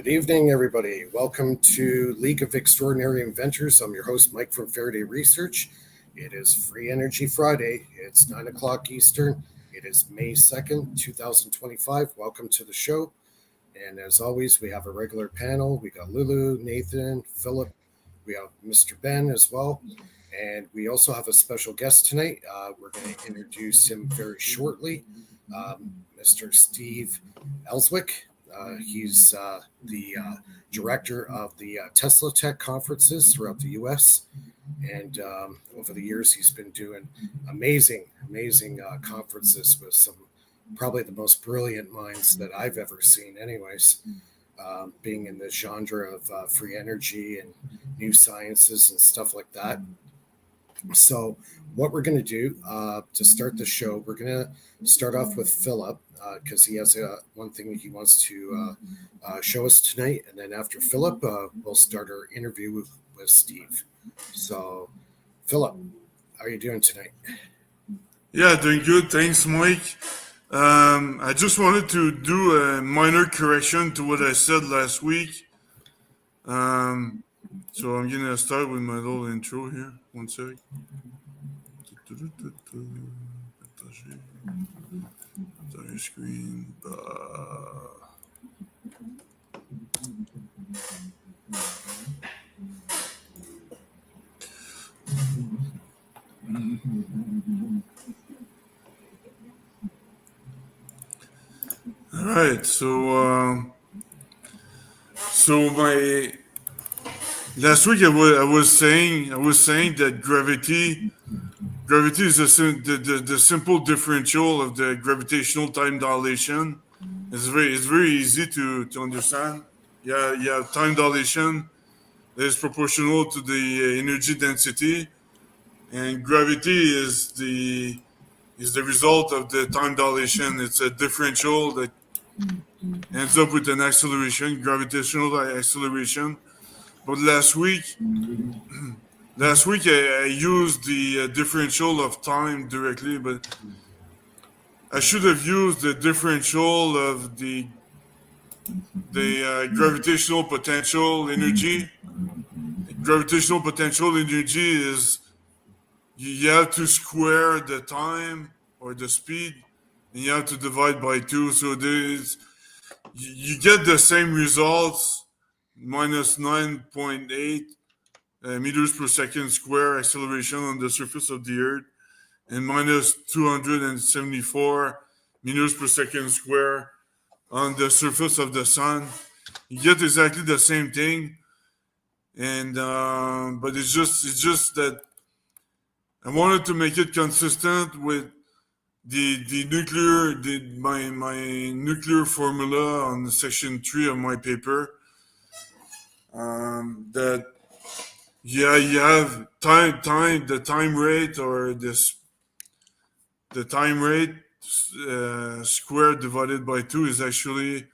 Good evening, everybody. Welcome to League of Extraordinary Inventors. I'm your host, Mike from Faraday Research. It is Free Energy Friday. It's 9 o'clock Eastern. It is May 2nd, 2025. Welcome to the show. And as always, we have a regular panel. We got Lulu, Nathan, Philip. We have Mr. Ben as well. And we also have a special guest tonight. We're going to introduce him very shortly. Mr. Steve Ellswick. He's the director of the Tesla Tech conferences throughout the U.S. And over the years, he's been doing amazing conferences with some probably the most brilliant minds that I've ever seen anyways, being in the genre of free energy and new sciences and stuff like that. So what we're going to do to start the show, we're going to start off with Philip because he has one thing he wants to show us tonight. And then after Philip, we'll start our interview with Steve. So Philip, how are you doing tonight? Yeah, doing good. Thanks, Mike. I just wanted to do a minor correction to what I said last week. So I'm going to start with my little intro here. One sec. Screen. All right. So my last week I was saying that gravity is the simple differential of the gravitational time dilation. It's very easy to understand. You have time dilation that is proportional to the energy density, and gravity is the result of the time dilation. It's a differential that ends up with an acceleration, gravitational acceleration. But last week I used the differential of time directly, but I should have used the differential of the gravitational potential energy. Gravitational potential energy is you have to square the time or the speed, and you have to divide by 2. So you get the same results, minus 9.8 meters per second square acceleration on the surface of the Earth, and minus 274 meters per second square on the surface of the Sun. You get exactly the same thing, and but it's just that I wanted to make it consistent with my nuclear formula on section 3 of my paper. That you have the time rate or the time rate squared divided by 2 is actually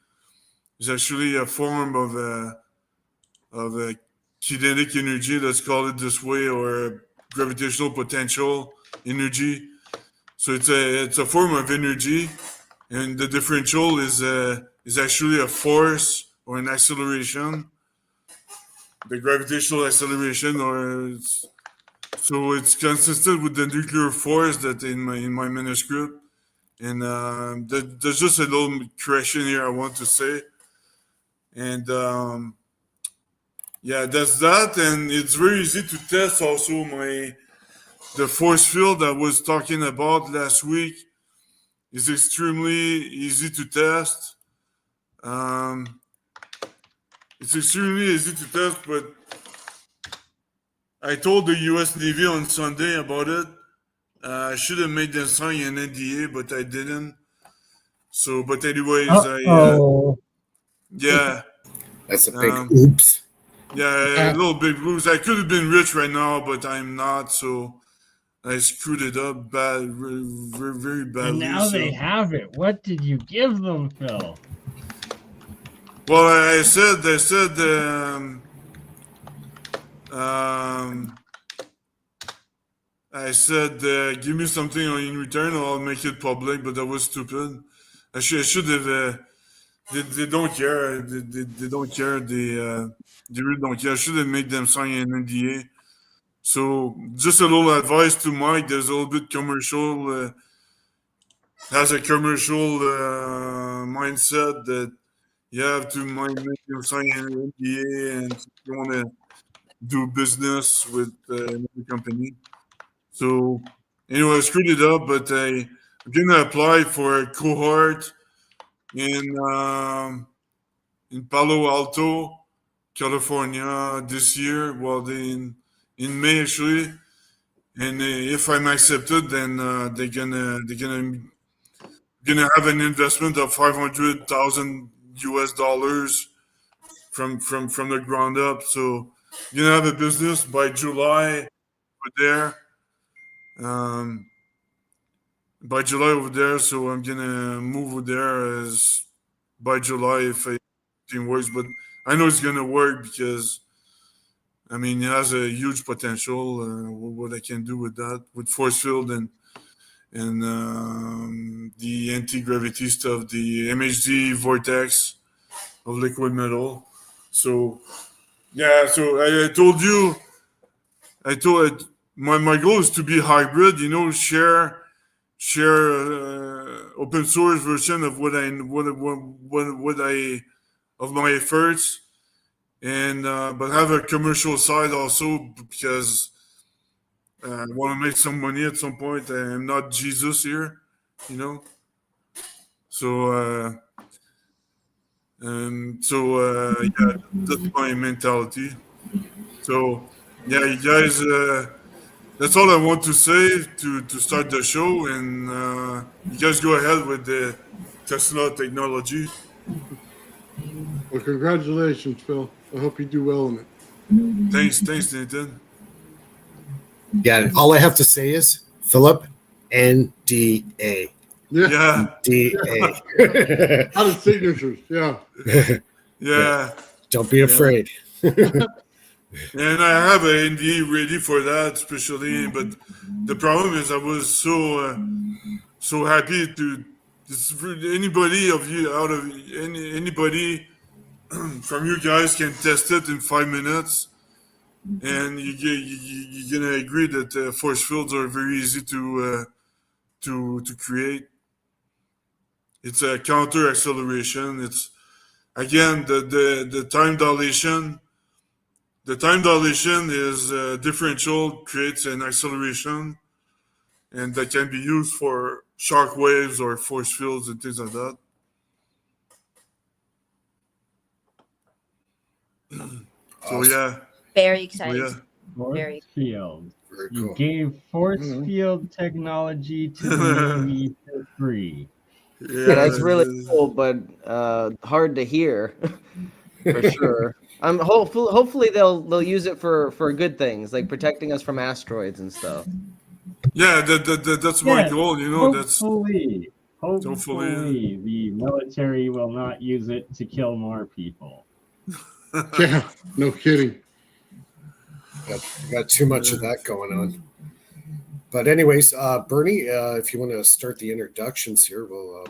a form of a kinetic energy, let's call it this way, or a gravitational potential energy. So it's a form of energy, and the differential is actually a force or an acceleration. The gravitational acceleration, so it's consistent with the nuclear force that in my manuscript, and there's just a little correction here I want to say, and that's that, and it's very easy to test also the force field I was talking about last week is extremely easy to test. It's extremely easy to test, but I told the U.S. Navy on Sunday about it. I should have made them sign an NDA, but I didn't. So, but anyways, Uh-oh. yeah, That's a big um, oops. yeah, a little big blues. I could have been rich right now, but I'm not. So I screwed it up bad, very, very badly. And now they have it. What did you give them, Phil? Well, I said, give me something in return, or I'll make it public. But that was stupid. I should have. They don't care. They don't care. They really don't care. I should have made them sign an NDA. So, just a little advice to Mike. There's a little bit commercial. Has a commercial mindset that you have to make them sign an NDA, and if you want to do business with another company. So, anyway, I screwed it up, but I'm gonna apply for a cohort in Palo Alto, California this year. Well, in May actually, and if I'm accepted, then they're gonna have an investment of $500,000 US from the ground up. So you're gonna have a business by July over there. Um, by July over there, so I'm gonna move over there as by July if everything works. But I know it's gonna work because I mean it has a huge potential. What I can do with that, with force field and the anti-gravity stuff, the MHD vortex of liquid metal. So yeah, so I told you, my goal is to be hybrid. You know, share open source version of what I of my efforts, and but have a commercial side also because I want to make some money at some point. I'm not Jesus here, you know. So yeah, that's my mentality. So yeah, you guys. That's all I want to say to start the show, and you guys go ahead with the Tesla technology. Well, congratulations, Phil. I hope you do well in it. Thanks, Nathan. Yeah, all I have to say is Philip NDA. Yeah. NDA. Out of signatures, yeah. Yeah. Don't be afraid. And I have an NDA ready for that, especially. But the problem is, I was so happy to anybody of you out of anybody from you guys can test it in 5 minutes, and you're gonna agree that force fields are very easy to create. It's a counter acceleration. It's again the time dilation. The time dilation is differential, creates an acceleration, and that can be used for shock waves or force fields and things like that. So yeah, Very excited. yeah. Force Very. field. Very You cool. gave force Mhm. field technology to the Navy for free. Yeah, that's really cool, but hard to hear for sure. Hopefully they'll use it for good things, like protecting us from asteroids and stuff. Yeah, that's my Yes, goal. You know, that's Hopefully, Hopefully. the military will not use it to kill more people. Yeah, no kidding. Got too much of that going on. But anyways, Bernie, if you want to start the introductions here, we'll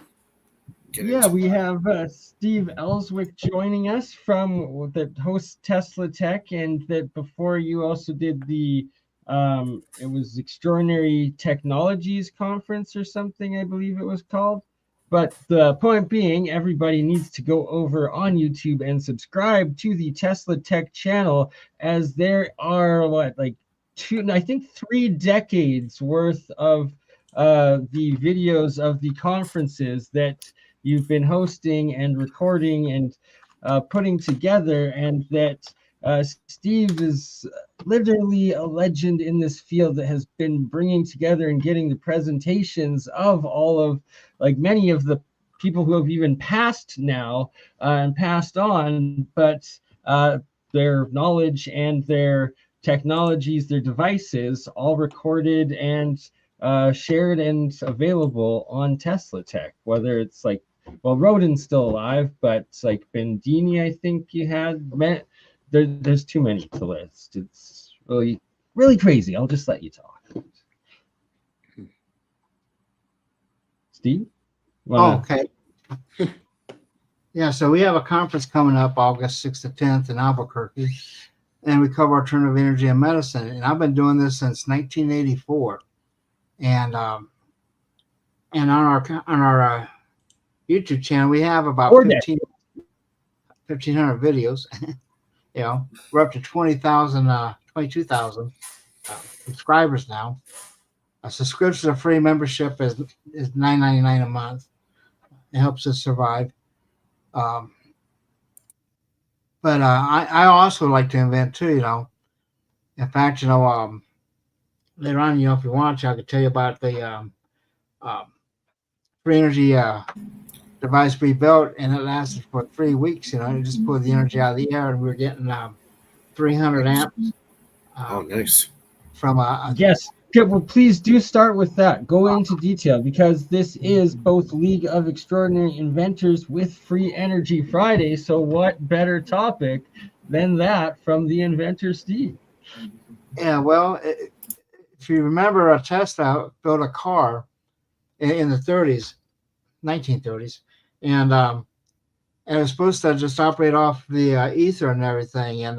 get Yeah, into we that. have Steve Ellswick joining us from that hosts Tesla Tech, and that before you also did the it was Extraordinary Technologies Conference or something, I believe it was called. But the point being, everybody needs to go over on YouTube and subscribe to the Tesla Tech channel, as there are like 3 decades worth of the videos of the conferences that you've been hosting and recording and putting together, and that Steve is literally a legend in this field that has been bringing together and getting the presentations of all of, like, many of the people who have even passed now and passed on, but their knowledge and their technologies, their devices, all recorded and shared and available on Tesla Tech. Whether it's like, well, Rodin's still alive, but it's like Bendini, I think you had. There's too many to list. It's really, really crazy. I'll just let you talk. Steve? Okay. Yeah, so we have a conference coming up August 6th to 10th in Albuquerque, and we cover alternative energy and medicine. And I've been doing this since 1984. And on our YouTube channel, we have about 1,500 videos. We're up to 22,000 subscribers now. A subscription of free membership is $9.99 a month. It helps us survive. But I also like to invent too. In fact, later on, if you want to, I could tell you about the free energy device we built, and it lasted for 3 weeks. It just pulled the energy out of the air, and we were getting 300 amps. Oh, nice. From a yes. Okay, well, please do start with that. Go into detail, because this is both League of Extraordinary Inventors with Free Energy Friday. So what better topic than that from the inventor, Steve? Yeah, well, if you remember, Tesla built a car in the 1930s, and it was supposed to just operate off the ether and everything, and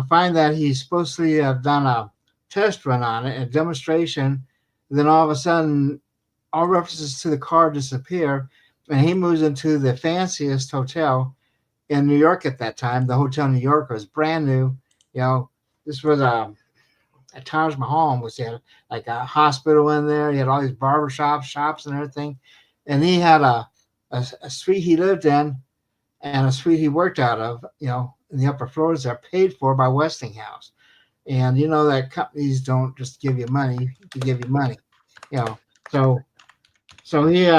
find that he's supposed to have done a test run on it, a demonstration. Then all of a sudden, all references to the car disappear, and he moves into the fanciest hotel in New York at that time. The Hotel New York was brand new. This was a Taj Mahal, was there, like a hospital in there. He had all these shops and everything, and he had a suite he lived in and a suite he worked out of. In the upper floors, they're paid for by Westinghouse. And that companies don't just give you money to give you money, So he,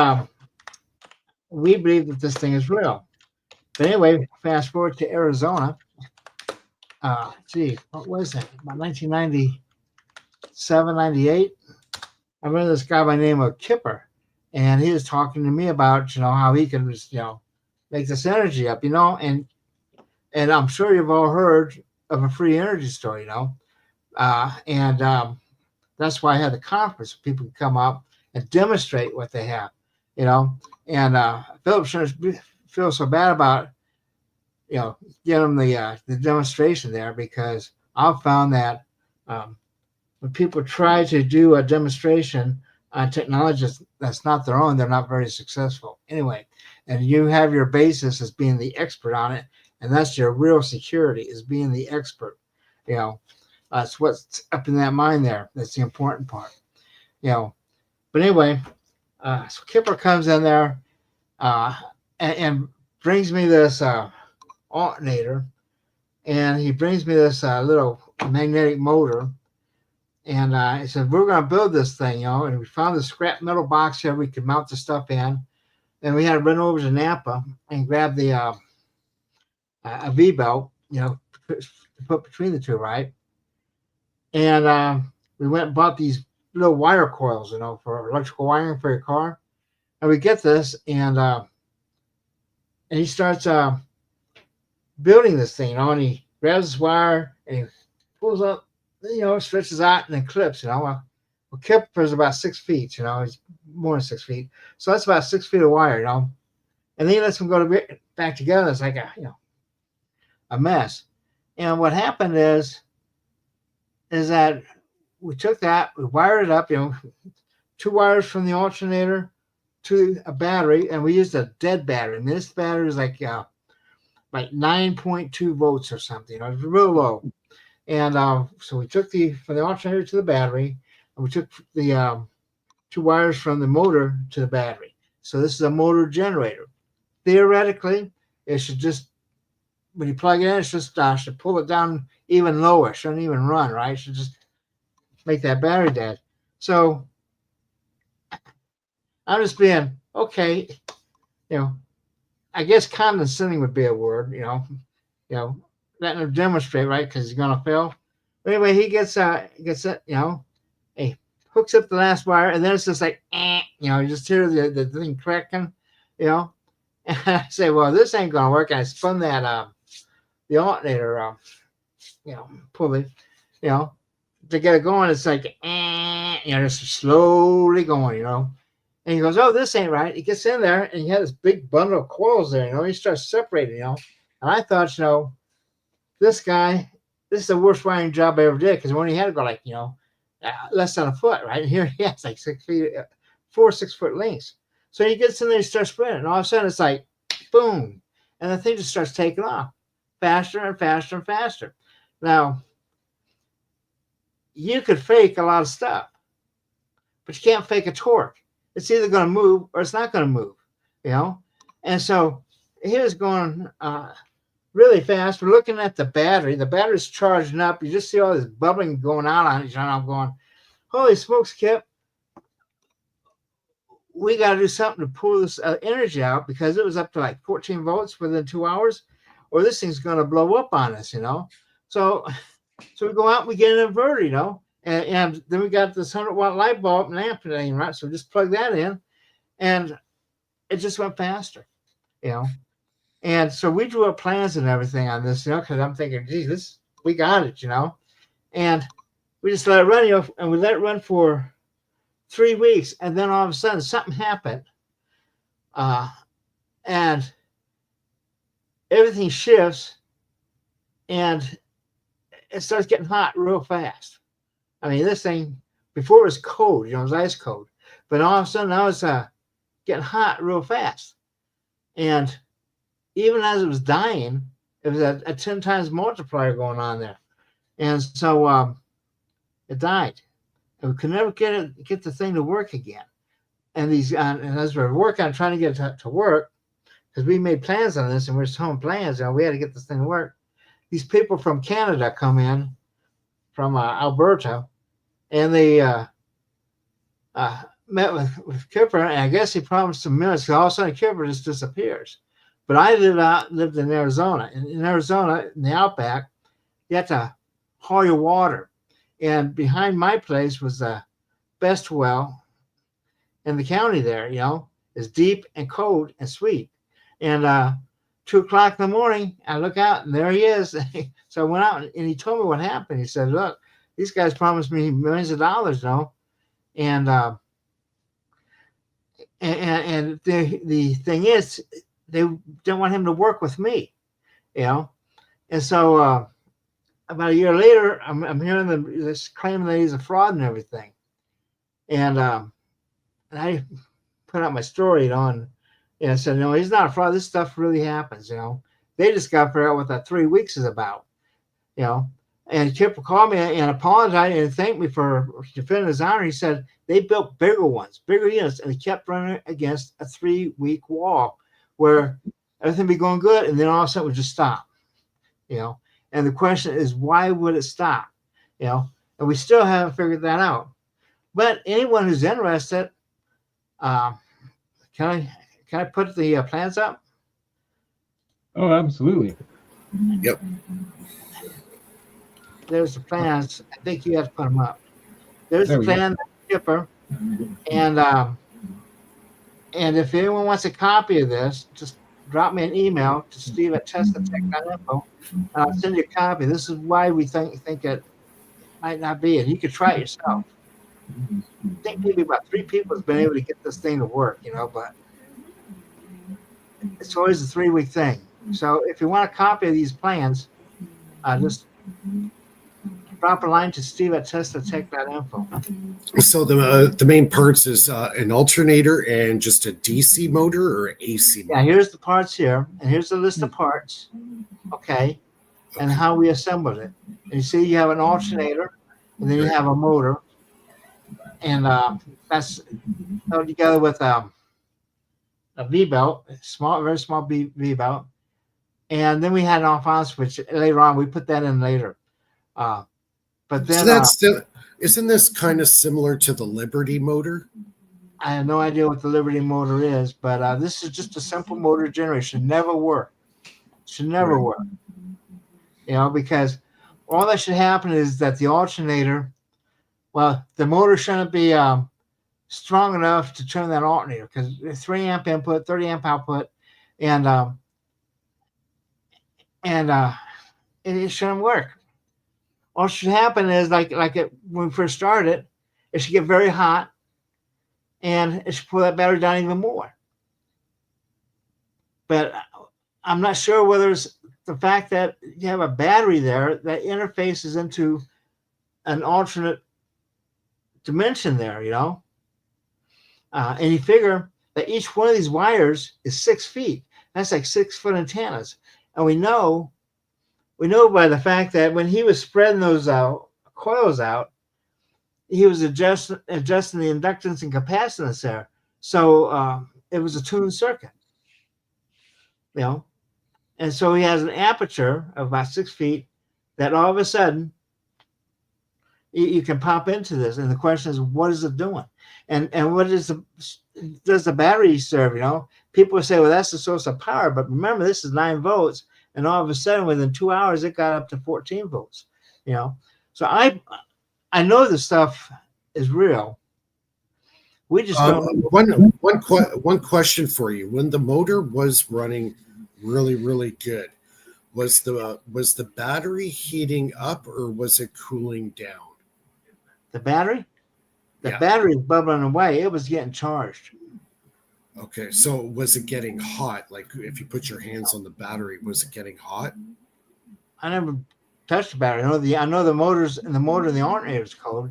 we believe that this thing is real. But anyway, fast forward to Arizona. What was that? About 1997, 98. I remember this guy by the name of Kipper, and he was talking to me about, how he can just, make this energy up, and I'm sure you've all heard of a free energy store, and that's why I had the conference. People can come up and demonstrate what they have, and Philip shouldn't feel so bad about, getting them the demonstration there, because I've found that when people try to do a demonstration on technology that's not their own, they're not very successful anyway. And you have your basis as being the expert on it, and that's your real security, is being the expert. That's what's up in that mind there. That's the important part. But anyway, so Kipper comes in there and brings me this alternator, and he brings me this little magnetic motor, and he said, we're going to build this thing, and we found this scrap metal box here we could mount the stuff in, and we had to run over to Napa and grab the a V-belt, to put between the two, right? And we went and bought these little wire coils, for electrical wiring for your car. And we get this, and he starts building this thing, and he grabs this wire and he pulls up, stretches out and then clips, Well, Kipper's about 6 feet, he's more than 6 feet. So that's about 6 feet of wire, And then he lets them go back together. It's like a mess. And what happened is that we took that, we wired it up, 2 wires from the alternator to a battery, and we used a dead battery. And this battery is like 9.2 volts or something. It was real low. And so we took from the alternator to the battery, and we took the 2 wires from the motor to the battery. So this is a motor generator. Theoretically, it should just when you plug it in, it's just should pull it down even lower. It shouldn't even run, right? It should just make that battery dead. So I'm just being okay, I guess condescending would be a word, letting him demonstrate, right? Because he's gonna fail. But anyway, he gets it, he hooks up the last wire, and then it's just like, you just hear the thing cracking, And I say, well, this ain't gonna work. And I spun that the alternator, pulley, to get it going. It's like, just slowly going, And he goes, oh, this ain't right. He gets in there, and he had this big bundle of coils there, He starts separating, And I thought, this guy, this is the worst wiring job I ever did, because when he had to go like, less than a foot, right? And here he has like 6 feet, 4 6-foot links. So he gets in there, he starts sprinting, and all of a sudden it's like, boom, and the thing just starts taking off faster and faster and faster. Now, you could fake a lot of stuff, but you can't fake a torque. It's either going to move or it's not going to move, And so he was going really fast. We're looking at the battery. The battery's charging up. You just see all this bubbling going on it. And I'm going, holy smokes, Kip. We got to do something to pull this energy out, because it was up to like 14 volts within 2 hours, or this thing's going to blow up on us, So we go out and we get an inverter, And then we got this 100-watt light bulb and lamp thing, right? So we just plug that in, and it just went faster, And so we drew up plans and everything on this, because I'm thinking, geez, we got it, And we just let it run, and we let it run for 3 weeks, and then all of a sudden something happened, and everything shifts, and it starts getting hot real fast. I mean, this thing, before it was cold, it was ice cold, but all of a sudden now it's getting hot real fast. And even as it was dying, it was a 10 times multiplier going on there. And so it died. And we could never get the thing to work again. And and as we're working on trying to get it to work, because we made plans on this and we're showing plans, we had to get this thing to work. These people from Canada come in, from Alberta, and they met with Kipper, and I guess he promised some minutes, because all of a sudden Kipper just disappears. But I lived in Arizona. And in Arizona, in the outback, you have to haul your water. And behind my place was the best well in the county there, is deep and cold and sweet. And 2 o'clock in the morning, I look out, and there he is. So I went out, and he told me what happened. He said, look, these guys promised me millions of dollars, And the thing is, they didn't want him to work with me, And so about a year later, I'm hearing this claim that he's a fraud and everything. And I put out my story on, and I said, no, he's not a fraud. This stuff really happens, They just got to figure out what that 3 weeks is about, And Kip called me and apologized and thanked me for defending his honor. He said they built bigger ones, bigger units, and they kept running against a 3-week wall where everything would be going good, and then all of a sudden it would just stop, And the question is, why would it stop? And we still haven't figured that out. But anyone who's interested, can I put the plans up? Oh, absolutely. Yep. There's the plans. I think you have to put them up. There's There the we go. plan, Skipper. And if anyone wants a copy of this, just drop me an email to steve@teslatech.info, and I'll send you a copy. This is why we think it might not be, and you could try it yourself. I think maybe about 3 people have been able to get this thing to work, but it's always a 3-week thing. So if you want a copy of these plans, just drop a line to steve@teslatech.info. So the main parts is an alternator and just a DC motor or AC motor? Yeah, here's the parts here, and here's the list of parts, okay, and how we assembled it. And you see you have an alternator, and then you have a motor, and that's held together with a V-belt, very small V-belt, And then we had an off-on switch later on. We put that in later. But then So that's still, isn't this kind of similar to the Liberty motor? I have no idea what the Liberty motor is, but this is just a simple motor generator. Should never work. Should never Right. work. Because all that should happen is that the alternator, well, the motor shouldn't be strong enough to turn that alternator because 3 amp input, 30 amp output, and it shouldn't work. All should happen is like when we first started, it should get very hot, and it should pull that battery down even more. But I'm not sure whether it's the fact that you have a battery there that interfaces into an alternate dimension there, and you figure that each one of these wires is 6 feet. That's like 6-foot antennas. And we know by the fact that when he was spreading those coils out, he was adjusting the inductance and capacitance there. So it was a tuned circuit, And so he has an aperture of about 6 feet that all of a sudden you can pop into this. And the question is, what is it doing? And what does the battery serve? People say, well, that's the source of power. But remember, this is 9 volts. And all of a sudden, within 2 hours, it got up to 14 volts. So I know this stuff is real. We just don't. One question for you: when the motor was running really, really good, was the battery heating up or was it cooling down? The battery? The Yeah. battery is bubbling away. It was getting charged. Okay, so was it getting hot? Like if you put your hands on the battery, was it getting hot? I never touched the battery. I know the motors and the alternator is cold.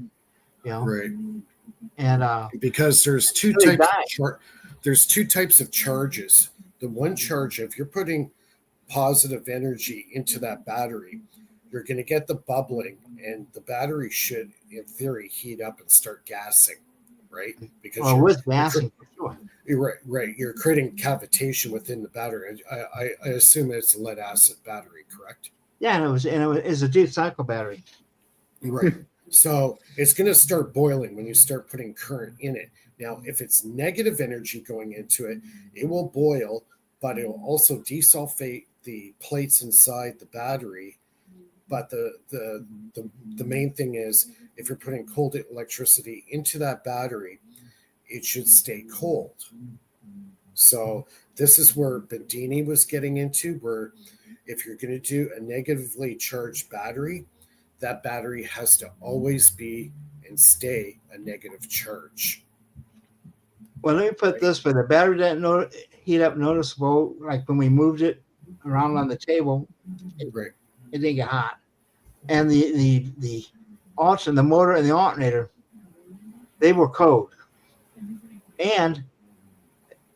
Right. And Because there's two really types of charges. The one charge, if you're putting positive energy into that battery, you're going to get the bubbling, and the battery should, in theory, heat up and start gassing, right? Because with gassing, for sure. Right. You're creating cavitation within the battery. I assume it's a lead acid battery, correct? Yeah, and it was a deep cycle battery. Right. So it's going to start boiling when you start putting current in it. Now, if it's negative energy going into it, it will boil, but it will also desulfate the plates inside the battery. But the main thing is, if you're putting cold electricity into that battery, it should stay cold. So this is where Bedini was getting into, where if you're going to do a negatively charged battery, that battery has to always be and stay a negative charge. Well, let me put it this way: the battery didn't heat up noticeable. Like when we moved it around on the table, it didn't get hot. And the motor and the alternator, they were cold. And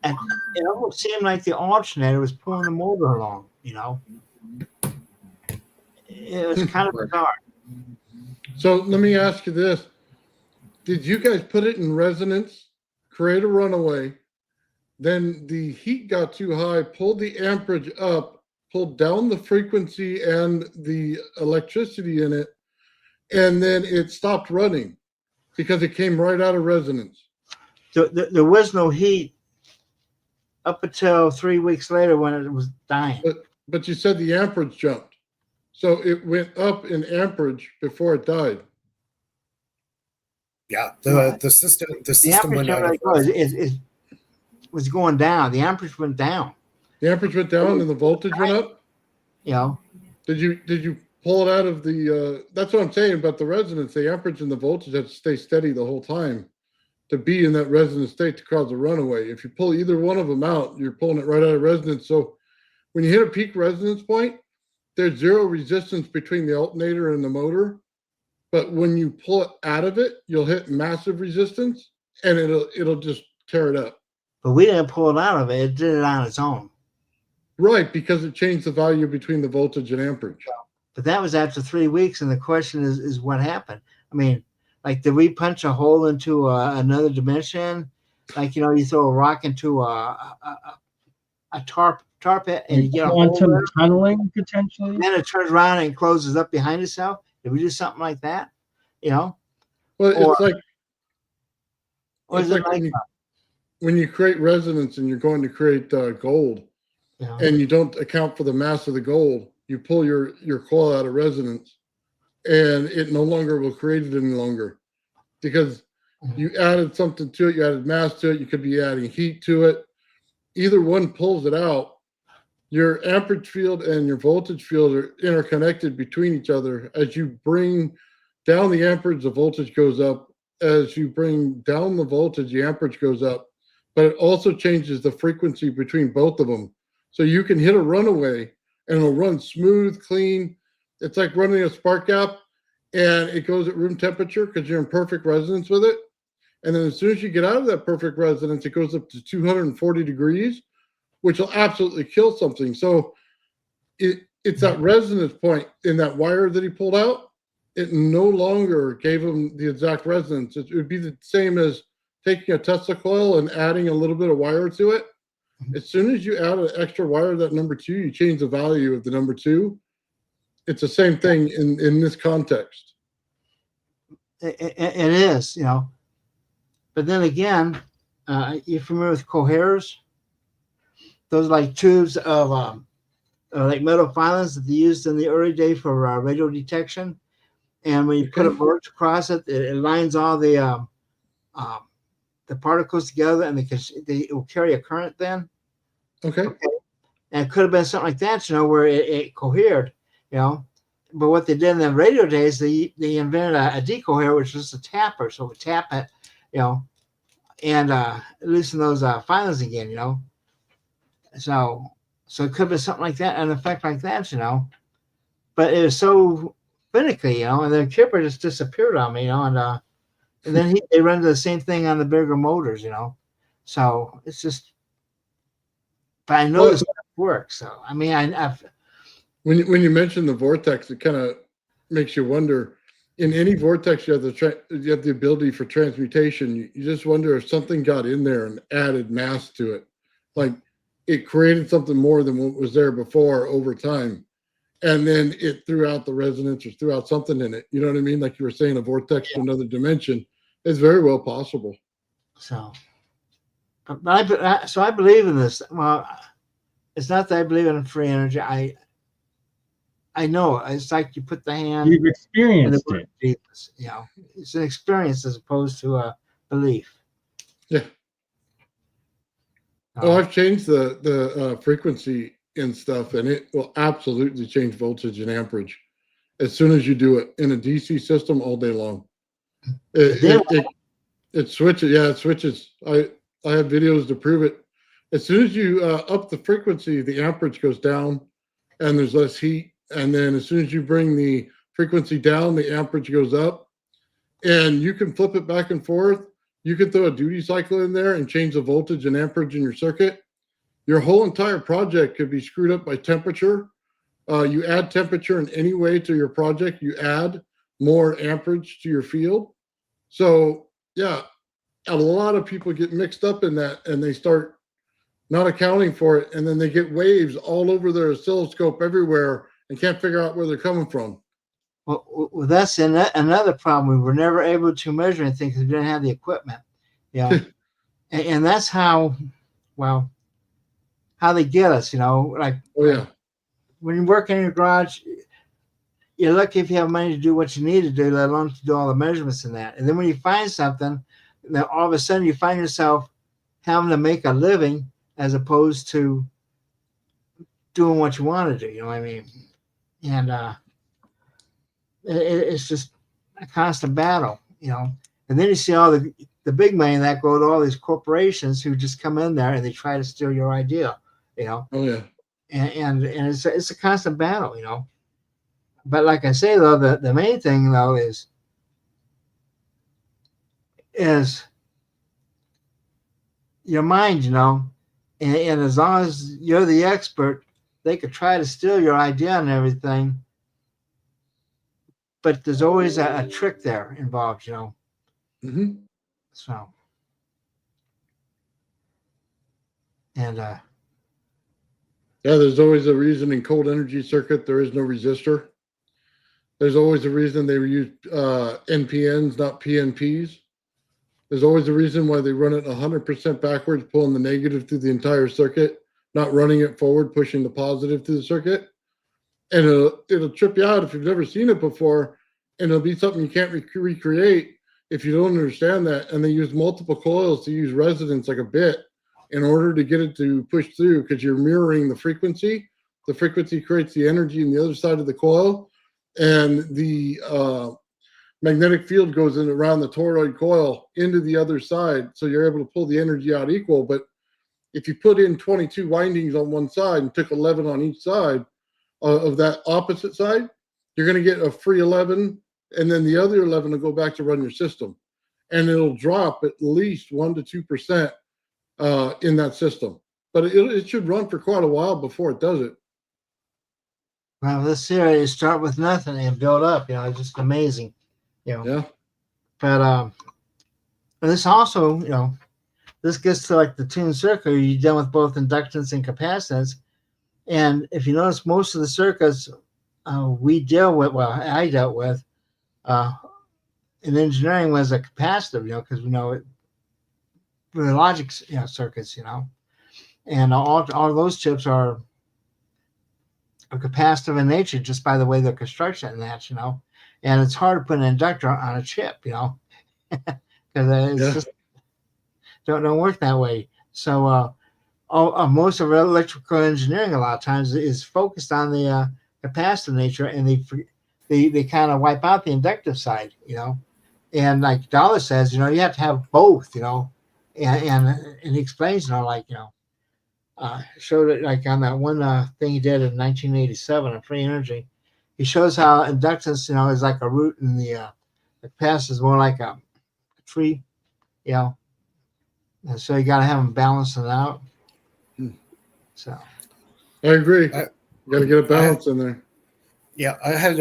it almost seemed like the alternator was pulling the motor along. It was kind of bizarre. So let me ask you this. Did you guys put it in resonance, create a runaway, then the heat got too high, pulled the amperage up, pulled down the frequency and the electricity in it, and then it stopped running because it came right out of resonance? So there was no heat up until 3 weeks later when it was dying. But you said the amperage jumped. So it went up in amperage before it died. Yeah, the system went out of it was going down. The amperage went down. The amperage went down and the voltage went up? Did you pull it out of the that's what I'm saying about the resonance. The amperage and the voltage have to stay steady the whole time to be in that resonance state to cause a runaway. If you pull either one of them out, you're pulling it right out of resonance. So when you hit a peak resonance point, there's zero resistance between the alternator and the motor. But when you pull it out of it, you'll hit massive resistance and it'll just tear it up. But we didn't pull it out of it. It did it on its own. Right, because it changed the value between the voltage and amperage. But that was after 3 weeks, and the question is what happened? I mean, like, did we punch a hole into another dimension? Like, you throw a rock into a tarp tar pit, and you get a hole quantum there, tunneling potentially. then it turns around and closes up behind itself. Did we do something like that? Well, Or- it's like Or it's is it like when you create resonance and you're going to create gold, and you don't account for the mass of the gold, you pull your coil out of resonance, and it no longer will create it any longer because you added something to it. You added mass to it. You could be adding heat to it. Either one pulls it out. Your amperage field and your voltage field are interconnected between each other. As you bring down the amperage, the voltage goes up. As you bring down the voltage, the amperage goes up. But it also changes the frequency between both of them. So you can hit a runaway and it'll run smooth, clean. It's like running a spark gap, and it goes at room temperature because you're in perfect resonance with it. And then as soon as you get out of that perfect resonance, it goes up to 240 degrees, which will absolutely kill something. So it's that resonance point in that wire that he pulled out. It no longer gave him the exact resonance. It would be the same as taking a Tesla coil and adding a little bit of wire to it. As soon as you add an extra wire to that number 2, you change the value of the number 2. It's the same thing in this context. It is, But then again, you're familiar with coherers? Those are like tubes of like metal filings that they used in the early day for radio detection. And when you put a birch across it, it lines all the particles together, and they will carry a current then. Okay. And it could have been something like that, where it cohered, But what they did in the radio days, they invented a decoher, which was a tapper. So we tap it, and loosen those filings again, So it could be something like that, an effect like that, But it was so finicky, and the chipper just disappeared on me, and then they run into the same thing on the bigger motors, So it's just, but I know this stuff works. So I mean, I've when you mention the vortex, it kind of makes you wonder. In any vortex, you have the ability for transmutation. You just wonder if something got in there and added mass to it, like it created something more than what was there before over time, and then it threw out the resonance or threw out something in it. You know what I mean? Like you were saying, a vortex to another dimension is very well possible. So, but I believe in this. Well, it's not that I believe in free energy. I know it's like you put the hand. You've experienced it. Jesus, it's an experience as opposed to a belief. Yeah. Oh, I've changed the frequency and stuff, and it will absolutely change voltage and amperage as soon as you do it in a DC system all day long. It switches. Yeah, it switches. I have videos to prove it. As soon as you up the frequency, the amperage goes down, and there's less heat. And then as soon as you bring the frequency down, the amperage goes up, and you can flip it back and forth. You can throw a duty cycle in there and change the voltage and amperage in your circuit. Your whole entire project could be screwed up by temperature. You add temperature in any way to your project, you add more amperage to your field. So yeah, a lot of people get mixed up in that, and they start not accounting for it, and then they get waves all over their oscilloscope everywhere and can't figure out where they're coming from. Well, that's another problem. We were never able to measure anything because we didn't have the equipment. And that's how they get us, like, when you work in your garage, you're lucky if you have money to do what you need to do, let alone to do all the measurements in that. And then when you find something, then all of a sudden you find yourself having to make a living as opposed to doing what you want to do. You know what I mean? And it's just a constant battle, And then you see all the big money that go to all these corporations who just come in there and they try to steal your idea, Oh yeah. And it's a constant battle, But like I say though, the main thing though is your mind, and as long as you're the expert, they could try to steal your idea and everything. But there's always a trick there involved, Mm-hmm. So, and Yeah, there's always a reason in cold energy circuit there is no resistor. There's always a reason they use NPNs, not PNPs. There's always a reason why they run it 100% backwards, pulling the negative through the entire circuit, not running it forward, pushing the positive through the circuit. And it'll trip you out if you've never seen it before, and it'll be something you can't recreate if you don't understand that. And they use multiple coils to use resonance like a bit in order to get it to push through, because you're mirroring the frequency. The frequency creates the energy in the other side of the coil, and the magnetic field goes in around the toroid coil into the other side, so you're able to pull the energy out equal. But if you put in 22 windings on one side and took 11 on each side of that opposite side, you're going to get a free 11, and then the other 11 will go back to run your system, and it'll drop at least 1 to 2% in that system. But it should run for quite a while before it does it. Well, this series start with nothing and build up. It's just amazing. Yeah. But this also, this gets to like the tuned circuit. You deal with both inductance and capacitance. And if you notice, most of the circuits we deal with, I dealt with in engineering was a capacitive, because we know it, the logic, circuits, and all those chips are capacitive in nature just by the way they're constructed and that, and it's hard to put an inductor on a chip, because it's just don't work that way. So most of electrical engineering a lot of times is focused on the capacitive nature, and they kind of wipe out the inductive side, and like Dollar says, you have to have both, and he explains, showed it like on that one thing he did in 1987 on free energy. He shows how inductance, is like a root, and the capacitor is more like a tree, and so you got to have them balancing out. So I agree. You got to get a balance in there. Yeah, I had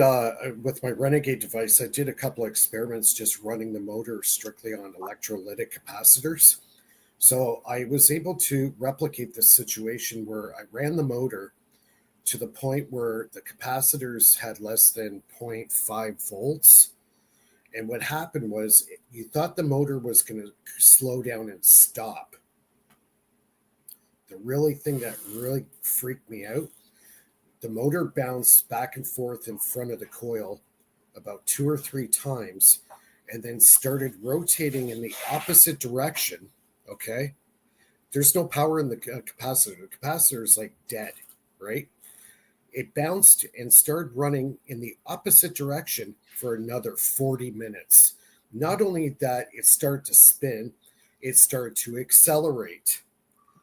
with my Renegade device, I did a couple of experiments just running the motor strictly on electrolytic capacitors. So I was able to replicate this situation where I ran the motor to the point where the capacitors had less than 0.5 volts. And what happened was you thought the motor was going to slow down and stop. The really thing that really freaked me out, the motor bounced back and forth in front of the coil about 2 or 3 times and then started rotating in the opposite direction. Okay. There's no power in the capacitor. The capacitor is like dead, right? It bounced and started running in the opposite direction for another 40 minutes. Not only that, it started to spin, it started to accelerate.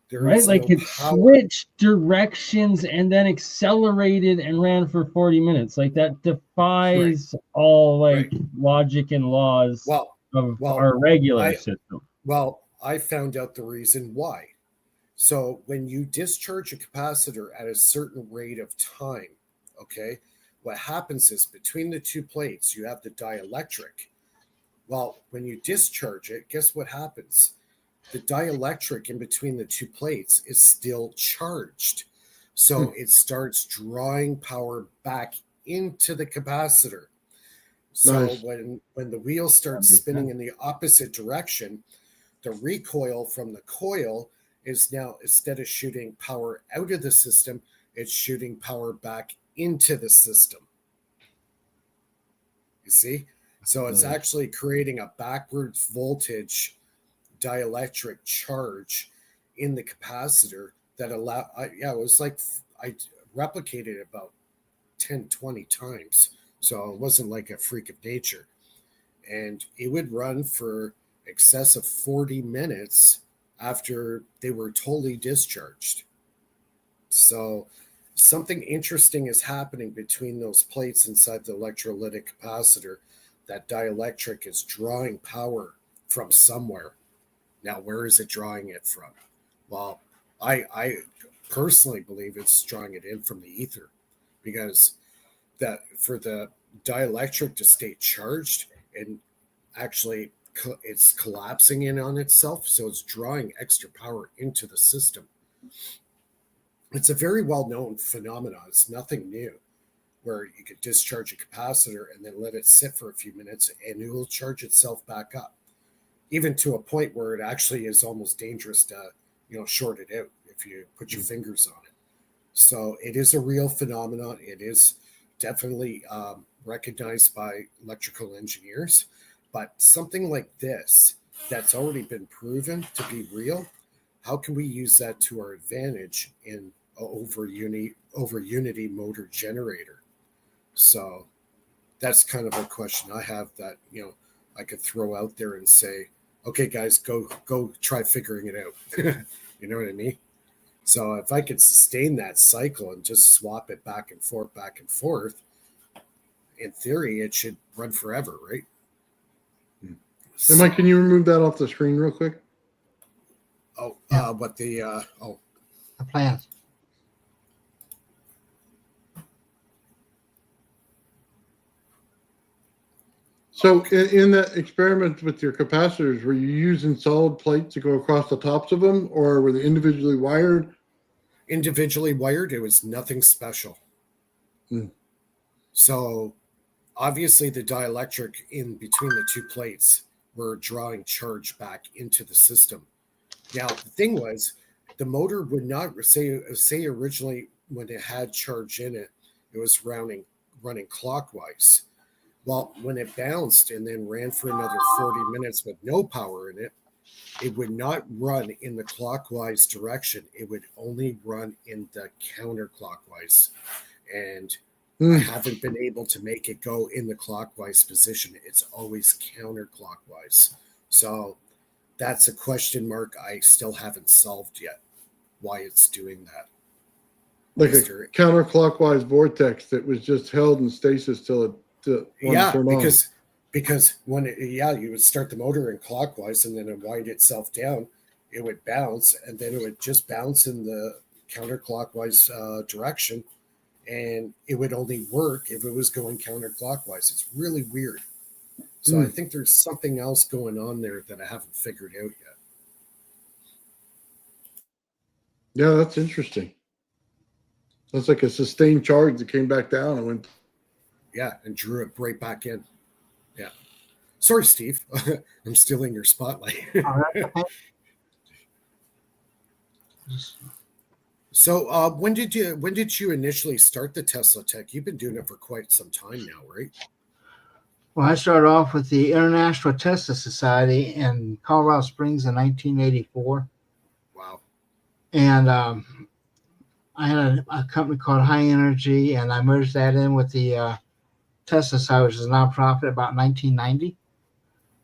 Right, like it switched directions and then accelerated and ran for 40 minutes. Like that defies all logic and laws of our regular system. Well, I found out the reason why. So when you discharge a capacitor at a certain rate of time, okay, what happens is between the two plates, you have the dielectric. Well, when you discharge it, guess what happens? The dielectric in between the two plates is still charged. So it starts drawing power back into the capacitor. So when the wheel starts spinning in the opposite direction, the recoil from the coil is now, instead of shooting power out of the system, it's shooting power back into the system. You see? So it's actually creating a backwards voltage dielectric charge in the capacitor that it was like I replicated it about 10, 20 times. So it wasn't like a freak of nature. And it would run for excess of 40 minutes after they were totally discharged. So something interesting is happening between those plates inside the electrolytic capacitor. That dielectric is drawing power from somewhere. Now, where is it drawing it from? Well, I personally believe it's drawing it in from the ether, because that for the dielectric to stay charged, and actually it's collapsing in on itself, so it's drawing extra power into the system. It's a very well-known phenomenon. It's nothing new, where you could discharge a capacitor and then let it sit for a few minutes and it will charge itself back up, even to a point where it actually is almost dangerous to, short it out if you put your fingers on it. So it is a real phenomenon. It is definitely recognized by electrical engineers, but something like this that's already been proven to be real, how can we use that to our advantage in over unity motor generator? So that's kind of a question I have that, I could throw out there and say, okay, guys, go try figuring it out. You know what I mean? So if I could sustain that cycle and just swap it back and forth, in theory, it should run forever, right? Hey, Mike, can you remove that off the screen real quick? Oh, Yeah. The plan. So in that experiment with your capacitors, were you using solid plates to go across the tops of them, or were they individually wired? Individually wired, it was nothing special. So obviously the dielectric in between the two plates were drawing charge back into the system. Now, the thing was, the motor would not say originally when it had charge in it, it was running clockwise. Well, when it bounced and then ran for another 40 minutes with no power in it, it would not run in the clockwise direction. It would only run in the counterclockwise. And I haven't been able to make it go in the clockwise position. It's always counterclockwise. So that's a question mark I still haven't solved yet, why it's doing that. Like a counterclockwise vortex that was just held in stasis till it because when you would start the motor in clockwise and then it wind itself down, it would bounce and then it would just bounce in the counterclockwise direction, and it would only work if it was going counterclockwise. It's really weird. So I think there's something else going on there that I haven't figured out yet. Yeah, that's interesting. That's like a sustained charge that came back down and went. Yeah, and drew it right back in. Yeah. Sorry, Steve. I'm stealing your spotlight. So when did you initially start the Tesla Tech? You've been doing it for quite some time now, right? Well, I started off with the International Tesla Society in Colorado Springs in 1984. Wow. And I had a company called High Energy, and I merged that in with the Tesla Society, which is a nonprofit, about 1990.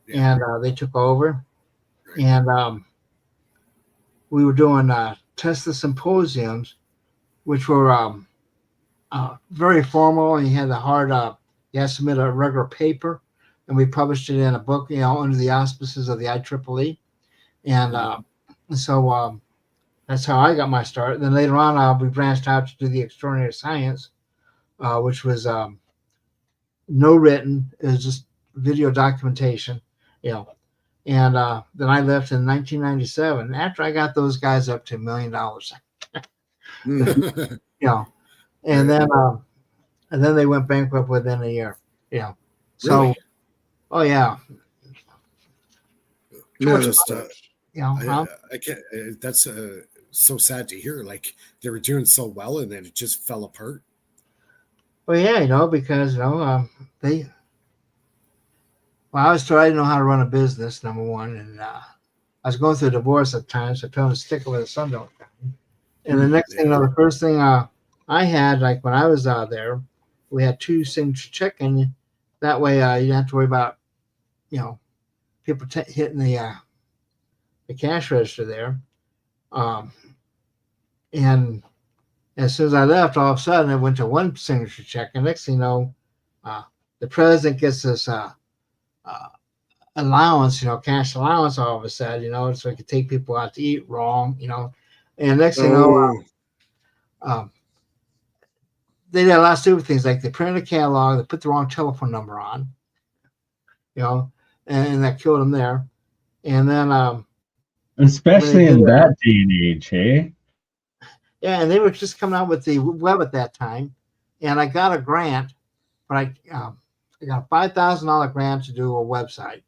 Yeah. And they took over. Right. And we were doing Tesla symposiums, which were very formal. And you had the hard, you had to submit a regular paper, and we published it in a book, under the auspices of the IEEE. And so that's how I got my start. Then later on, we branched out to do the Extraordinary Science, which was no written. It was just video documentation, And then I left in 1997 after I got those guys up to $1 million. And then they went bankrupt within a year. So, really? Oh yeah. I can't. That's so sad to hear. Like they were doing so well, and then it just fell apart. Well, yeah, because they. Well, I was told I didn't know how to run a business, number one, and I was going through a divorce at times, so I told them to stick it where the sun don't shine. And the next thing, the first thing I had, like when I was out there, we had 2 signature checking. That way, you didn't have to worry about, people hitting the cash register there. And as soon as I left, all of a sudden, it went to 1 signature check. And next thing you know, the president gets this allowance, cash allowance all of a sudden, so he could take people out to eat wrong, And next thing you know, they did a lot of stupid things, like they printed a catalog, they put the wrong telephone number on, and that killed them there. And then, especially in that day and age, hey? Yeah, and they were just coming out with the web at that time, and I got a grant, but I got a $5,000 grant to do a website,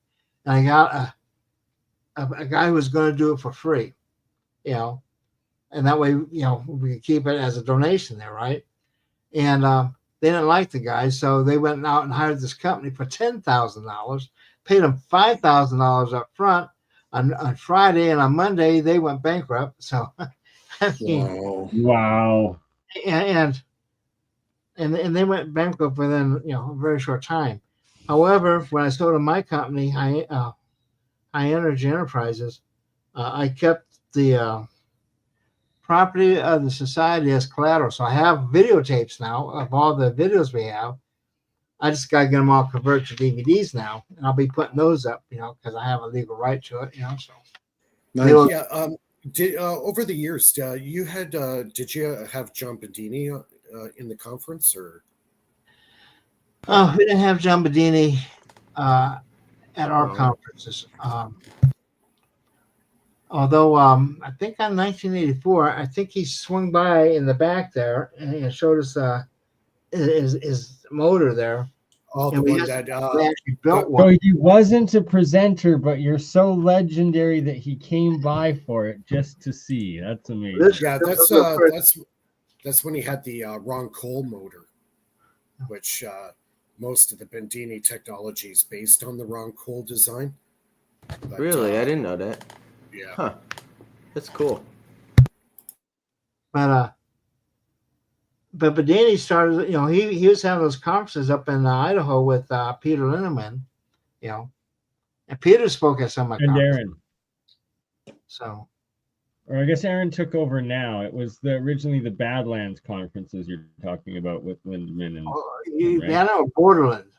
and I got a guy who was going to do it for free, and that way, we could keep it as a donation there, right? And they didn't like the guy, so they went out and hired this company for $10,000, paid them $5,000 up front on Friday, and on Monday they went bankrupt. So, I mean, Wow. and they went bankrupt within a very short time. However, when I sold to my company, High Energy Enterprises, I kept the property of the society as collateral. So I have videotapes now of all the videos we have. I just got to get them all converted to DVDs now, and I'll be putting those up, because I have a legal right to it, So Nice. Yeah. Over the years, did you have John Bedini in the conference, or? we didn't have John Bedini at our conferences. Although I think on 1984, I think he swung by in the back there and showed us his motor there. Oh, the And one we that actually built So one. he wasn't a presenter, but you're so legendary that he came by for it just to see. That's amazing. yeah, that's when he had the Ron Cole motor, which most of the Bendini technology is based on the Ron Cole design. But, Really, I didn't know that. Yeah. Huh. That's cool. But Bedini started, he was having those conferences up in Idaho with Peter Linneman, and Peter spoke at some of my And conferences. Aaron. So, Or I guess Aaron took over now. It was originally the Badlands conferences you're talking about with Lindemann and I know Borderland.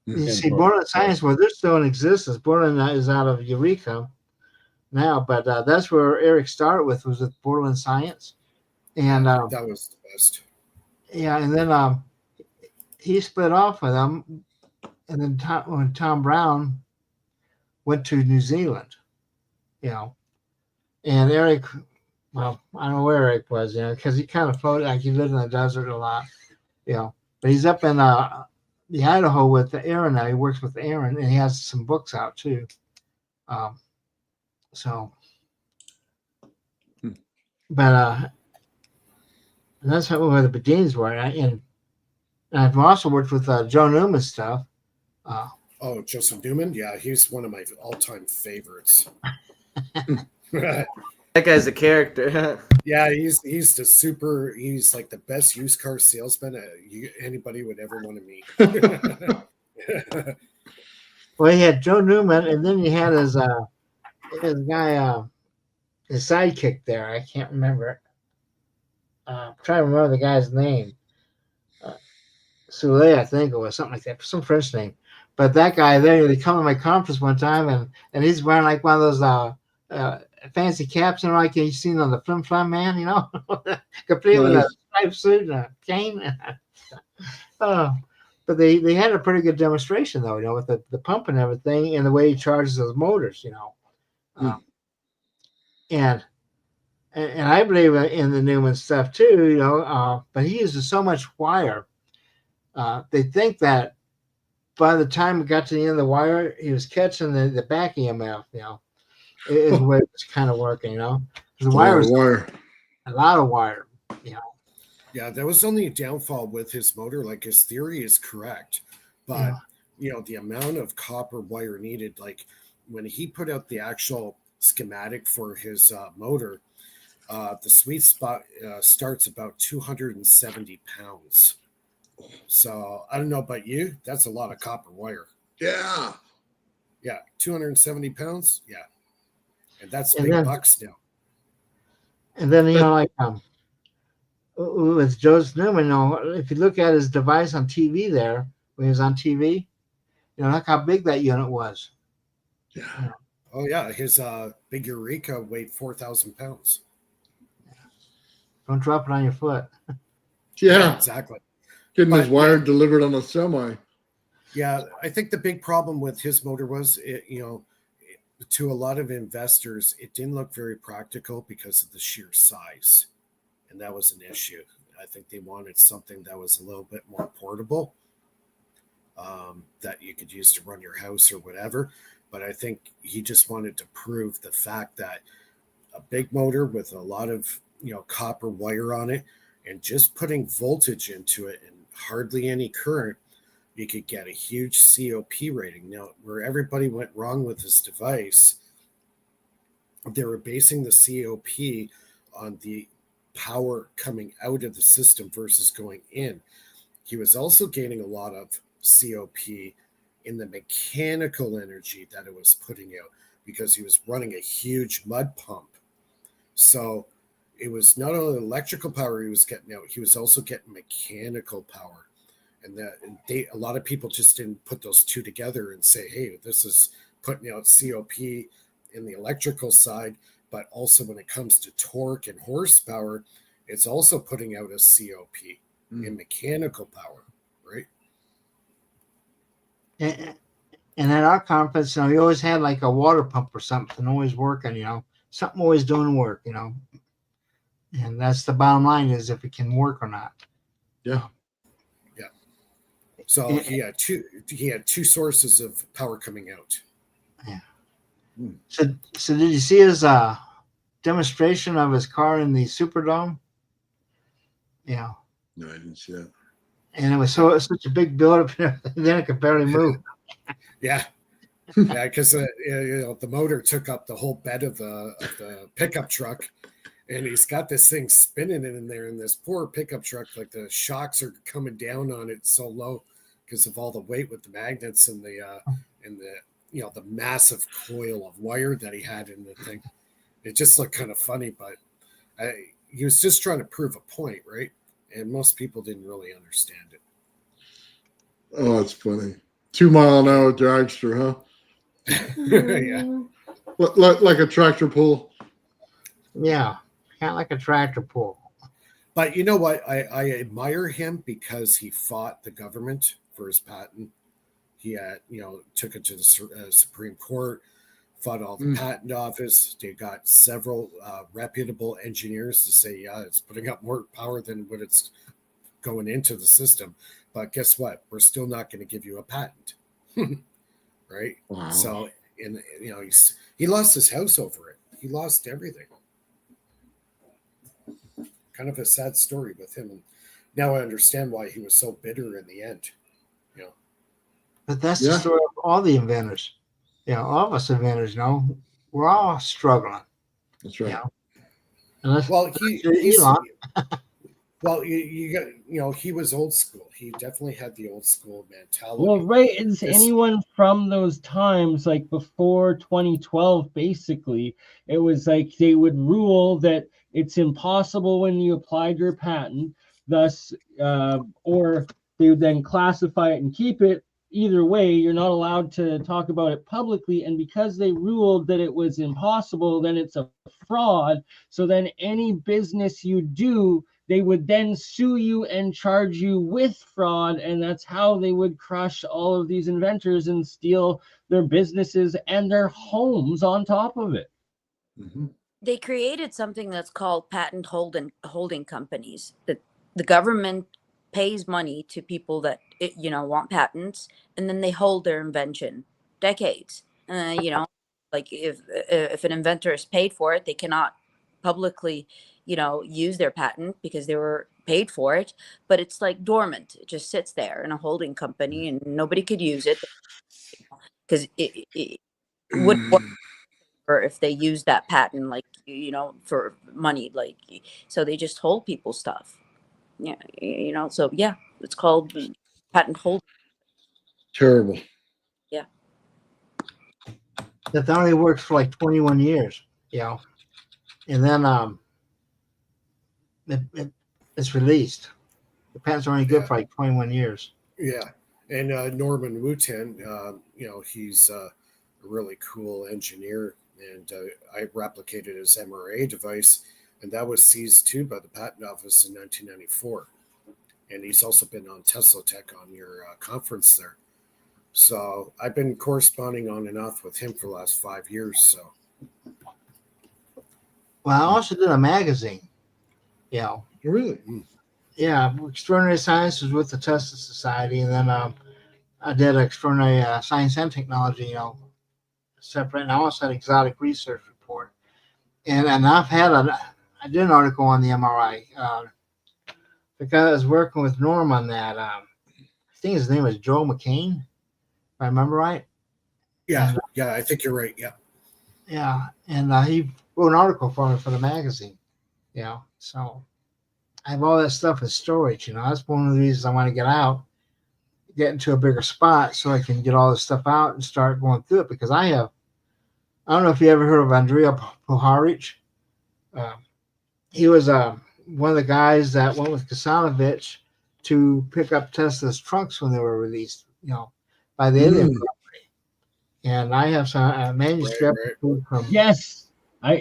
You see, Borderland Science, well, they're still in existence. Borderland is out of Eureka now, but that's where Eric started with Borderland Science. And that was the best. Yeah, and then he split off with them, and then when Tom Brown went to New Zealand, and Eric, well, I don't know where Eric was, because he kind of floated, like he lived in the desert a lot, but he's up in the Idaho with Aaron now. He works with Aaron, and he has some books out too. But that's where the Bedines were, and I've also worked with Joe Newman stuff. Joseph Newman, yeah, he's one of my all-time favorites. That guy's a character. Yeah, he's like the best used car salesman anybody would ever want to meet. Well, he had Joe Newman, and then he had his guy, his sidekick there. I can't remember. I'm trying to remember the guy's name. Soule, I think it was something like that, some French name. But that guy there, they come to my conference one time, and he's wearing like one of those fancy caps, like you've seen on the Flim Flam Man, complete with a striped suit and a cane. But they had a pretty good demonstration, though, with the pump and everything, and the way he charges those motors, and I believe in the Newman stuff too, but he uses so much wire. They think that by the time it got to the end of the wire, he was catching the back EMF, is the way it's kind of working, The wire was a lot of wire, Yeah, that was only a downfall with his motor. Like, his theory is correct, but the amount of copper wire needed, like when he put out the actual schematic for his motor, the sweet spot starts about 270 pounds. So I don't know about you, that's a lot of copper wire. Yeah. Yeah, 270 pounds. Yeah, and that's And big then- bucks now. And then with Joseph Newman, if you look at his device on TV there, when he was on TV, look how big that unit was. Yeah. Oh yeah, his big Eureka weighed 4,000 pounds. Don't drop it on your foot. Yeah. Exactly. Getting his But- wire delivered on a semi. Yeah, I think the big problem with his motor was, to a lot of investors, it didn't look very practical because of the sheer size. And that was an issue. I think they wanted something that was a little bit more portable, that you could use to run your house or whatever. But I think he just wanted to prove the fact that a big motor with a lot of, copper wire on it and just putting voltage into it and hardly any current, you could get a huge COP rating. Now, where everybody went wrong with this device, they were basing the COP on the power coming out of the system versus going in. He was also gaining a lot of COP in the mechanical energy that it was putting out because he was running a huge mud pump. So it was not only electrical power he was getting out, he was also getting mechanical power. And a lot of people just didn't put those two together and say, hey, this is putting out COP in the electrical side, but also when it comes to torque and horsepower, it's also putting out a COP in mechanical power, right? And at our conference, we always had like a water pump or something always working, something always doing work, and that's the bottom line, is if it can work or not. Yeah. So he had two sources of power coming out. Yeah. So did you see his demonstration of his car in the Superdome? Yeah. No, I didn't see that. And it was such a big buildup, and then it could barely move. Yeah, because the motor took up the whole bed of the pickup truck, and he's got this thing spinning in there, and this poor pickup truck, like the shocks are coming down on it so low because of all the weight with the magnets and the the massive coil of wire that he had in the thing. It just looked kind of funny, but he was just trying to prove a point, right? And most people didn't really understand it. Oh, that's funny. 2 mile an hour dragster, huh? Yeah. Like a tractor pull. Yeah, kind of like a tractor pull. But you know what? I admire him because he fought the government for his patent. He had, took it to the Supreme Court, fought all the patent office. They got several reputable engineers to say, yeah, it's putting up more power than what it's going into the system. But guess what? We're still not going to give you a patent, right? Wow. So, he lost his house over it. He lost everything. Kind of a sad story with him. And now I understand why he was so bitter in the end. But that's the story of all the inventors. All of us inventors, we're all struggling. That's right. Well, Elon. Well, you got, he was old school. He definitely had the old school mentality. Well, right. It's anyone from those times, like before 2012, basically, it was like they would rule that it's impossible when you applied your patent, thus, or they would then classify it and keep it. Either way, you're not allowed to talk about it publicly. And because they ruled that it was impossible, then it's a fraud. So then any business you do, they would then sue you and charge you with fraud. And that's how they would crush all of these inventors and steal their businesses and their homes on top of it. Mm-hmm. They created something that's called patent holding companies. That the government pays money to people that want patents, and then they hold their invention decades. Like if an inventor is paid for it, they cannot publicly use their patent because they were paid for it, but it's like dormant. It just sits there in a holding company and nobody could use it because it wouldn't work if they use that patent for money, so they just hold people's stuff. So yeah, it's called patent holding. Terrible. Yeah. That only works for like 21 years, and then it's released. The patent's only good for like 21 years. Yeah. And Norman Wooten, he's a really cool engineer, and I replicated his MRA device, and that was seized too by the patent office in 1994. And he's also been on Tesla Tech on your conference there. So I've been corresponding on and off with him for the last 5 years. So Well, I also did a magazine. You know, Really? yeah, Extraordinary Science was with the Tesla Society, and then I did Extraordinary Science and Technology. You know, separate. And I also had Exotic Research Report, and I did an article on the MRI because I was working with Norm on that. I think his name was Joe McCain, if I remember right. yeah, I think you're right. Yeah. Yeah, and he wrote an article for me for the magazine. You know, so I have all that stuff in storage. You know, that's one of the reasons I want to get into a bigger spot so I can get all this stuff out and start going through it. Because I don't know if you ever heard of Andrea Puharich. He was one of the guys that went with Kasanovich to pick up Tesla's trunks when they were released, you know, by the alien property. And I have some manuscript from. Yes,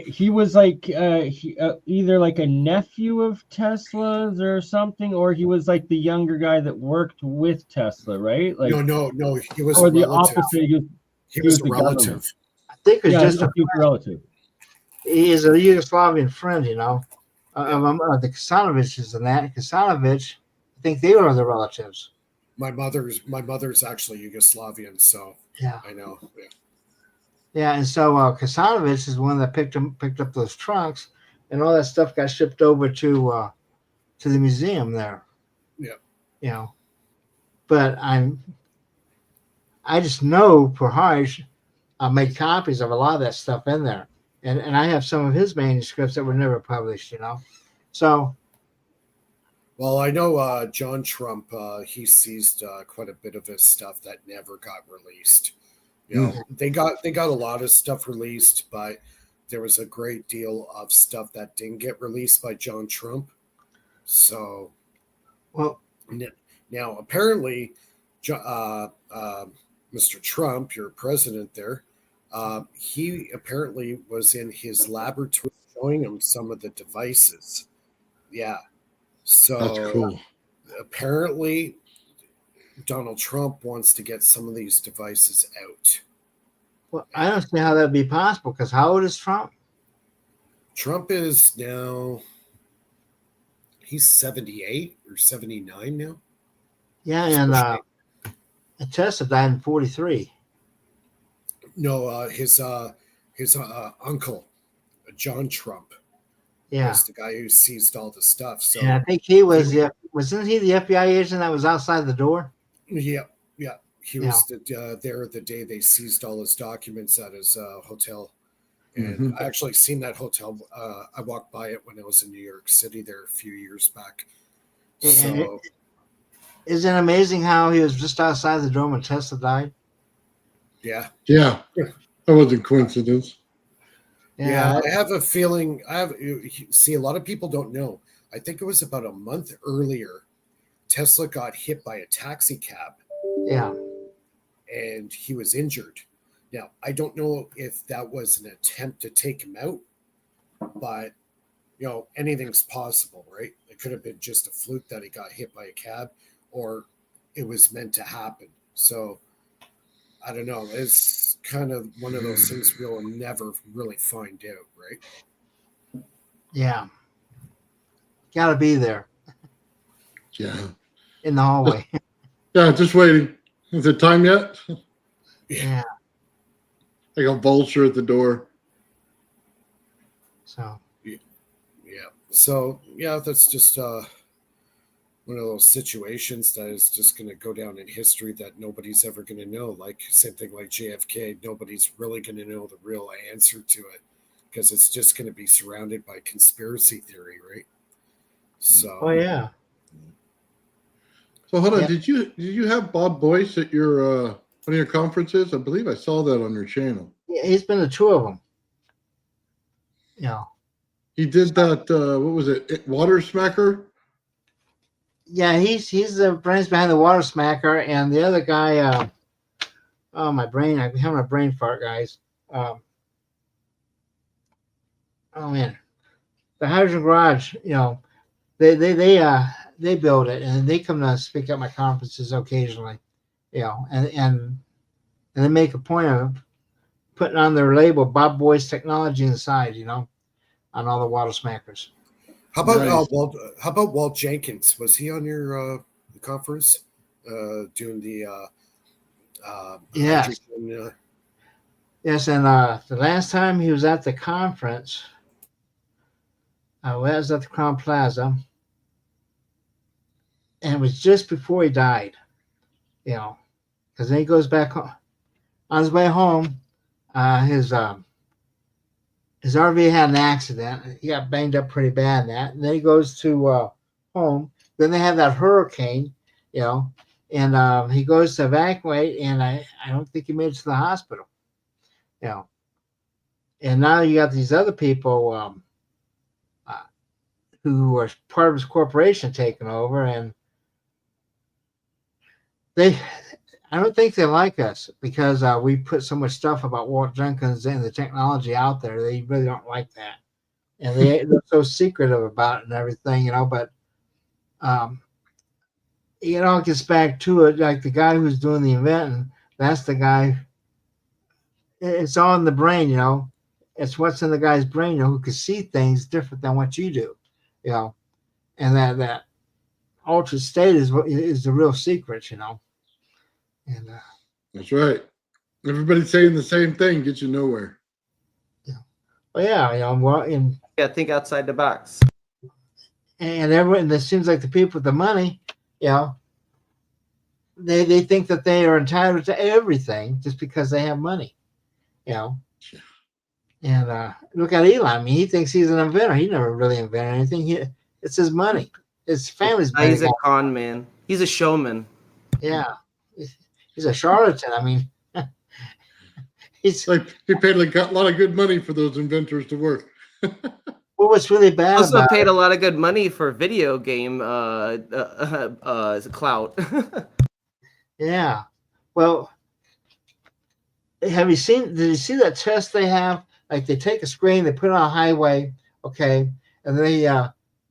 he was like either like a nephew of Tesla's or something, or he was like the younger guy that worked with Tesla, right? Like No. He was or a the relative. opposite. He was a the relative. government. I think it's Yeah, just a relative. he is a Yugoslavian friend, you know, the Kasanoviches and that. Kasanovich, I think they were the relatives. My mother's actually Yugoslavian, so Yeah. I know. Yeah. Yeah, and so Kasanovich is the one that picked up those trunks, and all that stuff got shipped over to the museum there. Yeah. You know, but I just know Puharich made copies of a lot of that stuff in there, and I have some of his manuscripts that were never published. You know, so. Well, I know John Trump, he seized quite a bit of his stuff that never got released. You know, they got a lot of stuff released, but there was a great deal of stuff that didn't get released by John Trump. So, Well, now apparently, Mr. Trump, your president there, he apparently was in his laboratory showing him some of the devices. Yeah. So That's cool. Apparently, Donald Trump wants to get some of these devices out. well, I don't see how that'd be possible because how old is Trump? Trump is now, he's 78 or 79 now. Yeah, and Tesla died in 43. No, his uncle, John Trump, Yeah. was the guy who seized all the stuff. So And I think he was wasn't he the FBI agent that was outside the door? yeah. He was there the day they seized all his documents at his hotel. And I actually seen that hotel. I walked by it when I was in New York City there a few years back. So Isn't it amazing how he was just outside the door when Tesla died? yeah. Yeah. That wasn't coincidence. Yeah, I have a feeling. See, a lot of people don't know. I think it was about a month earlier, Tesla got hit by a taxi cab. Yeah. And he was injured. Now, I don't know if that was an attempt to take him out, but anything's possible, right? It could have been just a fluke that he got hit by a cab, or it was meant to happen. So I don't know. It's kind of one of those things we'll never really find out, right? Yeah. Gotta be there Yeah. in the hallway. Yeah, just waiting. Is it time yet? Yeah. I got vulture at the door. So Yeah. So yeah, that's just one of those situations that is just going to go down in history that nobody's ever going to know. Like same thing like JFK, nobody's really going to know the real answer to it because it's just going to be surrounded by conspiracy theory, right? So. Oh yeah. So hold on, Yeah. did you have Bob Boyce at your one of your conferences? I believe I saw that on your channel. Yeah, he's been to two of them. Yeah. He did that. What was it? Water Smacker. Yeah, he's the brains behind the Water Smacker, and the other guy. Oh, my brain! I'm having a brain fart, guys. Oh man, the Hydrogen Garage. They build it, and they come to speak at my conferences occasionally. And and they make a point of putting on their label Bob Boy's Technology inside, on all the water smackers. How about Nice. how about Walt Jenkins? Was he on your conference doing the Yes. hydrogen? Yes, and the last time he was at the conference, I was at the Crown Plaza, and it was just before he died, because then he goes back home. On his way home, his RV had an accident. He got banged up pretty bad in that. And then he goes to home. Then they have that hurricane, and he goes to evacuate, and I don't think he made it to the hospital, And now you got these other people who are part of his corporation taking over, and I don't think they like us because we put so much stuff about Walt Jenkins and the technology out there. They really don't like that. And they're so secretive about it and everything, but, it gets back to it. Like the guy who's doing the inventing, that's the guy. It's all in the brain, It's what's in the guy's brain, who can see things different than what you do, And that altered state is the real secret, And That's right. Everybody saying the same thing gets you nowhere. well, yeah, well, Yeah, think outside the box. and everyone. It seems like the people with the money, they think that they are entitled to everything just because they have money, And look at Elon. I mean, he thinks he's an inventor. He never really invented anything. It's his money. His family's money. He's a con man. He's a showman. Yeah, he's a charlatan. I mean, he's Like he paid a lot of good money for those inventors to work. Well, what's really bad Also about paid it, a lot of good money for video game clout. yeah. Well, did you see that test they have? Like they take a screen, they put it on a highway, okay, and they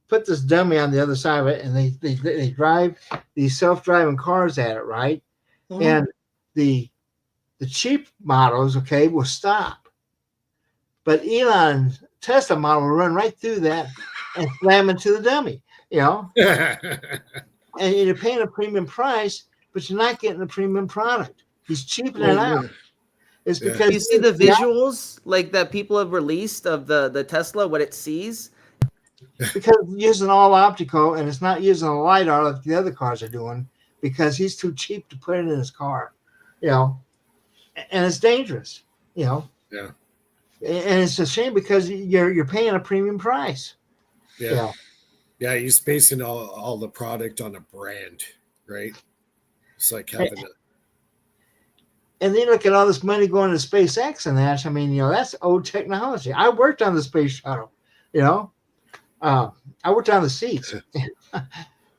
put this dummy on the other side of it, and they drive these self-driving cars at it, right? Oh, And the cheap models, okay, will stop. But Elon's Tesla model will run right through that and slam into the dummy, And you're paying a premium price, but you're not getting a premium product. He's cheaping it out. yeah. It's Yeah. because You see the visuals like that people have released of the Tesla, what it sees? because it's using all optical and it's not using a LiDAR like the other cars are doing because he's too cheap to put it in his car, and it's dangerous, Yeah. And it's a shame because you're paying a premium price. Yeah. Yeah, he's basing all the product on a brand, right? It's like having a And then look at all this money going to SpaceX and that. I mean, that's old technology. I worked on the space shuttle, I worked on the seats,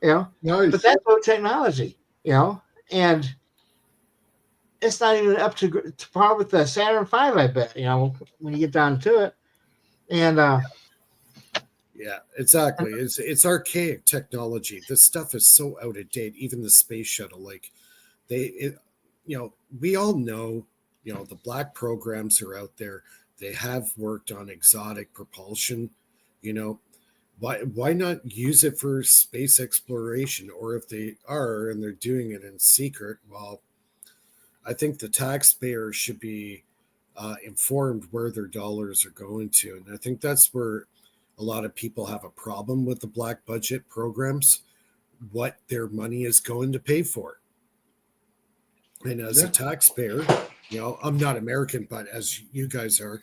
Nice. but that's old technology, and it's not even up to par with the Saturn V, I bet, when you get down to it. And yeah, exactly. It's archaic technology. This stuff is so out of date. Even the space shuttle, like we all know, the black programs are out there. They have worked on exotic propulsion. Why not use it for space exploration? Or if they are and they're doing it in secret, well, I think the taxpayer should be informed where their dollars are going to. And I think that's where a lot of people have a problem with the black budget programs, what their money is going to pay for. And as a taxpayer, I'm not American, but as you guys are,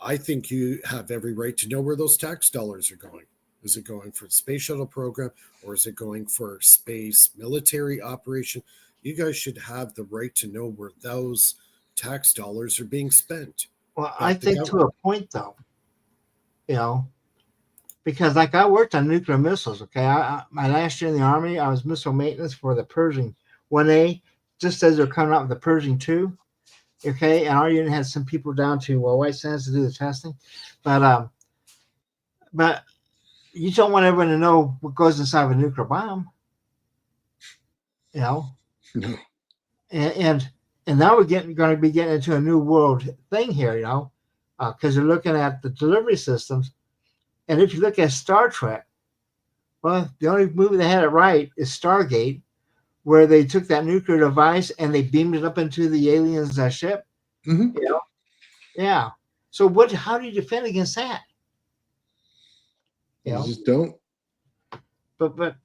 I think you have every right to know where those tax dollars are going. Is it going for the space shuttle program or is it going for space military operation? You guys should have the right to know where those tax dollars are being spent. well, I think to a point though, because like I worked on nuclear missiles. Okay, my last year in the Army, I was missile maintenance for the Pershing 1A, just as they're coming out with the Pershing 2. Okay, and our unit had some people down to White Sands to do the testing, but you don't want everyone to know what goes inside of a nuclear bomb, No. and And now we're going to be getting into a new world thing here, because you're looking at the delivery systems. And if you look at Star Trek, well, the only movie that had it right is Stargate, where they took that nuclear device and they beamed it up into the aliens' ship. Mhm. Yeah. So how do you defend against that? You just don't. But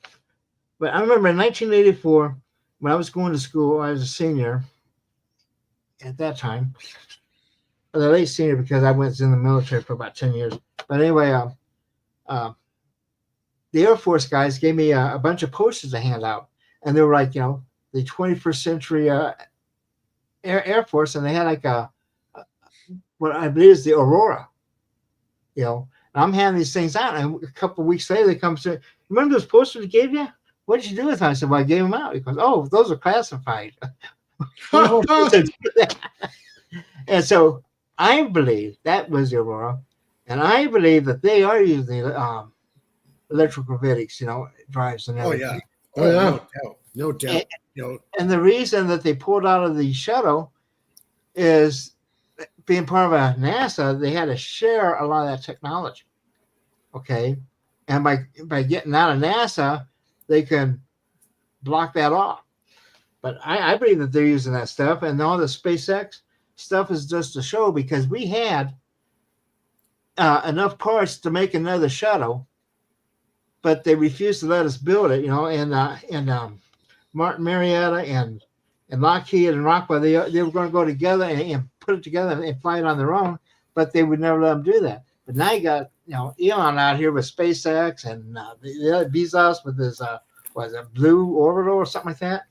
I remember in 1984 when I was going to school, I was a senior at that time, or the late senior because I went in the military for about 10 years. But anyway, the Air Force guys gave me a bunch of posters to hand out, and they were like, the 21st century Air Force, and they had like what I believe is the Aurora, and I'm handing these things out, and a couple of weeks later they come to, remember those posters we gave you? What did you do with them? I said, well, I gave them out. He goes, oh, those are classified. And so I believe that was the Aurora, and I believe that they are using electrogravitics, drives and everything. Oh yeah. No doubt. And the reason that they pulled out of the shuttle is being part of a NASA, they had to share a lot of that technology. Okay. And by getting out of NASA, they can block that off. But I believe that they're using that stuff, and all the SpaceX stuff is just a show, because we had enough parts to make another shuttle, but they refused to let us build it, and Martin Marietta and Lockheed and Rockwell, they were going to go together and put it together and fly it on their own, but they would never let them do that. But now you got Elon out here with SpaceX, and the other Bezos with his Blue Orbital or something like that.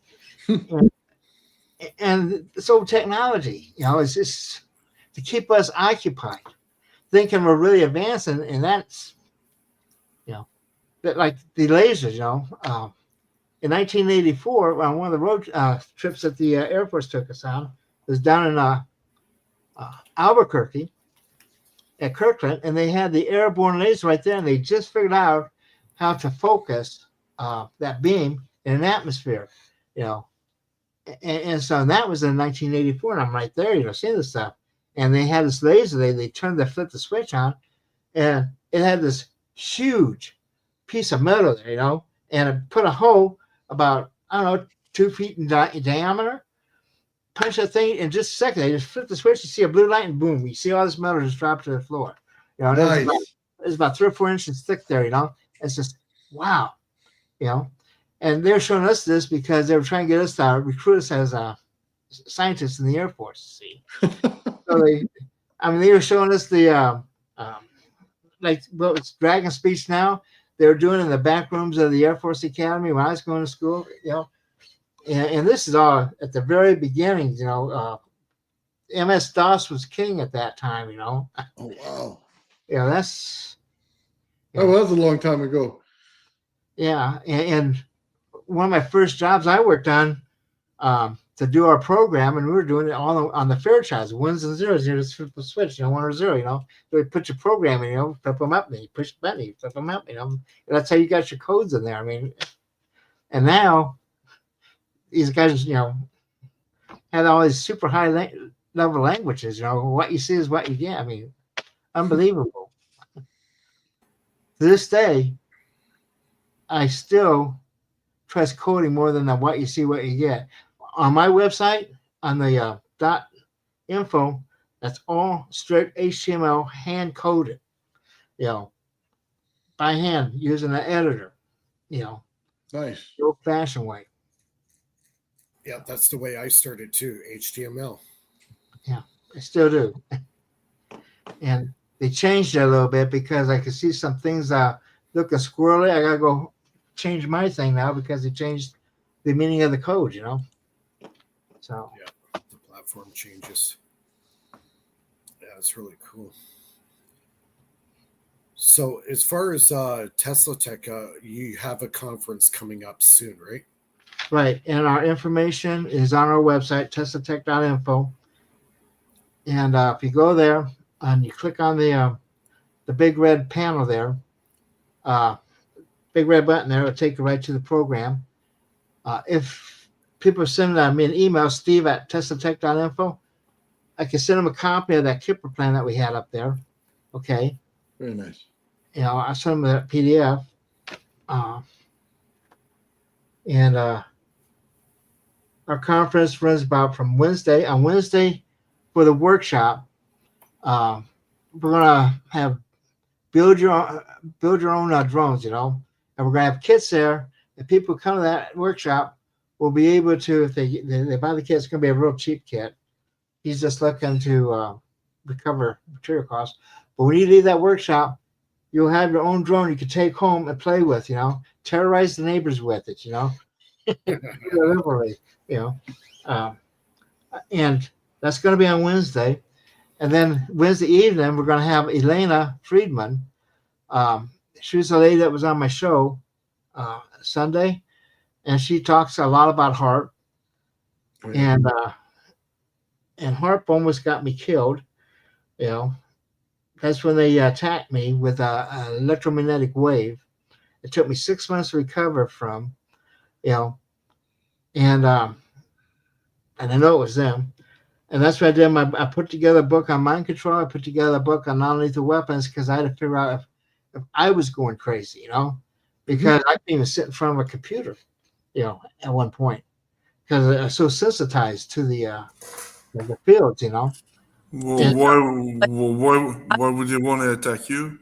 and so technology, it's just to keep us occupied, thinking we're really advancing, and that's that, like the lasers, in 1984, on one of the road trips that the Air Force took us on, was down in Albuquerque at Kirkland, and they had the airborne laser right there, and they just figured out how to focus that beam in an atmosphere, and so that was in 1984, and I'm right there, seeing this stuff, and they had this laser, they flipped the switch on, and it had this huge piece of metal there, and it put a hole about, 2 feet in diameter. Punch that thing in just a second. They just flip the switch, you see a blue light, and boom, you see all this metal just drop to the floor. Nice. It's about 3 or 4 inches thick there, It's just, wow, And they're showing us this because they were trying to get us to recruit us as scientists in the Air Force, see. So they were showing us the, it's Dragon Speech now. They were doing in the back rooms of the Air Force Academy when I was going to school, and this is all at the very beginning, MS-DOS was king at that time, Oh, wow. That's. That was a long time ago. Yeah. And one of my first jobs I worked on to do our program, and we were doing it all on the Fairchilds, ones and zeros. You just flip the switch, 1 or 0, So we put your program in, flip them up, and you push the button, you flip them up, And that's how you got your codes in there. And now these guys, had all these super high level languages. What you see is what you get. Unbelievable. To this day, I still trust coding more than the what you see, what you get. On my website, on the .info, that's all straight HTML, hand coded, by hand using an editor, Nice. the old-fashioned way. Yeah, that's the way I started too, HTML. Yeah, I still do. And they changed it a little bit because I could see some things looking squirrely. I gotta go change my thing now because they changed the meaning of the code, So yeah, the platform changes. Yeah, it's really cool. So as far as Tesla Tech, you have a conference coming up soon, right? Right, and our information is on our website, teslatech.info. And if you go there and you click on the big red panel there, big red button there, it'll take you right to the program. If people send me an email, steve@teslatech.info. I can send them a copy of that Kipper plan that we had up there. Okay. Very nice. I send them that PDF. And our conference runs about from Wednesday. On Wednesday, for the workshop, we're gonna have build your own drones, and we're gonna have kits there. And people who come to that workshop will be able to, if they buy the kit, it's gonna be a real cheap kit. He's just looking to recover material costs. But when you leave that workshop, you'll have your own drone you can take home and play with, terrorize the neighbors with it, literally, and that's going to be on Wednesday. And then Wednesday evening, we're going to have Elena Friedman. She was a lady that was on my show Sunday, and she talks a lot about HARP. Oh, yeah. And HARP almost got me killed. That's when they attacked me with an electromagnetic wave. It took me 6 months to recover from, and I know it was them. And that's what I did. I put together a book on mind control. I put together a book on non-lethal weapons because I had to figure out if I was going crazy, because I couldn't even sit in front of a computer, at one point, because I was so sensitized to the fields, Well, why would they want to attack you?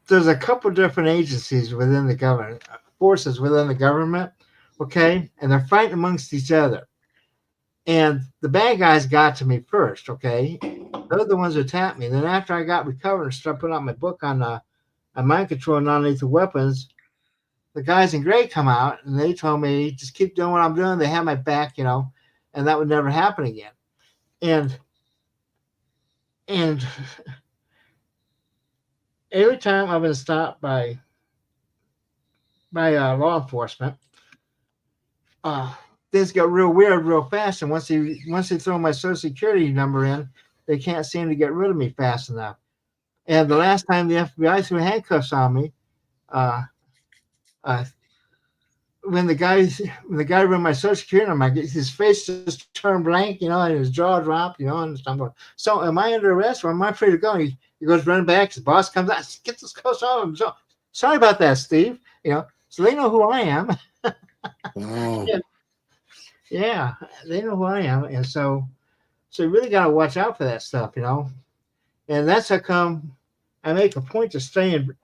There's a couple different agencies within the government, forces within the government, okay, and they're fighting amongst each other. And the bad guys got to me first, okay. They're the ones who attacked me. Then after I got recovered and started putting out my book on mind control and non-lethal weapons, the guys in gray come out and they told me, just keep doing what I'm doing. They have my back, and that would never happen again. And every time I've been stopped by law enforcement, things get real weird real fast. And once they throw my social security number in, they can't seem to get rid of me fast enough. And the last time the FBI threw handcuffs on me, when the guy ran my social security number, his face just turned blank, and his jaw dropped, and I'm going, so am I under arrest or am I free to go? He goes running back. His boss comes out, get this coat off him. So sorry about that, Steve. So they know who I am. Wow. Yeah, they know who I am, and so you really got to watch out for that stuff, And that's how come I make a point to stay in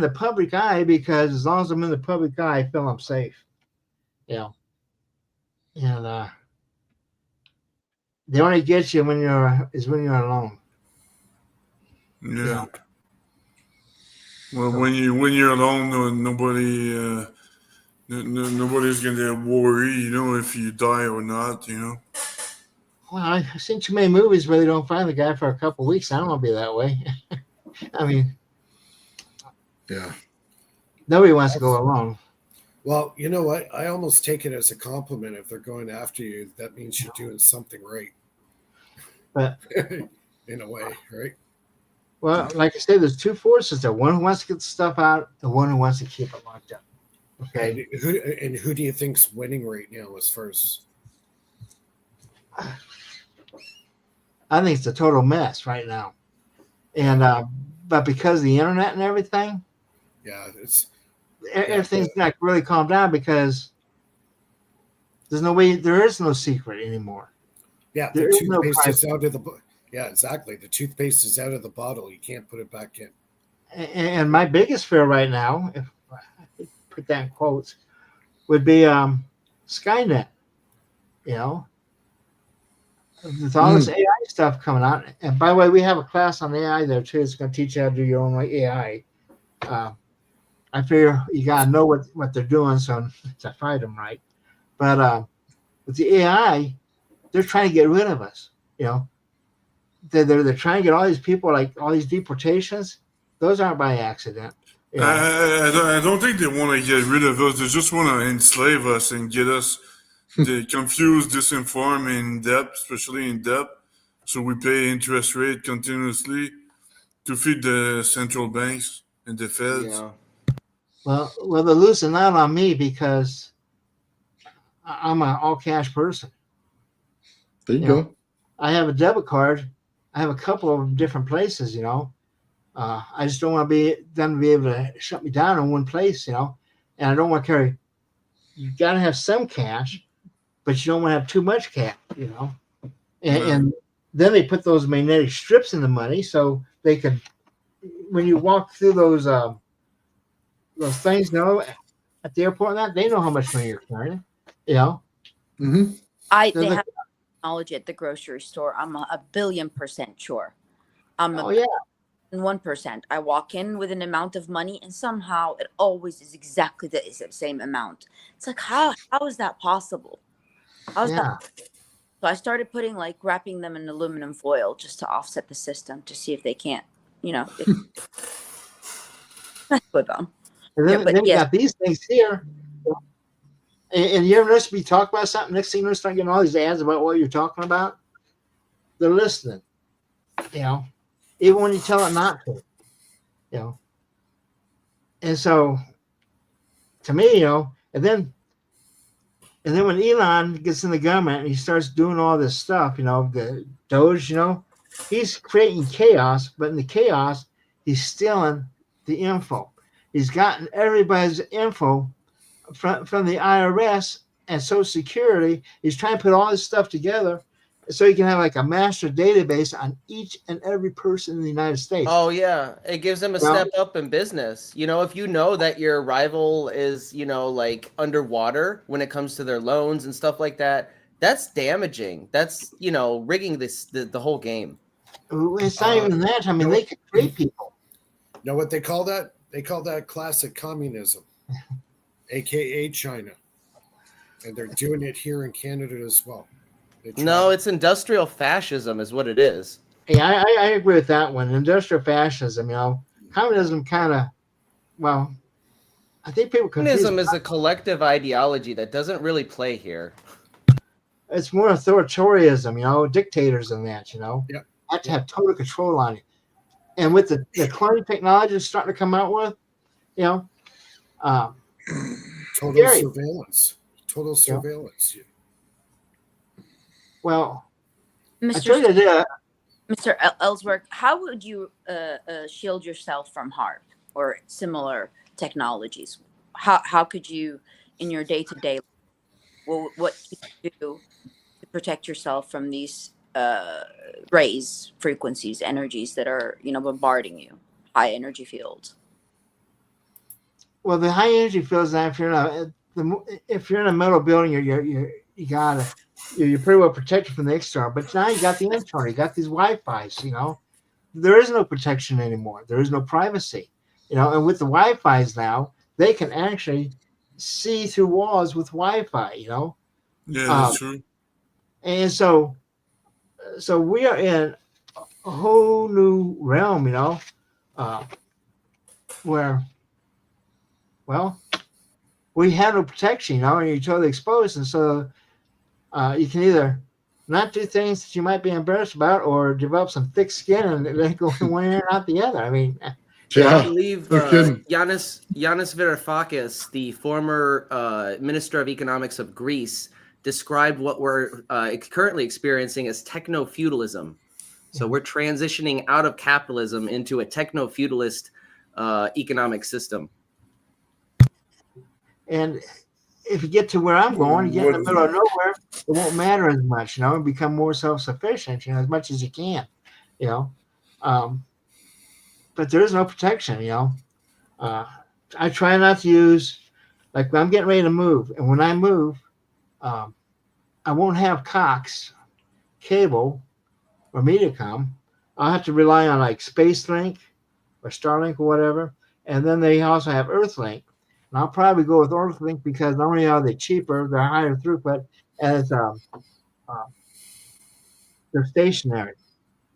the public eye, because as long as I'm in the public eye, I feel I'm safe. And they only get you when you're alone. Yeah. Well, when you're alone, nobody's gonna worry, if you die or not, Well, I've seen too many movies where they don't find the guy for a couple of weeks. I don't want to be that way. I mean, yeah. Nobody wants to go alone. Well, you know what? I almost take it as a compliment if they're going after you. That means you're doing something right. But in a way, right? Well, like I said, there's two forces there. One who wants to get the stuff out, the one who wants to keep it locked up. Okay. And who do you think's winning right now as far as? I think it's a total mess right now. And but because of the internet and everything, yeah, everything's not really calmed down, because there is no secret anymore. Yeah, the toothpaste is out of the yeah, exactly. The toothpaste is out of the bottle. You can't put it back in. And my biggest fear right now, if I put that in quotes, would be Skynet. With all this AI stuff coming out. And by the way, we have a class on AI there too. It's going to teach you how to do your own AI. I figure you got to know what they're doing to fight them right. But with the AI, they're trying to get rid of us. They're trying to get all these people, like all these deportations. Those aren't by accident. I don't think they want to get rid of us. They just want to enslave us and get us confused, disinformed, in debt, especially in debt. So we pay interest rate continuously to feed the central banks. and the feds. Yeah. Well, they're losing out on me because I'm an all cash person. There you You go. know, I have a debit card. I have a couple of different places, I just don't want them to be able to shut me down in one place, and I don't want to carry. You got to have some cash, but you don't want to have too much cash, And then they put those magnetic strips in the money so they can, when you walk through those things, at the airport, and that they know how much money you're carrying, Mm-hmm. They have technology at the grocery store. I'm a billion% sure. Oh yeah. 1%. I walk in with an amount of money, and somehow it always is exactly the same amount. It's like, how is that possible? How's that? So I started wrapping them in aluminum foil just to offset the system to see if they can't, mess with them. And then they got these things here. And you ever notice me talk about something, next thing you know, start getting all these ads about what you're talking about? They're listening, even when you tell it not to, And so, to me, and then when Elon gets in the government and he starts doing all this stuff, the Doge, he's creating chaos, but in the chaos, he's stealing the info. He's gotten everybody's info from the IRS and Social Security. He's trying to put all this stuff together so you can have like a master database on each and every person in the United States. Oh yeah, it gives them a step up in business. If you know that your rival is, underwater when it comes to their loans and stuff like that, that's damaging. That's, rigging the whole game. It's not even that. I mean, they can create people. You know what they call that? They call that classic communism, aka China. And they're doing it here in Canada as well. No, it's industrial fascism is what it is. Yeah, I agree with that one. Industrial fascism, communism kind of, I think people confuse. Communism is a collective ideology that doesn't really play here. It's more authoritarianism, dictators and that, Yeah. Have to have total control on it. And with the cloning technology it's starting to come out with, total scary. surveillance. Total surveillance. Yeah. Well, Mr. Ellsworth, how would you shield yourself from HARP or similar technologies? How could you, in your day-to-day, what do you do to protect yourself from these rays, frequencies, energies that are bombarding you, high energy fields? Well, the high energy fields, if you're in a metal building, you're pretty well protected from the external. But now you got the internal. You got these Wi-Fi's. There is no protection anymore. There is no privacy. And with the Wi-Fi's now, they can actually see through walls with Wi-Fi. Yeah, that's true. And so we are in a whole new realm. Where, we have no protection, and you're totally exposed. And so you can either not do things that you might be embarrassed about or develop some thick skin and let go one ear and out the other. I mean, I believe Yanis Varoufakis, the former Minister of Economics of Greece, described what we're currently experiencing as techno-feudalism. So we're transitioning out of capitalism into a techno-feudalist economic system. And if you get to where I'm going, you get in the middle of nowhere, it won't matter as much, and become more self-sufficient, as much as you can, but there is no protection, I try not to use, like I'm getting ready to move, and when I move, I won't have Cox cable or Mediacom. I'll have to rely on like SpaceLink or Starlink or whatever, and then they also have Earthlink. And I'll probably go with Earthlink because not only are they cheaper, they're higher throughput, as they're stationary.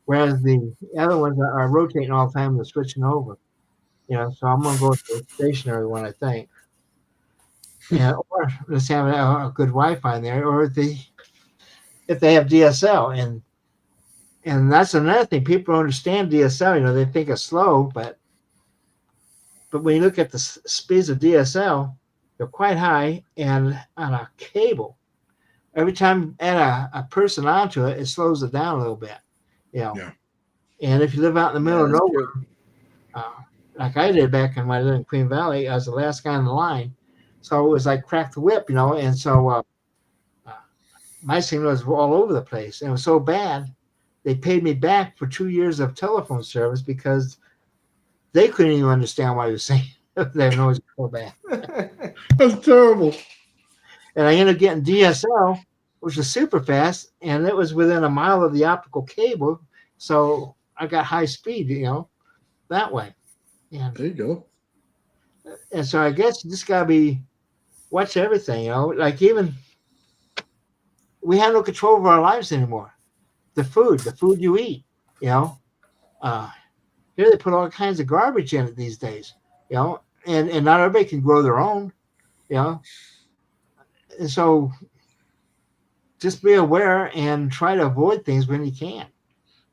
Whereas the other ones are rotating all the time, they're switching over. So I'm going to go with the stationary one, I think. Or let's have a good Wi-Fi in there, or if they have DSL, and that's another thing. People don't understand DSL. They think it's slow, but but when you look at the speeds of DSL, they're quite high, and on a cable, every time you add a person onto it, it slows it down a little bit, Yeah. And if you live out in the middle of that's nowhere, true. like I did back when I lived in Queen Valley, I was the last guy in the line, so it was like crack the whip, and so my signal was all over the place, and it was so bad, they paid me back for 2 years of telephone service because they couldn't even understand what I was saying. Their noise was so bad. That's terrible. And I ended up getting DSL, which was super fast, and it was within a mile of the optical cable. So I got high speed, that way. There you go. And so I guess you just got to watch everything, like even we have no control over our lives anymore. The food you eat, here they put all kinds of garbage in it these days, and not everybody can grow their own, and so just be aware and try to avoid things when you can.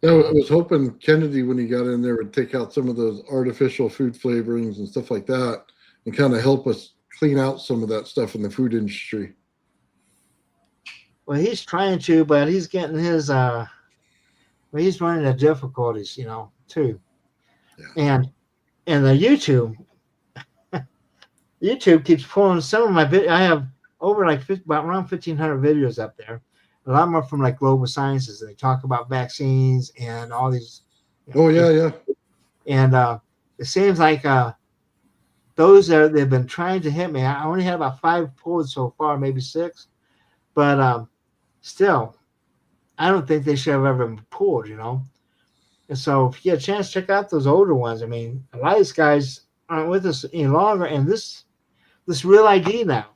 Yeah, I was hoping Kennedy, when he got in there, would take out some of those artificial food flavorings and stuff like that and kind of help us clean out some of that stuff in the food industry. Well, he's trying to, but he's getting his he's running into difficulties, too. Yeah. And the YouTube keeps pulling some of my videos. I have over about around 1,500 videos up there. A lot more from Global Sciences. They talk about vaccines and all these. Yeah. And it seems like those they've been trying to hit me. I only had about 5 pulled so far, maybe 6. But still, I don't think they should have ever been pulled, And so if you get a chance, check out those older ones. I mean, a lot of these guys aren't with us any longer. And this Real ID now,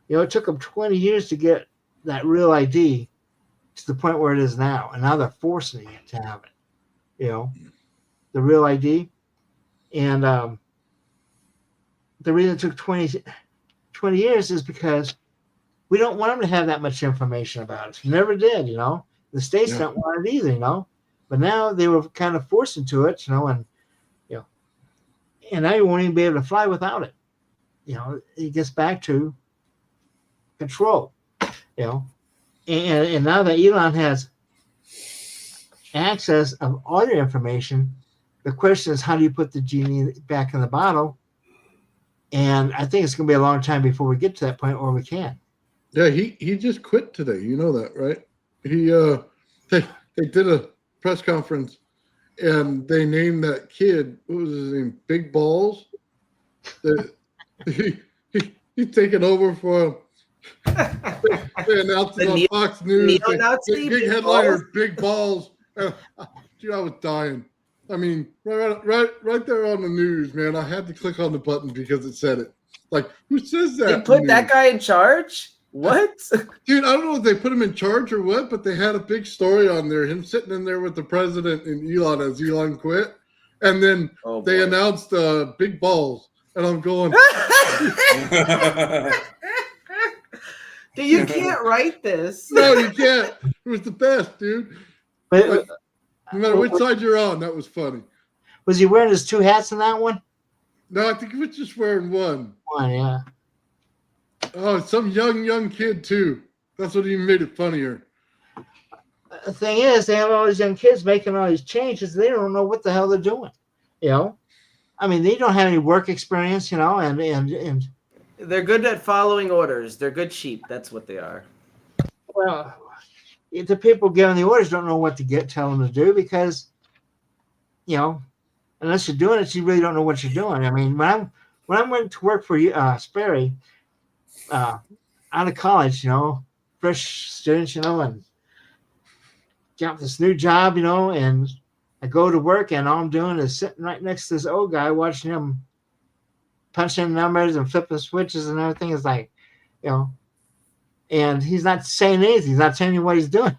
it took them 20 years to get that Real ID to the point where it is now. And now they're forcing it to have it, the Real ID. And the reason it took 20 years is because we don't want them to have that much information about us. We never did, The states don't want it either, But now they were kind of forced into it, and now you won't even be able to fly without it. It gets back to control, And now that Elon has access of all your information, the question is, how do you put the genie back in the bottle? And I think it's going to be a long time before we get to that point where we can. Yeah, he just quit today. You know that, right? He they did a press conference and they named that kid, what was his name? Big Balls. He's taking over for they announced it on Fox News. Big headliner, Big Balls. Dude, I was dying. I mean, right there on the news, man. I had to click on the button because it said it. Like, who says that? They put that guy in charge? What? Dude, I don't know if they put him in charge or what, but they had a big story on there. Him sitting in there with the president and Elon as Elon quit. And then they announced Big Balls. And I'm going. Dude, you can't write this. No, you can't. It was the best, dude. Like, no matter which side you're on, that was funny. Was he wearing his 2 hats in that one? No, I think he was just wearing one. One, yeah. Oh, some young kid, too. That's what even made it funnier. The thing is, they have all these young kids making all these changes. They don't know what the hell they're doing, I mean, they don't have any work experience, and they're good at following orders. They're good sheep. That's what they are. Well, the people giving the orders don't know what to tell them to do because, unless you're doing it, you really don't know what you're doing. I mean, when I went to work for Sperry, out of college, fresh students, and got this new job, and I go to work and all I'm doing is sitting right next to this old guy watching him punch in numbers and flipping switches and everything. Is like, and he's not saying anything. He's not telling you what he's doing,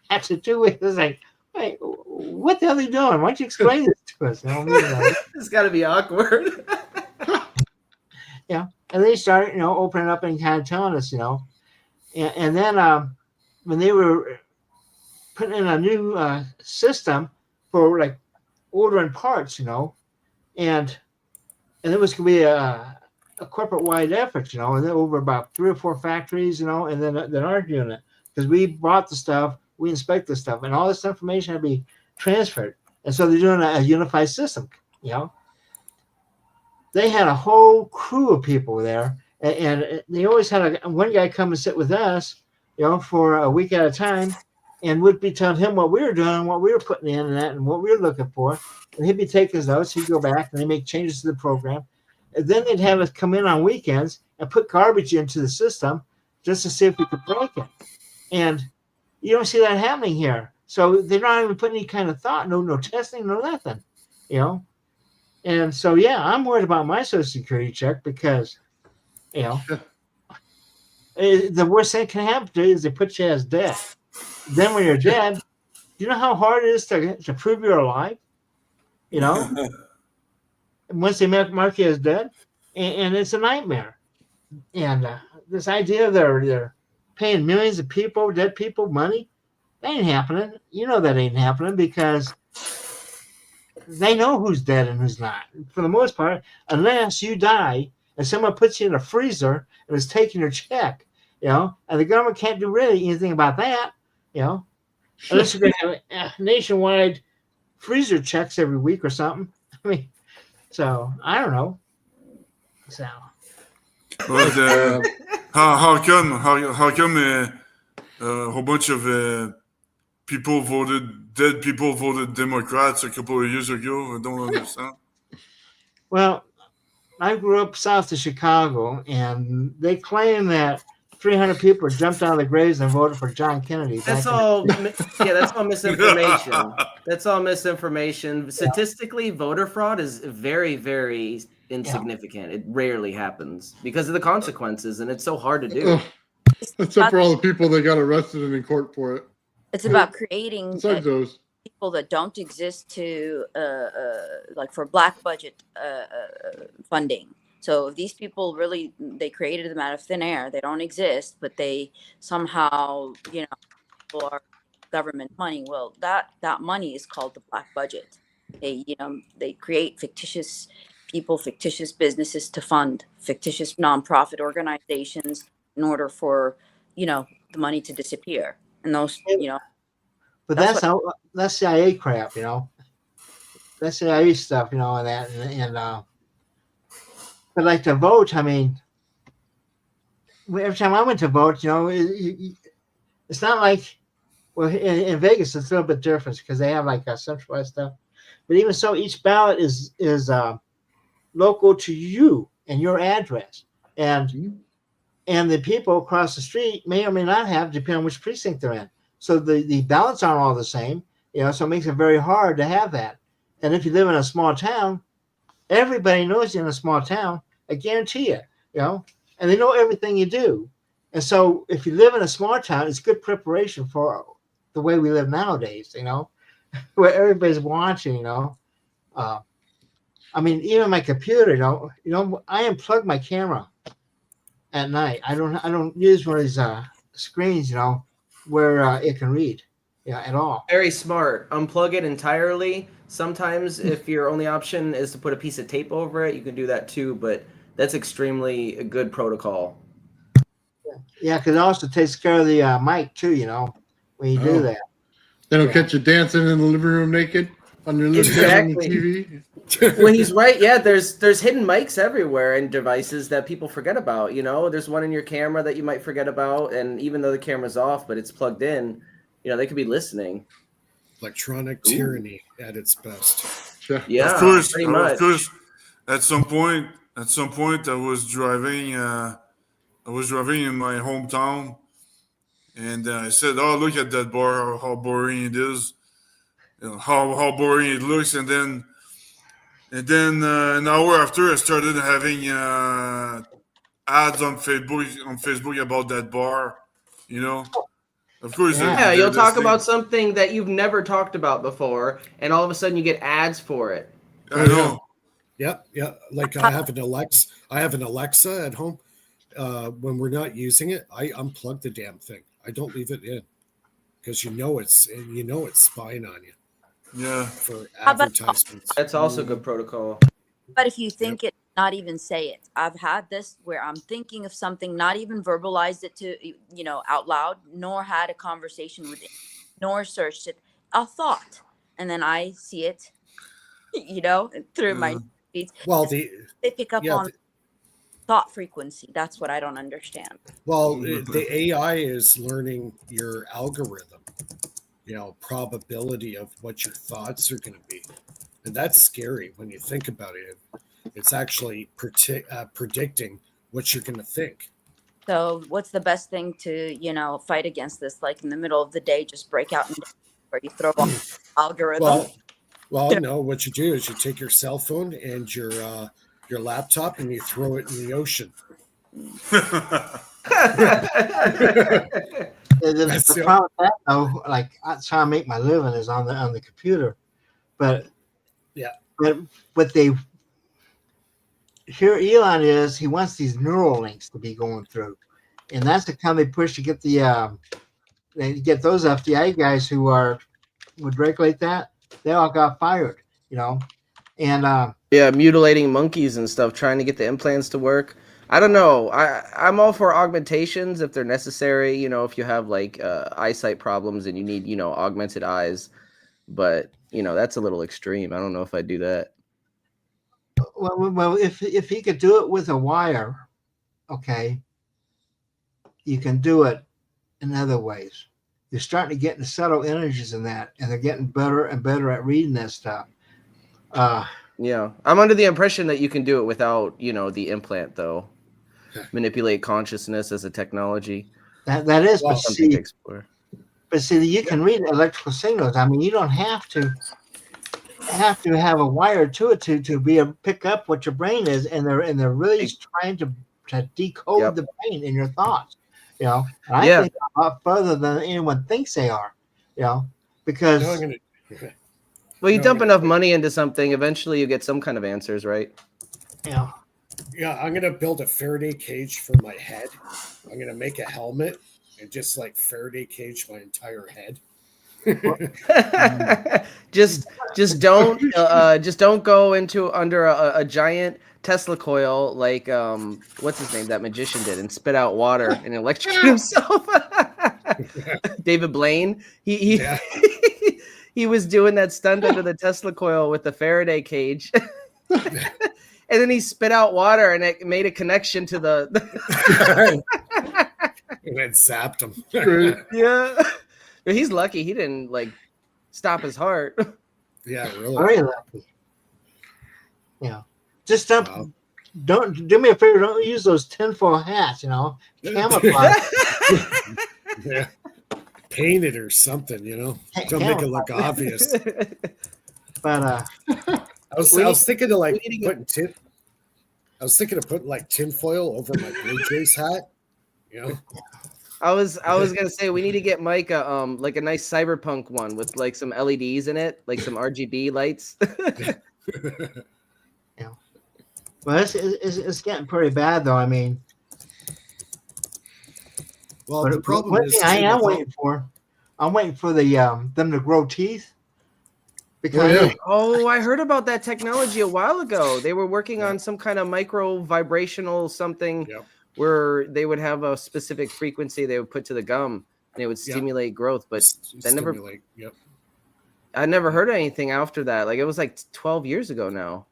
After 2 weeks, it's like, wait, what the hell are you doing? Why don't you explain this to us? It's got to be awkward. And then he started, opening up and kind of telling us, and then when they were putting in a new system for ordering parts, and it was going to be a corporate-wide effort, you know, and then over about 3 or 4 factories, you know, and then our unit, because we bought the stuff, we inspect the stuff, and all this information had to be transferred. And so they're doing a unified system, you know. They had a whole crew of people there, and they always had one guy come and sit with us, you know, for a week at a time, and we'd be telling him what we were doing and what we were putting in and that and what we were looking for. And he'd be taking his notes. He'd go back and they make changes to the program. And then they'd have us come in on weekends and put garbage into the system just to see if we could break it. And you don't see that happening here. So they're not even putting any kind of thought, no testing, no nothing, you know. And so, yeah, I'm worried about my Social Security check because, you know, the worst thing that can happen to you is they put you as dead. Then when you're dead, you know how hard it is to prove you're alive? You know? Once they mark you as dead, and it's a nightmare. And this idea they're paying millions of people, dead people, money, that ain't happening. You know that ain't happening because they know who's dead and who's not. For the most part, unless you die and someone puts you in a freezer and is taking your check, you know, and the government can't do really anything about that, you know, unless you're going to have nationwide freezer checks every week or something. I mean, so I don't know. So, but how come a whole bunch of dead people voted Democrats a couple of years ago? I don't understand. Well, I grew up south of Chicago, and they claim that 300 people jumped out of the graves and voted for John Kennedy. That's all. That's all misinformation. That's all misinformation. Statistically, voter fraud is very, very insignificant. It rarely happens because of the consequences, and it's so hard to do. Except for all the people that got arrested and in court for it. It's about creating those people that don't exist to like for black budget funding. So if these people really, they created them out of thin air, they don't exist, but they somehow, you know, for government money. Well, that money is called the black budget. They create fictitious people, fictitious businesses to fund fictitious nonprofit organizations in order for, you know, the money to disappear. And those, you know. But that's CIA crap, you know. That's CIA stuff, you know, and that and but like to vote, I mean, every time I went to vote, you know, it's not like, well, in Vegas it's a little bit different because they have like a centralized stuff. But even so, each ballot is local to you and your address, and the people across the street may or may not have, depending on which precinct they're in. So the ballots aren't all the same, you know. So it makes it very hard to have that. And if you live in a small town, everybody knows you're in a small town. I guarantee you, you know, and they know everything you do. And so if you live in a small town, it's good preparation for the way we live nowadays, you know, where everybody's watching, you know. I mean, even my computer, you know, I unplug my camera at night. I don't use one of these screens, you know, where it can read, at all. Very smart. Unplug it entirely. Sometimes if your only option is to put a piece of tape over it, you can do that too, but that's extremely a good protocol. Yeah, because it also takes care of the mic too, you know, when you do that. They don't catch you dancing in the living room naked on your living room TV. Well, he's right. Yeah, there's hidden mics everywhere and devices that people forget about. You know, there's one in your camera that you might forget about, and even though the camera's off, but it's plugged in, you know, they could be listening. Electronic tyranny at its best. Yeah, of course, pretty much. Of course, at some point, I was driving in my hometown, and I said, "Oh, look at that bar! How boring it is! You know, how boring it looks." And then an hour after, I started having ads on Facebook about that bar. You know, of course. Yeah, you'll talk about something that you've never talked about before, and all of a sudden you get ads for it. I know. Yeah. Like I have an Alexa at home. When we're not using it, I unplug the damn thing. I don't leave it in because you know it's spying on you. Yeah. For advertisements. That's also good protocol. But if you think it, not even say it. I've had this where I'm thinking of something, not even verbalized it to, out loud, nor had a conversation with it, nor searched it, a thought. And then I see it, through my feeds. Well, they pick up on thought frequency. That's what I don't understand. Well, the AI is learning your algorithm, probability of what your thoughts are going to be. And that's scary when you think about it. It's actually predicting what you're going to think. So what's the best thing to, fight against this? Like in the middle of the day, just break out and where you throw off algorithm? Well, no, what you do is you take your cell phone and your laptop and you throw it in the ocean. The problem with that, though, like that's how I make my living is on the computer. But what they here Elon is, he wants these neural links to be going through, and that's the kind they push to get they get those FBI guys who would regulate that. They all got fired, and mutilating monkeys and stuff, trying to get the implants to work. I don't know. I'm all for augmentations if they're necessary. If you have like eyesight problems and you need augmented eyes, but that's a little extreme. I don't know if I'd do that. Well, if he could do it with a wire, okay, you can do it in other ways. You're starting to get into subtle energies in that, and they're getting better and better at reading that stuff. Yeah, I'm under the impression that you can do it without, the implant, though. Manipulate consciousness as a technology. That is, well, something to explore. But see, you can read electrical signals. I mean, you don't have to have a wire to it to be able to pick up what your brain is, and they're really trying to decode the brain in your thoughts. And I think a lot further than anyone thinks they are. Because well, you dump enough money into something, eventually you get some kind of answers, right? Yeah. Yeah, I'm gonna build a Faraday cage for my head. I'm gonna make a helmet and just like Faraday cage my entire head. just don't go under a giant Tesla coil like what's his name, that magician did, and spit out water and electrocute himself. David Blaine. He was doing that stunt under the Tesla coil with the Faraday cage. And then he spit out water and it made a connection to the and then zapped him. Yeah. He's lucky he didn't stop his heart. Yeah, really. Very lucky. Yeah. Just don't do me a favor, don't use those tinfoil hats, camouflage. Yeah. Paint it or something, Don't make it look obvious. But I was thinking of putting tinfoil over my Blue Jays hat, I was gonna say we need to get Mike a nice cyberpunk one with some LEDs in it, some RGB lights. Yeah. Well, it's getting pretty bad though. I mean, well, the problem is I'm waiting for the them to grow teeth. Because I heard about that technology a while ago. They were working on some kind of micro vibrational something where they would have a specific frequency they would put to the gum and it would stimulate growth. But I never heard anything after that. It was 12 years ago now.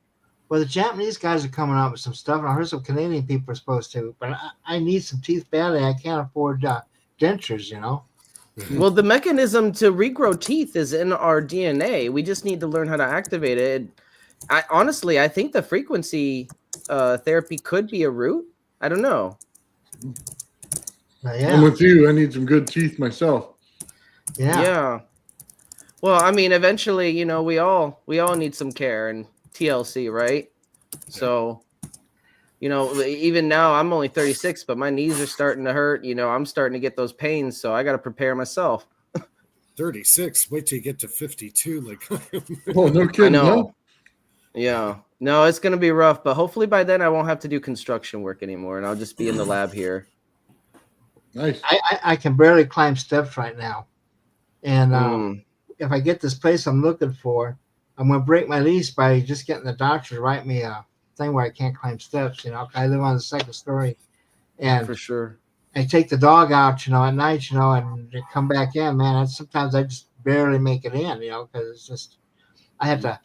Well, the Japanese guys are coming out with some stuff, and I heard some Canadian people are supposed to. But I need some teeth badly. I can't afford dentures, Well, the mechanism to regrow teeth is in our DNA. We just need to learn how to activate it. I think the frequency therapy could be a route. I don't know. I'm with you. I need some good teeth myself. Yeah. Well, I mean, eventually, we all need some care and TLC, right? So, even now I'm only 36, but my knees are starting to hurt. I'm starting to get those pains, so I got to prepare myself. 36. Wait till you get to 52. Oh, no kidding. I know. No? Yeah. No, it's going to be rough, but hopefully by then I won't have to do construction work anymore, and I'll just be in the lab here. Nice. I can barely climb steps right now. And if I get this place I'm looking for, I'm going to break my lease by just getting the doctor to write me a thing where I can't climb steps. I live on the second story, and For sure. I take the dog out, at night, and they come back in, man. And sometimes I just barely make it in, because it's just, I have to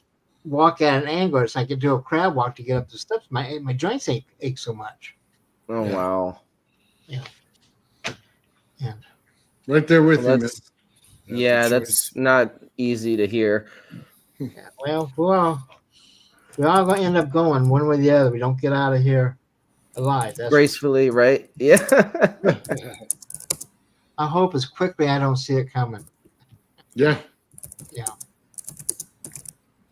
walk at an angle. It's like I do a crab walk to get up the steps. My joints ache so much. Oh, Yeah. wow. Yeah. And Right there with you, man. That's not easy to hear. yeah, well, we're all going to end up going one way or the other. We don't get out of here alive. That's Gracefully, right? Yeah. I hope as quickly I don't see it coming. Yeah. Yeah.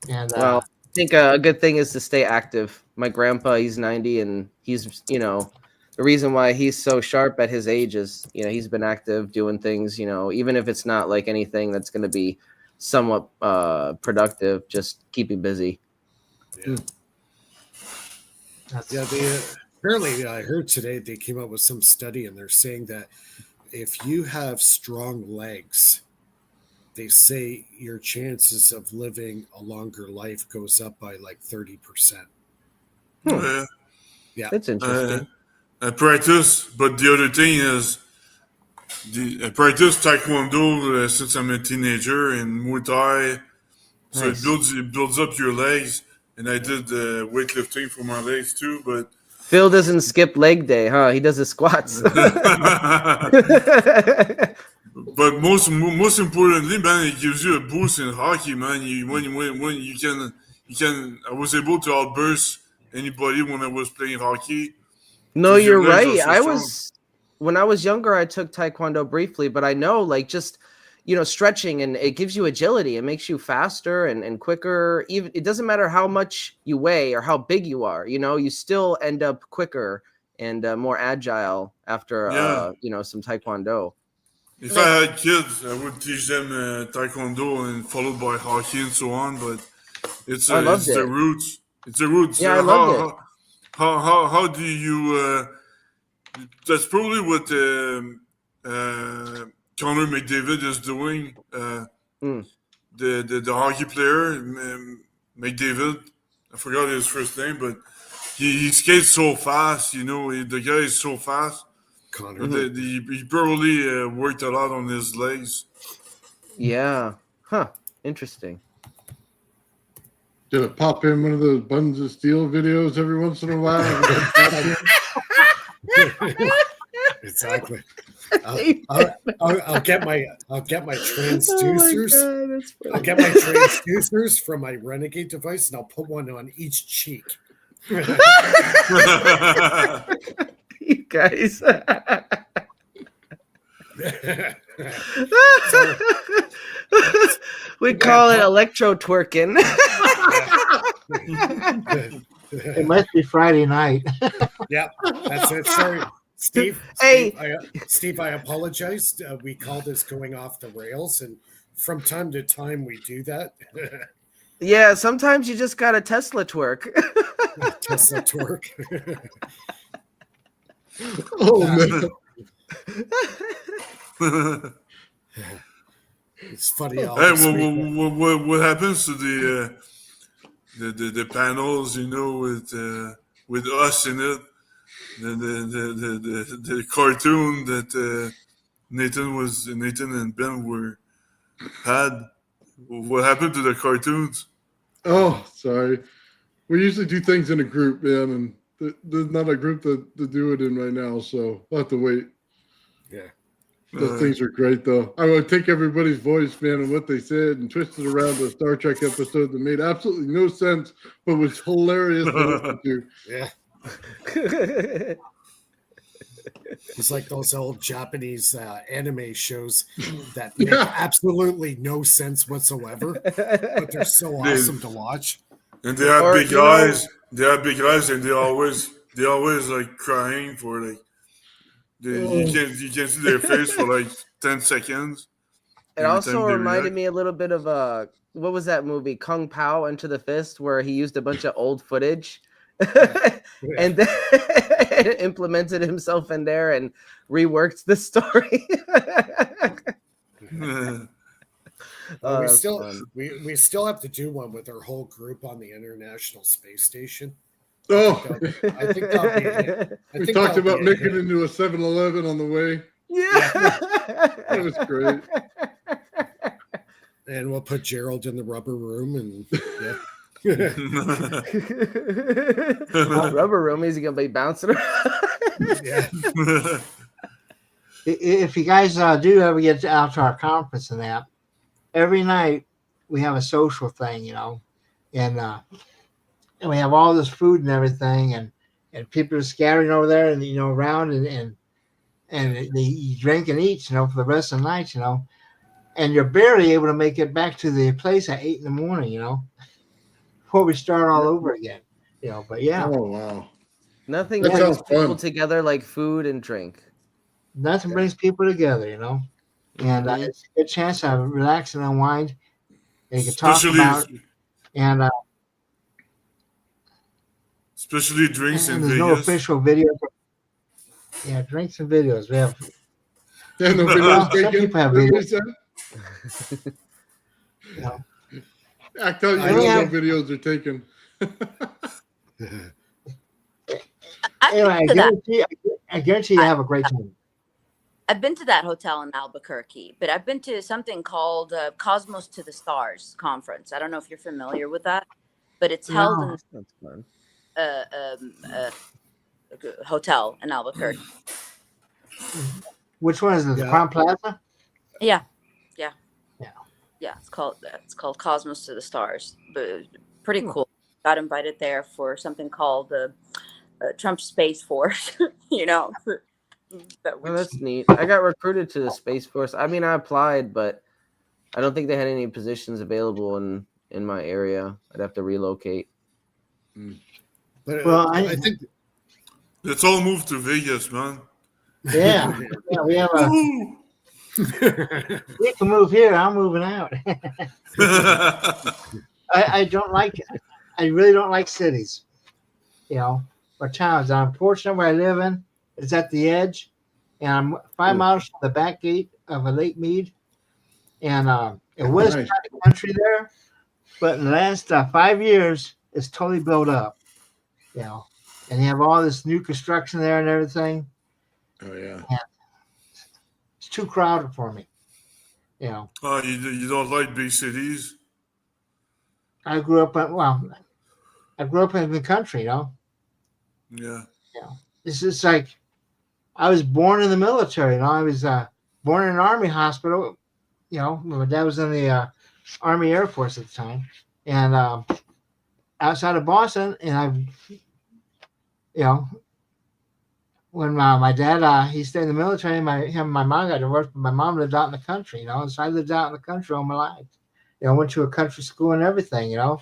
And Well, I think a good thing is to stay active. My grandpa, he's 90, and he's, the reason why he's so sharp at his age is, he's been active doing things, even if it's not like anything that's going to be somewhat productive, just keeping busy. Yeah. Apparently, I heard today they came up with some study, and they're saying that if you have strong legs, they say your chances of living a longer life goes up by like 30%. Yeah, That's interesting. I practice, but the other thing is, I practice Taekwondo since I'm a teenager and Muay Thai, so Nice. it builds up your legs. And I did weightlifting for my legs too, but Phil doesn't skip leg day, huh? He does his squats. But most importantly, man, it gives you a boost in hockey, man. When you can, I was able to outburst anybody when I was playing hockey. No, you're right. So When I was younger, I took Taekwondo briefly, but I know, like, just, stretching, and it gives you agility. It makes you faster and quicker. Even it doesn't matter how much you weigh or how big you are, you still end up quicker and more agile after, some Taekwondo. If I had kids, I would teach them Taekwondo and followed by hockey and so on. But it's the roots. It's the roots. Yeah, I loved it. How do you? That's probably what Connor McDavid is doing. The hockey player McDavid. I forgot his first name, but he skates so fast. The guy is so fast. Connor. He probably worked a lot on his legs. Yeah. Huh. Interesting. Gonna pop in one of those Buns of Steel videos every once in a while. Exactly. I'll get my transducers. Oh my God, I'll get my transducers from my Renegade device, and I'll put one on each cheek. You guys. We call it electro twerking. it must be Friday night. Yeah, that's it. Sorry, Steve. Hey. Steve, I apologize. We call this going off the rails, and from time to time we do that. Yeah, sometimes you just got to Tesla twerk. Tesla twerk. Oh man. It's funny. Hey, what happens to the panels? With us in it, the cartoon that Nathan and Ben had. What happened to the cartoons? Oh, sorry. We usually do things in a group, man, and there's not a group to do it in right now, so I'll have to wait. Yeah. Those things are great, though. I would take everybody's voice, man, and what they said and twist it around to a Star Trek episode that made absolutely no sense, but was hilarious to listen to. Yeah. It's like those old Japanese anime shows that make absolutely no sense whatsoever, but they're so awesome to watch. And they have big eyes. They have big eyes, and they always like crying for like. You can't see their face for like 10 seconds. It also reminded me a little bit of what was that movie, Kung Pao Enter the Fist, where he used a bunch of old footage and then implemented himself in there and reworked the story. Well, we that's still fun. we still have to do one with our whole group on the International Space Station. Oh, I think that'll be a hit. we talked about making it into a 7-Eleven on the way. Yeah. That was great. And we'll put Gerald in the rubber room, and yeah. Rubber room, is he gonna be bouncing around? Yeah. If you guys do ever get out to our conference and that, every night we have a social thing, and we have all this food and everything, and people are scattering over there and around and they drink and eat, for the rest of the night, and you're barely able to make it back to the place at 8 a.m, before we start all over again, But yeah, Oh wow, Nothing That brings sounds people fun. together like food and drink. nothing brings people together, and it's a good chance to relax and unwind. And you can talk about and especially drinks in there's Vegas. no official video. Yeah, drinks and videos. We have. Yeah, no Well, videos some taken. people have That's what videos. he said. Yeah. Act out you I know have- no videos are taken. Anyway, I to that. guarantee you have a great time. I've been to that hotel in Albuquerque, but I've been to something called Cosmos to the Stars conference. I don't know if you're familiar with that, but it's held in That's fun. a hotel in Albuquerque. Which one is it? The Yeah. Crown Plaza? Yeah, it's called Cosmos to the Stars. But pretty cool. Got invited there for something called the Trump Space Force. Well, that's neat. I got recruited to the Space Force. I mean, I applied, but I don't think they had any positions available in my area. I'd have to relocate. But Well, I think Let's all move to Vegas, man. Yeah. Yeah, we have a. Woo! We can move here. I'm moving out. I don't like. I really don't like cities, or towns. I'm fortunate where I live in. It's at the edge, and I'm 5 miles from the back gate of a Lake Mead, and it was Nice. kind of country there, but in the last 5 years, it's totally built up, and you have all this new construction there and everything. Oh yeah. It's too crowded for me. Oh, you don't like big cities? I grew up in the country, Yeah. It's just like I was born in the military. I was born in an army hospital. My dad was in the Army Air Force at the time, and outside of Boston. And when my dad he stayed in the military, him and my mom got divorced, but my mom lived out in the country. So I lived out in the country all my life. I went to a country school and everything. I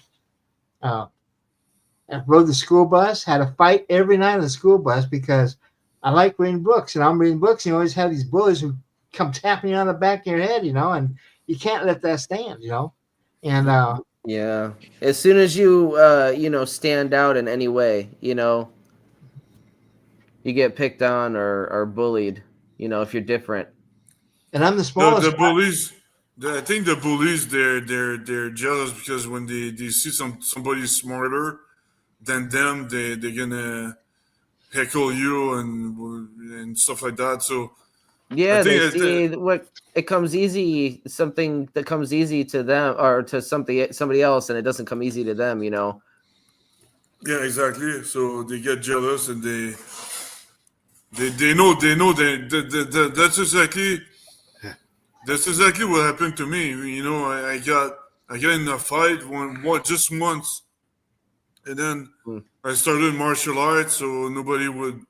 rode the school bus, had a fight every night on the school bus because I like reading books, and I'm reading books, and you always have these bullies who come tapping you on the back of your head, and you can't let that stand, and Yeah. As soon as you stand out in any way, you get picked on or bullied, if you're different. and I'm the smallest. The bullies. I think the bullies they're jealous because when they see somebody smarter than them, they're gonna heckle you and stuff like that. So Yeah, I they think see what it comes easy, something that comes easy to them or to somebody else, and it doesn't come easy to them. yeah, exactly. So they get jealous and they know that's exactly what happened to me. I got in a fight just once, and then I started martial arts, so nobody would.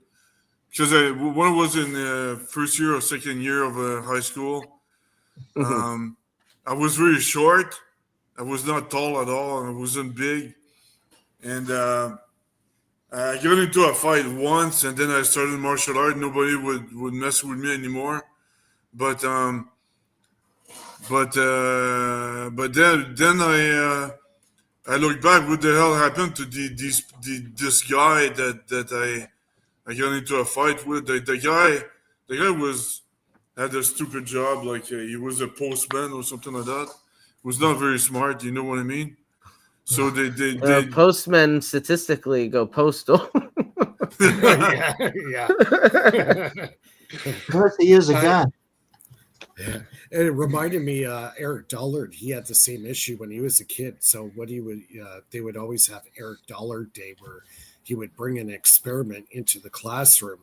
Because when I was in the first year or second year of high school, I was very short. I was not tall at all. I wasn't big, and I got into a fight once, and then I started martial art. Nobody would mess with me anymore. But then I look back. What the hell happened to this guy that I got into a fight with? The guy had a stupid job, like he was a postman or something like that. was not very smart. You know what I mean? So they postmen statistically go postal. Yeah, yeah. First he used a gun. Yeah. And it reminded me, Eric Dollard, he had the same issue when he was a kid. So what he would, they would always have Eric Dollard Day, where he would bring an experiment into the classroom.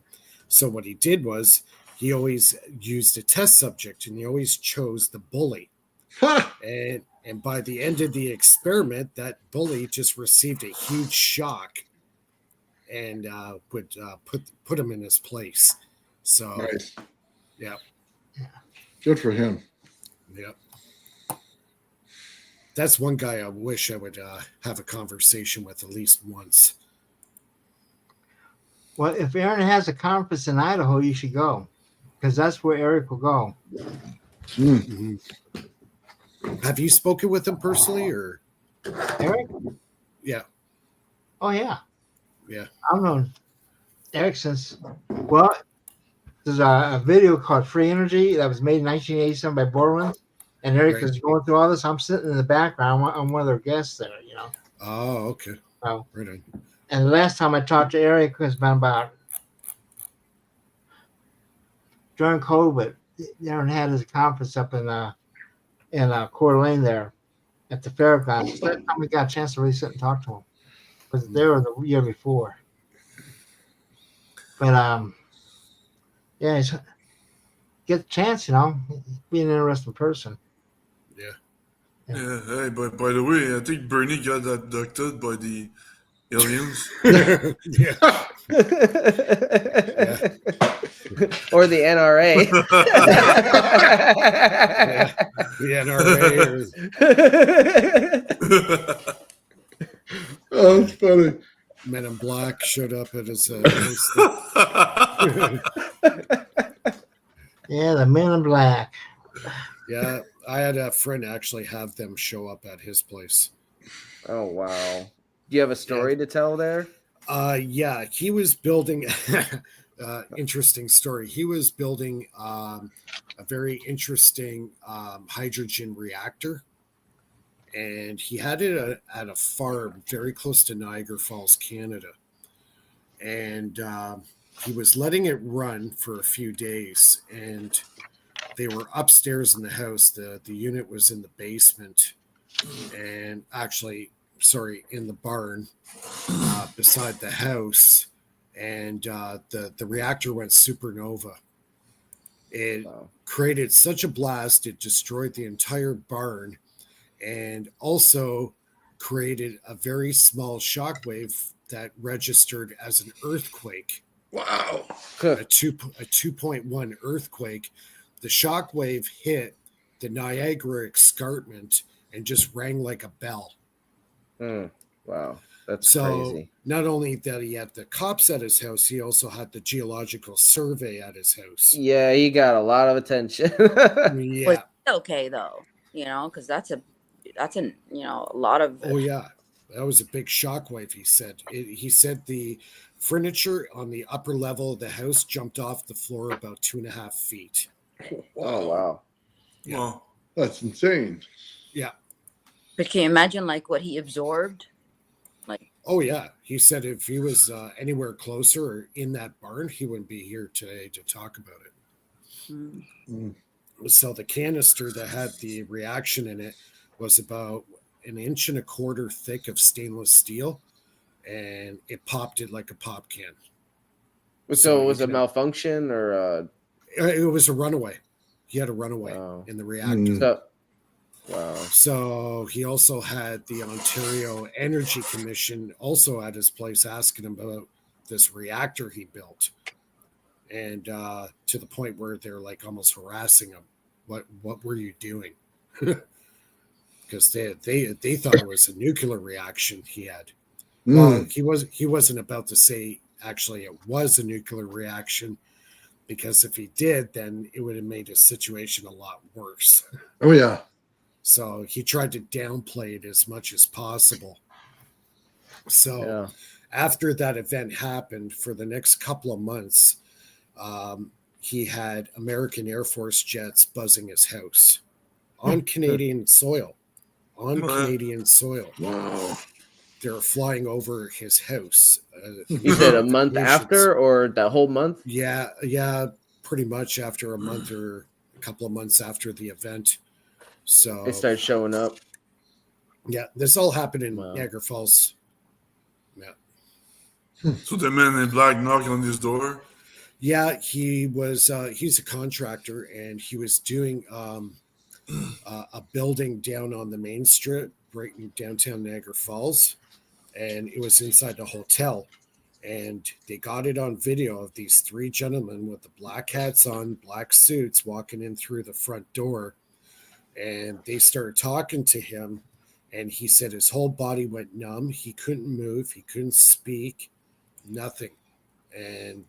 So what he did was he always used a test subject, and he always chose the bully. And by the end of the experiment, that bully just received a huge shock and would put him in his place. So, Nice. Yeah. Good for him. Yep. That's one guy I wish I would have a conversation with at least once. Well, if Aaron has a conference in Idaho, you should go, because that's where Eric will go. Mm-hmm. Have you spoken with him personally, or Eric? Yeah. Oh yeah. Yeah. I've known Eric since. Well, there's a video called Free Energy that was made in 1987 by Borland, and Eric is going through all this. I'm sitting in the background. I'm one of their guests there, you know. Oh, okay. So, right on. And the last time I talked to Eric has been about during COVID. Aaron had his conference up in Coeur d'Alene there at the fairgrounds. That time we got a chance to really sit and talk to him, because they were the year before. But yeah, get the chance, you know, be an interesting person. Yeah. Hey, but by the way, I think Bernie got abducted by the aliens. Yeah. Or the NRA. Yeah. The NRA. Oh, that's funny. Men in Black showed up at his Yeah, the Men in Black. Yeah, I had a friend actually have them show up at his place. Oh wow. Do you have a story to tell there? Yeah, he was building interesting story. He was building a very interesting hydrogen reactor, and he had it at a farm very close to Niagara Falls, Canada. And he was letting it run for a few days, and they were upstairs in the house. The unit was in the basement, and actually, in the barn beside the house. And the reactor went supernova. It created such a blast, it destroyed the entire barn, and also created a very small shockwave that registered as an earthquake. Wow. A 2.1 earthquake. The shockwave hit the Niagara Escarpment and just rang like a bell. Wow. That's crazy. Not only that he had the cops at his house, he also had the geological survey at his house. Yeah, he got a lot of attention. Yeah. But okay though, you know, because that's a lot of. Oh yeah, that was a big shockwave. He said. He said the furniture on the upper level of the house jumped off the floor about 2.5 feet. Oh wow. Yeah. Wow. That's insane. Yeah. But can you imagine like what he absorbed? Oh yeah, he said if he was anywhere closer or in that barn, he wouldn't be here today to talk about it. So the canister that had the reaction in it was about 1.25 inches thick of stainless steel, and it popped it like a pop can. So it was a malfunction, or it was a runaway. He had a runaway in the reactor. Wow. So he also had the Ontario Energy Commission also at his place asking him about this reactor he built, and to the point where they're like almost harassing him. What were you doing? Because they thought it was a nuclear reaction he had. Well, he wasn't about to say actually it was a nuclear reaction, because if he did, then it would have made his situation a lot worse. Oh yeah. So he tried to downplay it as much as possible. So after that event happened, for the next couple of months, he had American Air Force jets buzzing his house on Canadian soil. on Canadian soil. Wow. They're flying over his house. You said a month after, or the whole month? Yeah, pretty much after a month or a couple of months after the event. So They start showing up. Yeah, this all happened in Niagara Falls. Yeah. So the man in black knocked on his door. Yeah, he was. He's a contractor, and he was doing a building down on the main strip, right in downtown Niagara Falls, and it was inside the hotel. And they got it on video of these three gentlemen with the black hats on, black suits, walking in through the front door, and they started talking to him. And he said his whole body went numb. He couldn't move. He couldn't speak. Nothing. And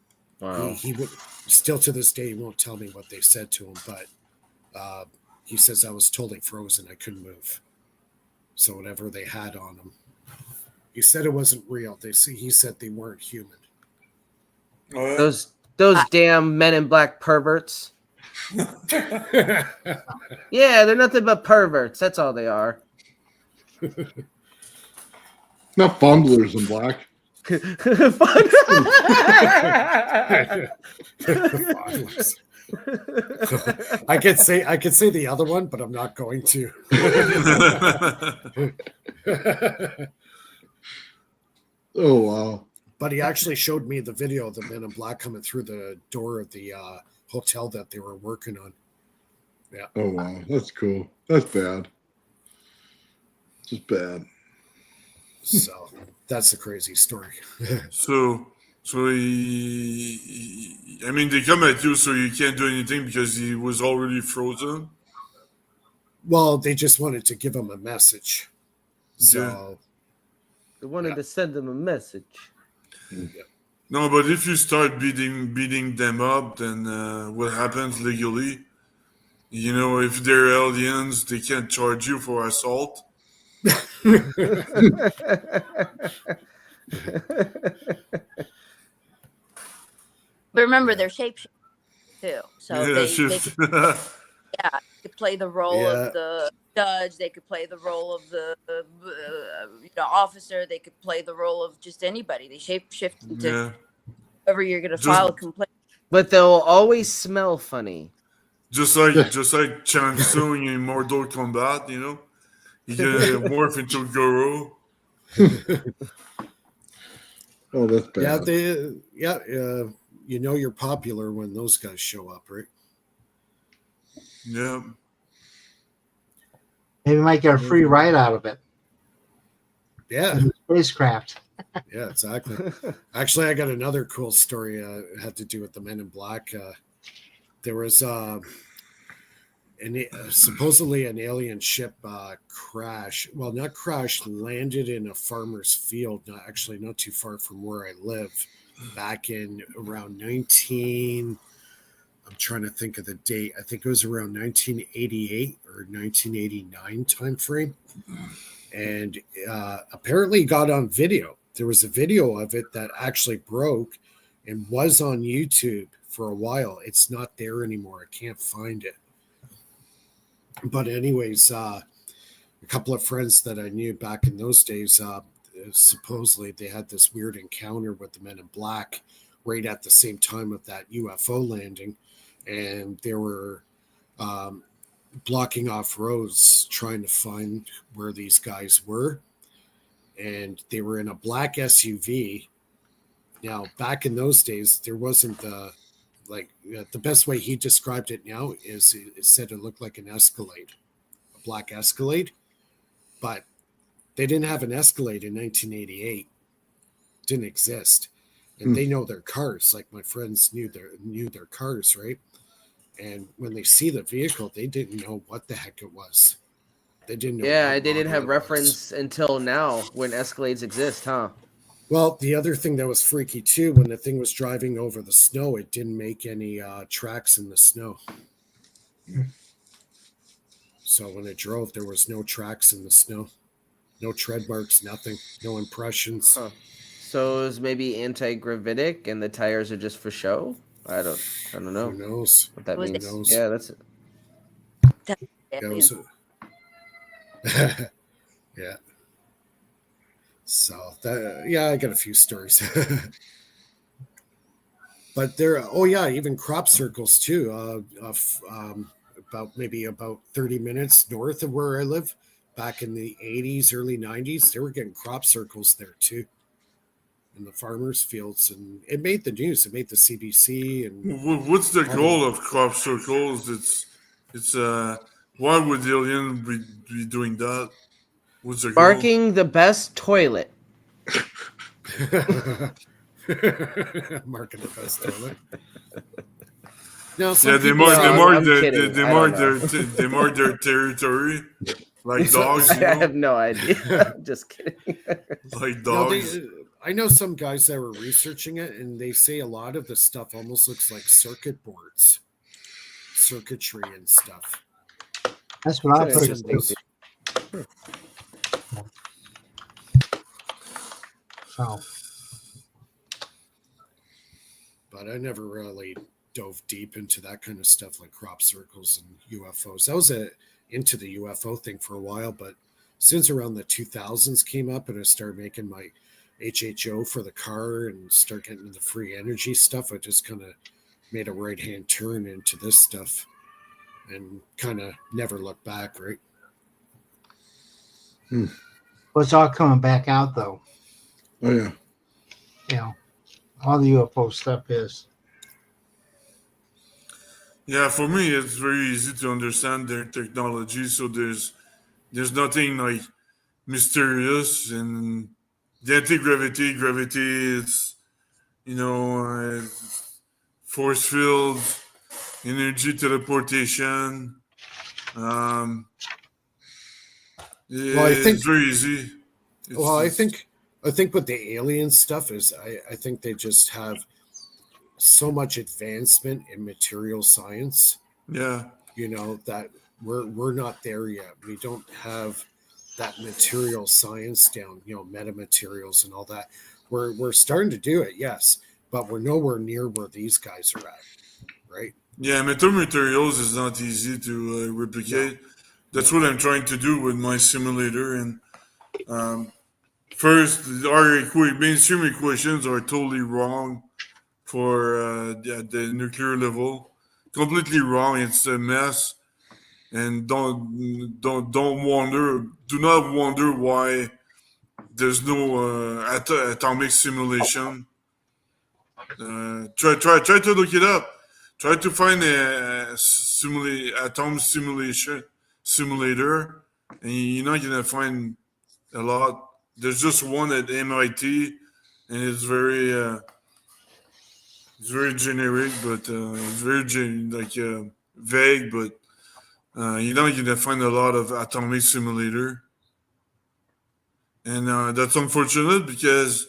he would still to this day, he won't tell me what they said to him. But he says I was totally frozen. I couldn't move. So whatever they had on him, he said it wasn't real. He said they weren't human. Those damn men in black perverts. Yeah, they're nothing but perverts. That's all they are. Not fumblers in black. I could say the other one, but I'm not going to. Oh wow! But he actually showed me the video of the men in black coming through the door of the hotel that they were working on. Yeah. Oh wow, that's cool. That's bad. Just bad. So that's a crazy story. So I mean, they come at you, so you can't do anything because he was already frozen. Well, they just wanted to give him a message. So Yeah. They wanted to send them a message. No, but if you start beating them up, then what happens legally? You know, if they're aliens, they can't charge you for assault. But remember, they're shapeshifters too. So they could play the role of the judge. They could play the role of the officer. They could play the role of just anybody. They shapeshift into whoever you're going to file a complaint. But they'll always smell funny. Just like Chang Tsung in Mortal Kombat, you know, you get morph into Goro. Oh, that's bad. You know you're popular when those guys show up, right? Yeah. Maybe might get a free ride out of it. Yeah. Spacecraft. Yeah, exactly. Actually, I got another cool story. It had to do with the Men in Black. There was supposedly an alien ship crash. Well, not crash, landed in a farmer's field. Not too far from where I live. Back in around I'm trying to think of the date. I think it was around 1988 or 1989 time frame. And apparently got on video. There was a video of it that actually broke and was on YouTube for a while. It's not there anymore. I can't find it. But anyways, a couple of friends that I knew back in those days, supposedly they had this weird encounter with the Men in Black right at the same time of that UFO landing. And they were blocking off roads trying to find where these guys were. And they were in a black SUV. Now, back in those days, there wasn't the best way he described it now is it said it looked like an Escalade, a black Escalade. But they didn't have an Escalade in 1988. It didn't exist. And they know their cars. Like my friends knew their cars, right? And when they see the vehicle, they didn't know what the heck it was. They didn't know. Yeah, they didn't have reference until now when Escalades exist, huh? Well, the other thing that was freaky too, when the thing was driving over the snow, it didn't make any tracks in the snow. So when it drove, there was no tracks in the snow, no tread marks, nothing, no impressions. Huh. So it was maybe anti-gravitic, and the tires are just for show. I don't know. Who knows what that means? Who knows? Yeah, that's it. Yeah. So I got a few stories. But even crop circles too. About 30 minutes north of where I live, back in the 80s, early 90s, they were getting crop circles there too, in the farmers' fields, and it made the news. It made the CBC. And What's the goal of crop circles? It's why would the alien be doing that? What's the goal? Marking the best toilet. Marking the best toilet. No, Yeah, they mark their territory like dogs. You know? I have no idea. Just kidding. Like dogs. I know some guys that were researching it, and they say a lot of the stuff almost looks like circuit boards, circuitry and stuff. That's what I've heard. So, but I never really dove deep into that kind of stuff like crop circles and UFOs. I was into the UFO thing for a while, but since around the 2000s came up and I started making my HHO for the car and start getting into free energy stuff, I just kind of made a right-hand turn into this stuff and kind of never looked back, right? Well, it's all coming back out, though. Oh, yeah. You know, all the UFO stuff is. Yeah, for me, it's very easy to understand their technology. So there's nothing like mysterious, and the anti-gravity, gravity is, force fields, energy teleportation. It's very easy. I think what the alien stuff is, I think they just have so much advancement in material science. Yeah. That we're not there yet. We don't have that material science down, metamaterials and all that. We're starting to do it, yes, but we're nowhere near where these guys are at, right? Yeah, metamaterials is not easy to replicate. No. That's what I'm trying to do with my simulator. And first, our mainstream equations are totally wrong for the nuclear level. Completely wrong. It's a mess. And do not wonder why there's no atomic simulation. Try to look it up. Try to find a atom simulator, and you're not gonna find a lot. There's just one at MIT, and it's very generic, but it's very vague. But you're not gonna find a lot of atomic simulator, and that's unfortunate because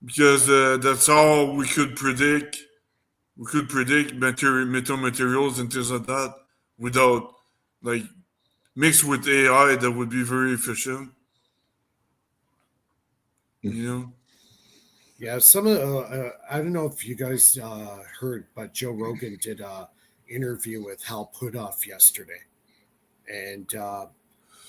that's all we could predict. We could predict metamaterials and things like that without, mixed with AI, that would be very efficient. Yeah, some of I don't know if you guys heard, but Joe Rogan did an interview with Hal Puthoff yesterday, and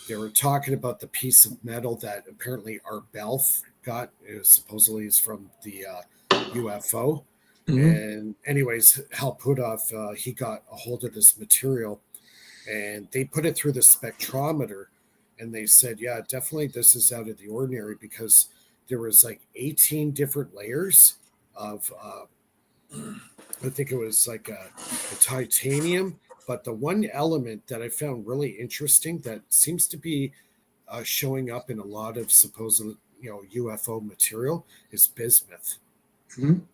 they were talking about the piece of metal that apparently Art Belf got. It supposedly is from the UFO. Mm-hmm. And anyways, Hal Puthoff, he got a hold of this material, and they put it through the spectrometer, and they said, yeah, definitely this is out of the ordinary, because there was 18 different layers of, I think it was a titanium, but the one element that I found really interesting that seems to be showing up in a lot of supposed, UFO material is bismuth. Mm-hmm.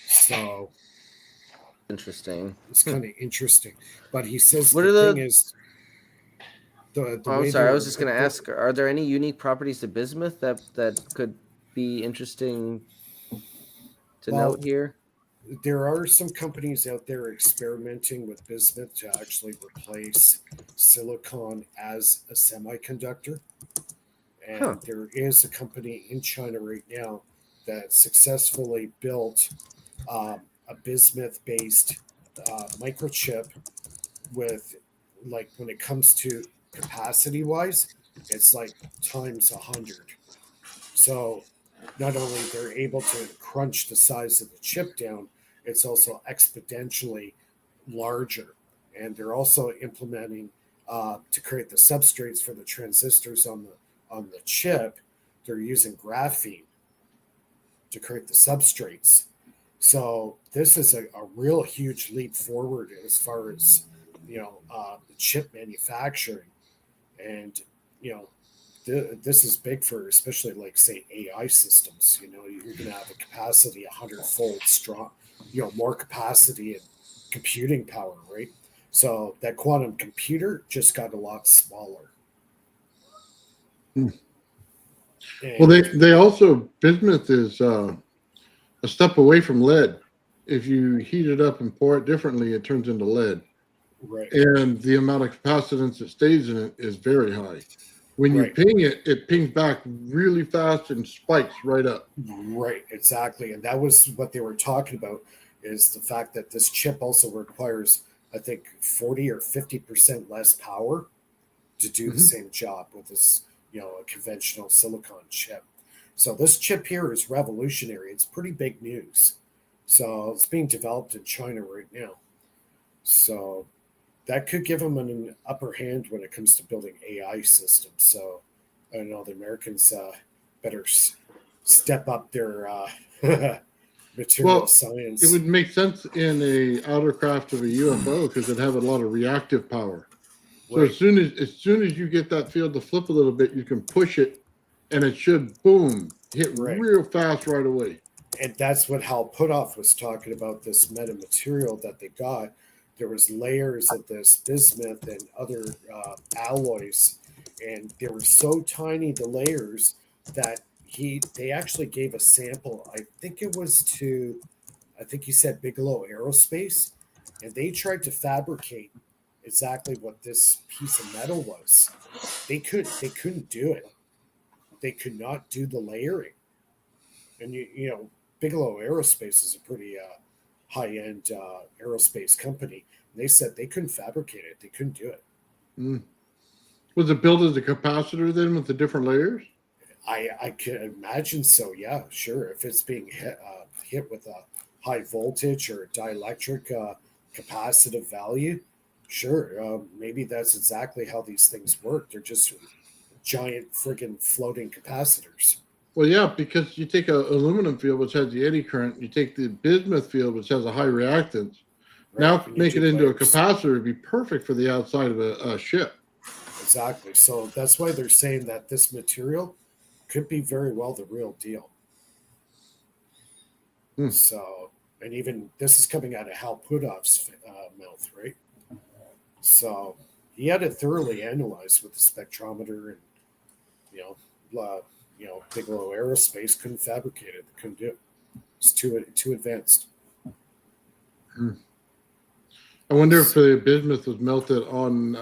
So interesting. It's kind of interesting, but he says thing is. I'm sorry. I was just going to ask: are there any unique properties to bismuth that could be interesting to note here? There are some companies out there experimenting with bismuth to actually replace silicon as a semiconductor, and there is a company in China right now that successfully built a bismuth-based microchip with like when it comes to capacity wise, it's like times 100. So not only they're able to crunch the size of the chip down, it's also exponentially larger. And they're also implementing to create the substrates for the transistors on the chip. They're using graphene to create the substrates. So this is a real huge leap forward as far as the chip manufacturing, and this is big for especially like say AI systems. You're going to have a capacity 100-fold strong, more capacity and computing power, right? So that quantum computer just got a lot smaller. Well, they also, bismuth is a step away from lead. If you heat it up and pour it differently, it turns into lead. Right. And the amount of capacitance that stays in it is very high. When you ping it, it pings back really fast and spikes right up. Right, exactly. And that was what they were talking about, is the fact that this chip also requires, I think, 40 or 50% less power to do the same job with this, a conventional silicon chip. So this chip here is revolutionary. It's pretty big news. So it's being developed in China right now. So that could give them an upper hand when it comes to building AI systems. So I don't know, the Americans better step up their material science. It would make sense in a outer craft of a UFO because it'd have a lot of reactive power. So as soon as you get that field to flip a little bit, you can push it, and it should hit real fast right away. And that's what Hal Puthoff was talking about, this metamaterial that they got. There was layers of this bismuth and other alloys, and they were so tiny, the layers, that they actually gave a sample. I think he said Bigelow Aerospace, and they tried to fabricate exactly what this piece of metal was. They couldn't do it. They could not do the layering. And Bigelow Aerospace is a pretty high-end aerospace company. They said they couldn't fabricate it. They couldn't do it. Was it built as a capacitor then with the different layers? I can imagine so. Yeah, sure. If it's being hit with a high voltage or a dielectric capacitive value, sure. Maybe that's exactly how these things work. They're just giant friggin' floating capacitors. Well, yeah, because you take an aluminum field, which has the eddy current, you take the bismuth field, which has a high reactance. Now make it into a capacitor would be perfect for the outside of a ship. Exactly. So that's why they're saying that this material could be very well the real deal. So, and even this is coming out of Hal Puthoff's mouth, right? So he had it thoroughly analyzed with the spectrometer, and Bigelow Aerospace couldn't fabricate it. They couldn't do it. It's too advanced. I wonder if the bismuth was melted on,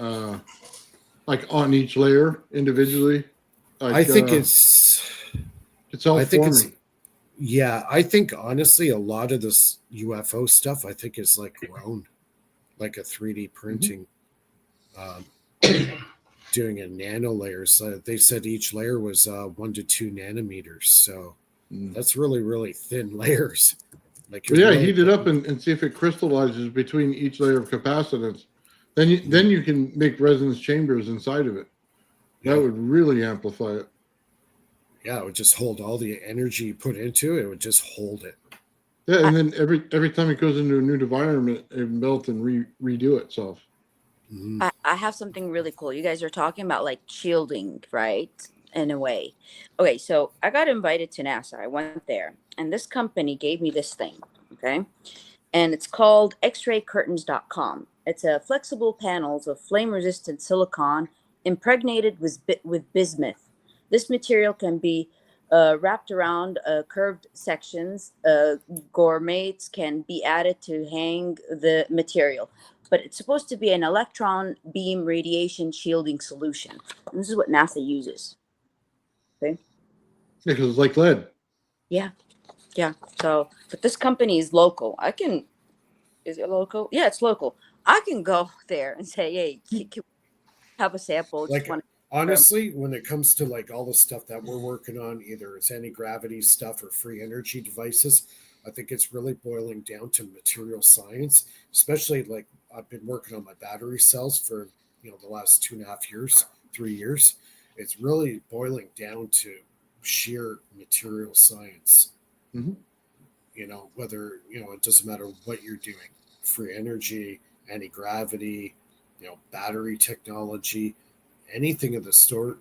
on each layer individually. I think it's all forming. I think honestly, a lot of this UFO stuff, I think, is like grown, like a 3D printing, doing a nano layers. They said each layer was 1 to 2 nanometers. So that's really, really thin layers. Heat it up and see if it crystallizes between each layer of capacitance. Then you can make resonance chambers inside of it. That would really amplify it. Yeah, it would just hold all the energy you put into it. It would just hold it. Yeah, and then every time it goes into a new environment, it would melt and redo itself. I have something really cool. You guys are talking about like shielding, right? In a way. Okay, so I got invited to NASA. I went there, and this company gave me this thing, okay? And it's called XrayCurtains.com. It's a flexible panels of flame-resistant silicon impregnated with bismuth. This material can be wrapped around curved sections. Gourmets can be added to hang the material. But it's supposed to be an electron beam radiation shielding solution. And this is what NASA uses. Okay. Because it's like lead. Yeah. So, but this company is local. I can is it local? Yeah, it's local. I can go there and say, hey, can we have a sample? Just Like, want honestly, when it comes to like all the stuff that we're working on, either it's anti-gravity stuff or free energy devices, I think it's really boiling down to material science, especially like I've been working on my battery cells for, the last 2.5 years, 3 years. It's really boiling down to sheer material science. Mhm. Whether, it doesn't matter what you're doing, free energy, anti-gravity, battery technology, anything of the sort,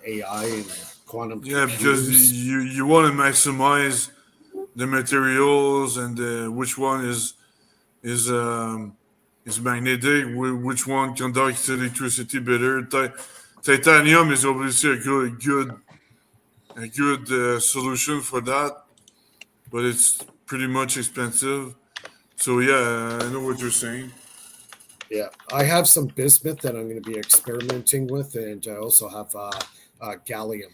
AI and quantum Yeah, because computers. you want to maximize the materials and which one is magnetic, which one conducts electricity better. Titanium is obviously a good solution for that, but it's pretty much expensive. So yeah, I know what you're saying. Yeah, I have some bismuth that I'm going to be experimenting with, and I also have gallium.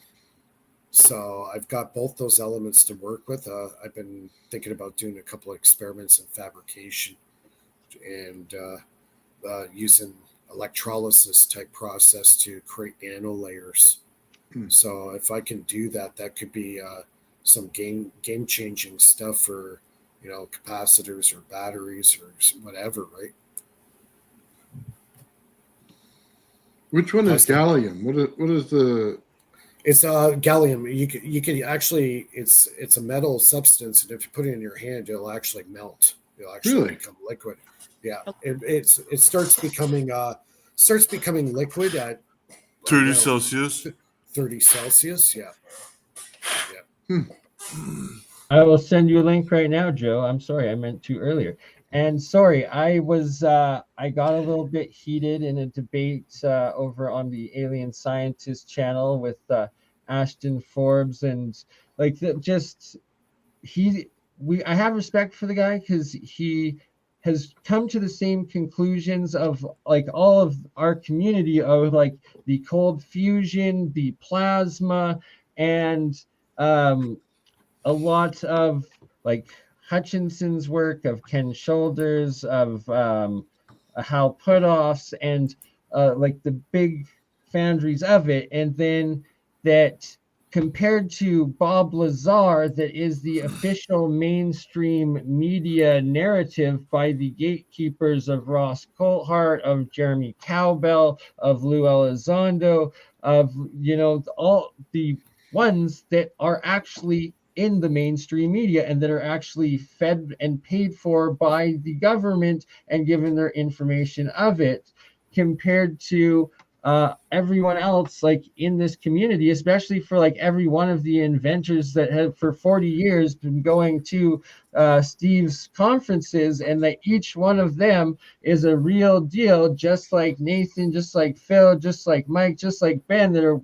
So I've got both those elements to work with. I've been thinking about doing a couple of experiments in fabrication and using electrolysis type process to create nano layers. So if I can do that, that could be some game changing stuff for capacitors or batteries or whatever, right? Which one is gallium? What is the? It's gallium. You can actually it's a metal substance, and if you put it in your hand, it'll actually melt. It'll actually become liquid. Yeah, it starts becoming liquid at 30 Celsius. 30 Celsius. Yeah. I will send you a link right now, Joe. I'm sorry, I meant to earlier. And sorry, I got a little bit heated in a debate over on the Alien Scientist channel with Ashton Forbes, and like I have respect for the guy because he has come to the same conclusions of like all of our community of like the cold fusion, the plasma, and a lot of like Hutchinson's work, of Ken Shoulders, of Hal Putoffs, and like the big foundries of it. And then that compared to Bob Lazar, that is the official mainstream media narrative by the gatekeepers of Ross Coulthart, of Jeremy Cowbell, of Lou Elizondo, of all the ones that are actually in the mainstream media and that are actually fed and paid for by the government and given their information of it, compared to everyone else like in this community, especially for like every one of the inventors that have for 40 years been going to Steve's conferences, and that each one of them is a real deal, just like Nathan, just like Phil, just like Mike, just like Ben, that are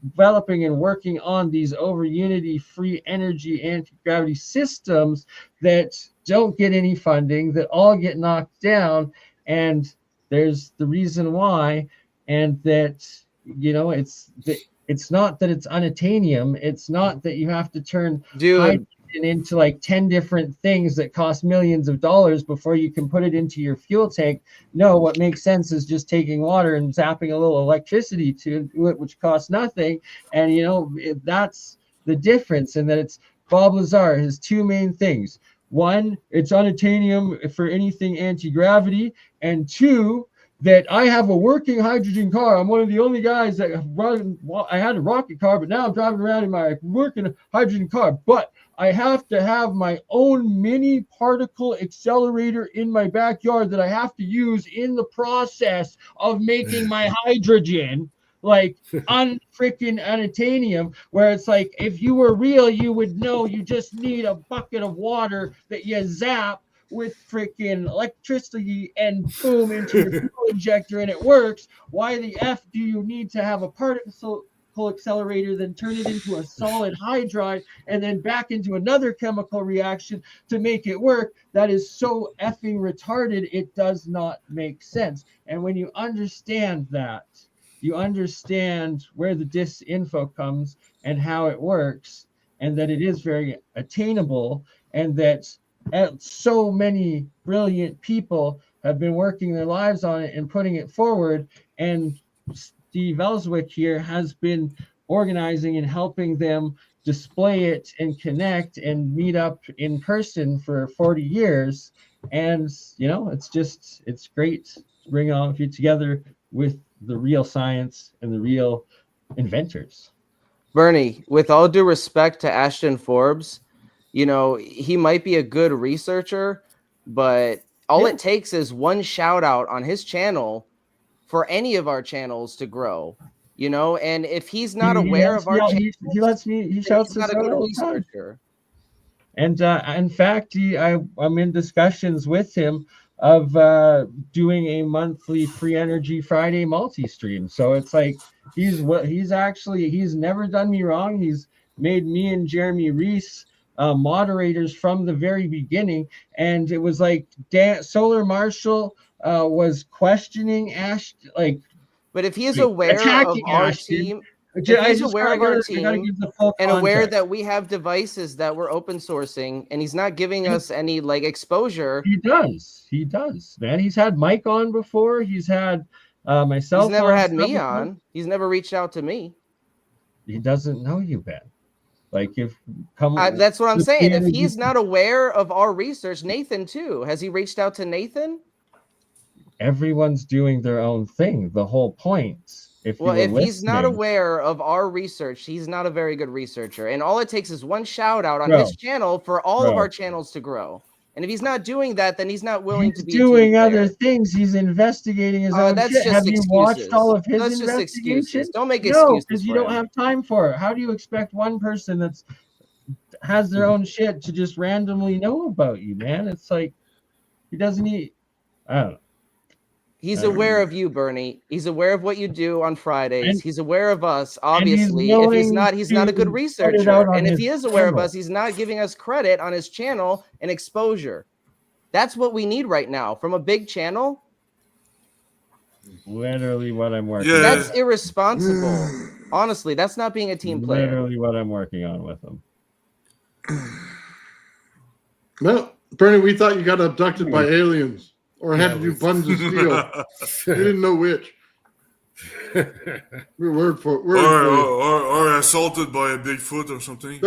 developing and working on these over unity free energy anti-gravity systems that don't get any funding, that all get knocked down. And there's the reason why. And that it's not that it's unobtainium. It's not that you have to turn hydrogen into like 10 different things that cost millions of dollars before you can put it into your fuel tank. No, what makes sense is just taking water and zapping a little electricity to it, which costs nothing. And that's the difference. And that it's Bob Lazar has two main things. One, it's unobtainium for anything anti-gravity, and two, that I have a working hydrogen car. I'm one of the only guys that have run. Well, I had a rocket car, but now I'm driving around in my working hydrogen car. But I have to have my own mini particle accelerator in my backyard that I have to use in the process of making my hydrogen, like unfreaking unobtainium, where it's like, if you were real, you would know you just need a bucket of water that you zap with freaking electricity and boom into your fuel injector and it works. Why the F do you need to have a particle accelerator, then turn it into a solid hydride and then back into another chemical reaction to make it work? That is so effing retarded. It does not make sense. And when you understand that, you understand where the disinfo comes and how it works, and that it is very attainable, and that so many brilliant people have been working their lives on it and putting it forward. And Steve Ellswick here has been organizing and helping them display it and connect and meet up in person for 40 years. And, it's great to bring all of you together with the real science and the real inventors. Bernie, with all due respect to Ashton Forbes, he might be a good researcher, but all it takes is one shout out on his channel for any of our channels to grow, and if he's not aware of our channels, he shouts us out all the time. And in fact, I'm in discussions with him of doing a monthly Free Energy Friday multi-stream. So it's like he's never done me wrong. He's made me and Jeremy Reese moderators from the very beginning. And it was like Solar Marshall was questioning Ash, like. But if he is aware of our team. If he's aware of our team and aware that we have devices that we're open sourcing and he's not giving us any exposure. He does, man. He's had Mike on before. He's had myself. He's never had me on. He's never reached out to me. He doesn't know you, Ben. That's what I'm saying. If he's not aware of our research, Nathan too. Has he reached out to Nathan? Everyone's doing their own thing. The whole point. If he's not aware of our research, he's not a very good researcher. And all it takes is one shout out on his channel for all of our channels to grow. And if he's not doing that, then he's not willing to be doing other things. He's investigating his own shit. Have you watched all of his investigations? Don't make excuses. No, because you don't have time for it. How do you expect one person that has their own shit to just randomly know about you, man? It's like he doesn't eat. I don't know. He's aware of you, Bernie. He's aware of what you do on Fridays. He's aware of us, obviously. If he's not a good researcher. And if he is aware of us, he's not giving us credit on his channel and exposure. That's what we need right now from a big channel. Literally what I'm working on. That's irresponsible. Honestly, that's not being a team player. Literally what I'm working on with him. Well, Bernie, we thought you got abducted by aliens. Or had to do buns of steel. You didn't know which. Word for it. Or assaulted by a Bigfoot or something.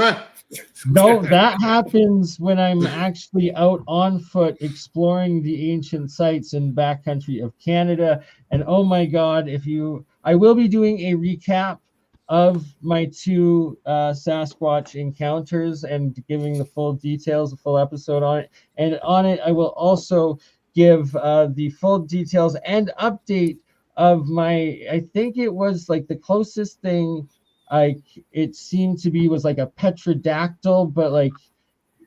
No, that happens when I'm actually out on foot exploring the ancient sites in backcountry of Canada. And oh my God, I will be doing a recap of my 2 Sasquatch encounters and giving the full details, the full episode on it. And on it, I will also give the full details and update of I think it was like the closest thing it seemed to be was like a petrodactyl, but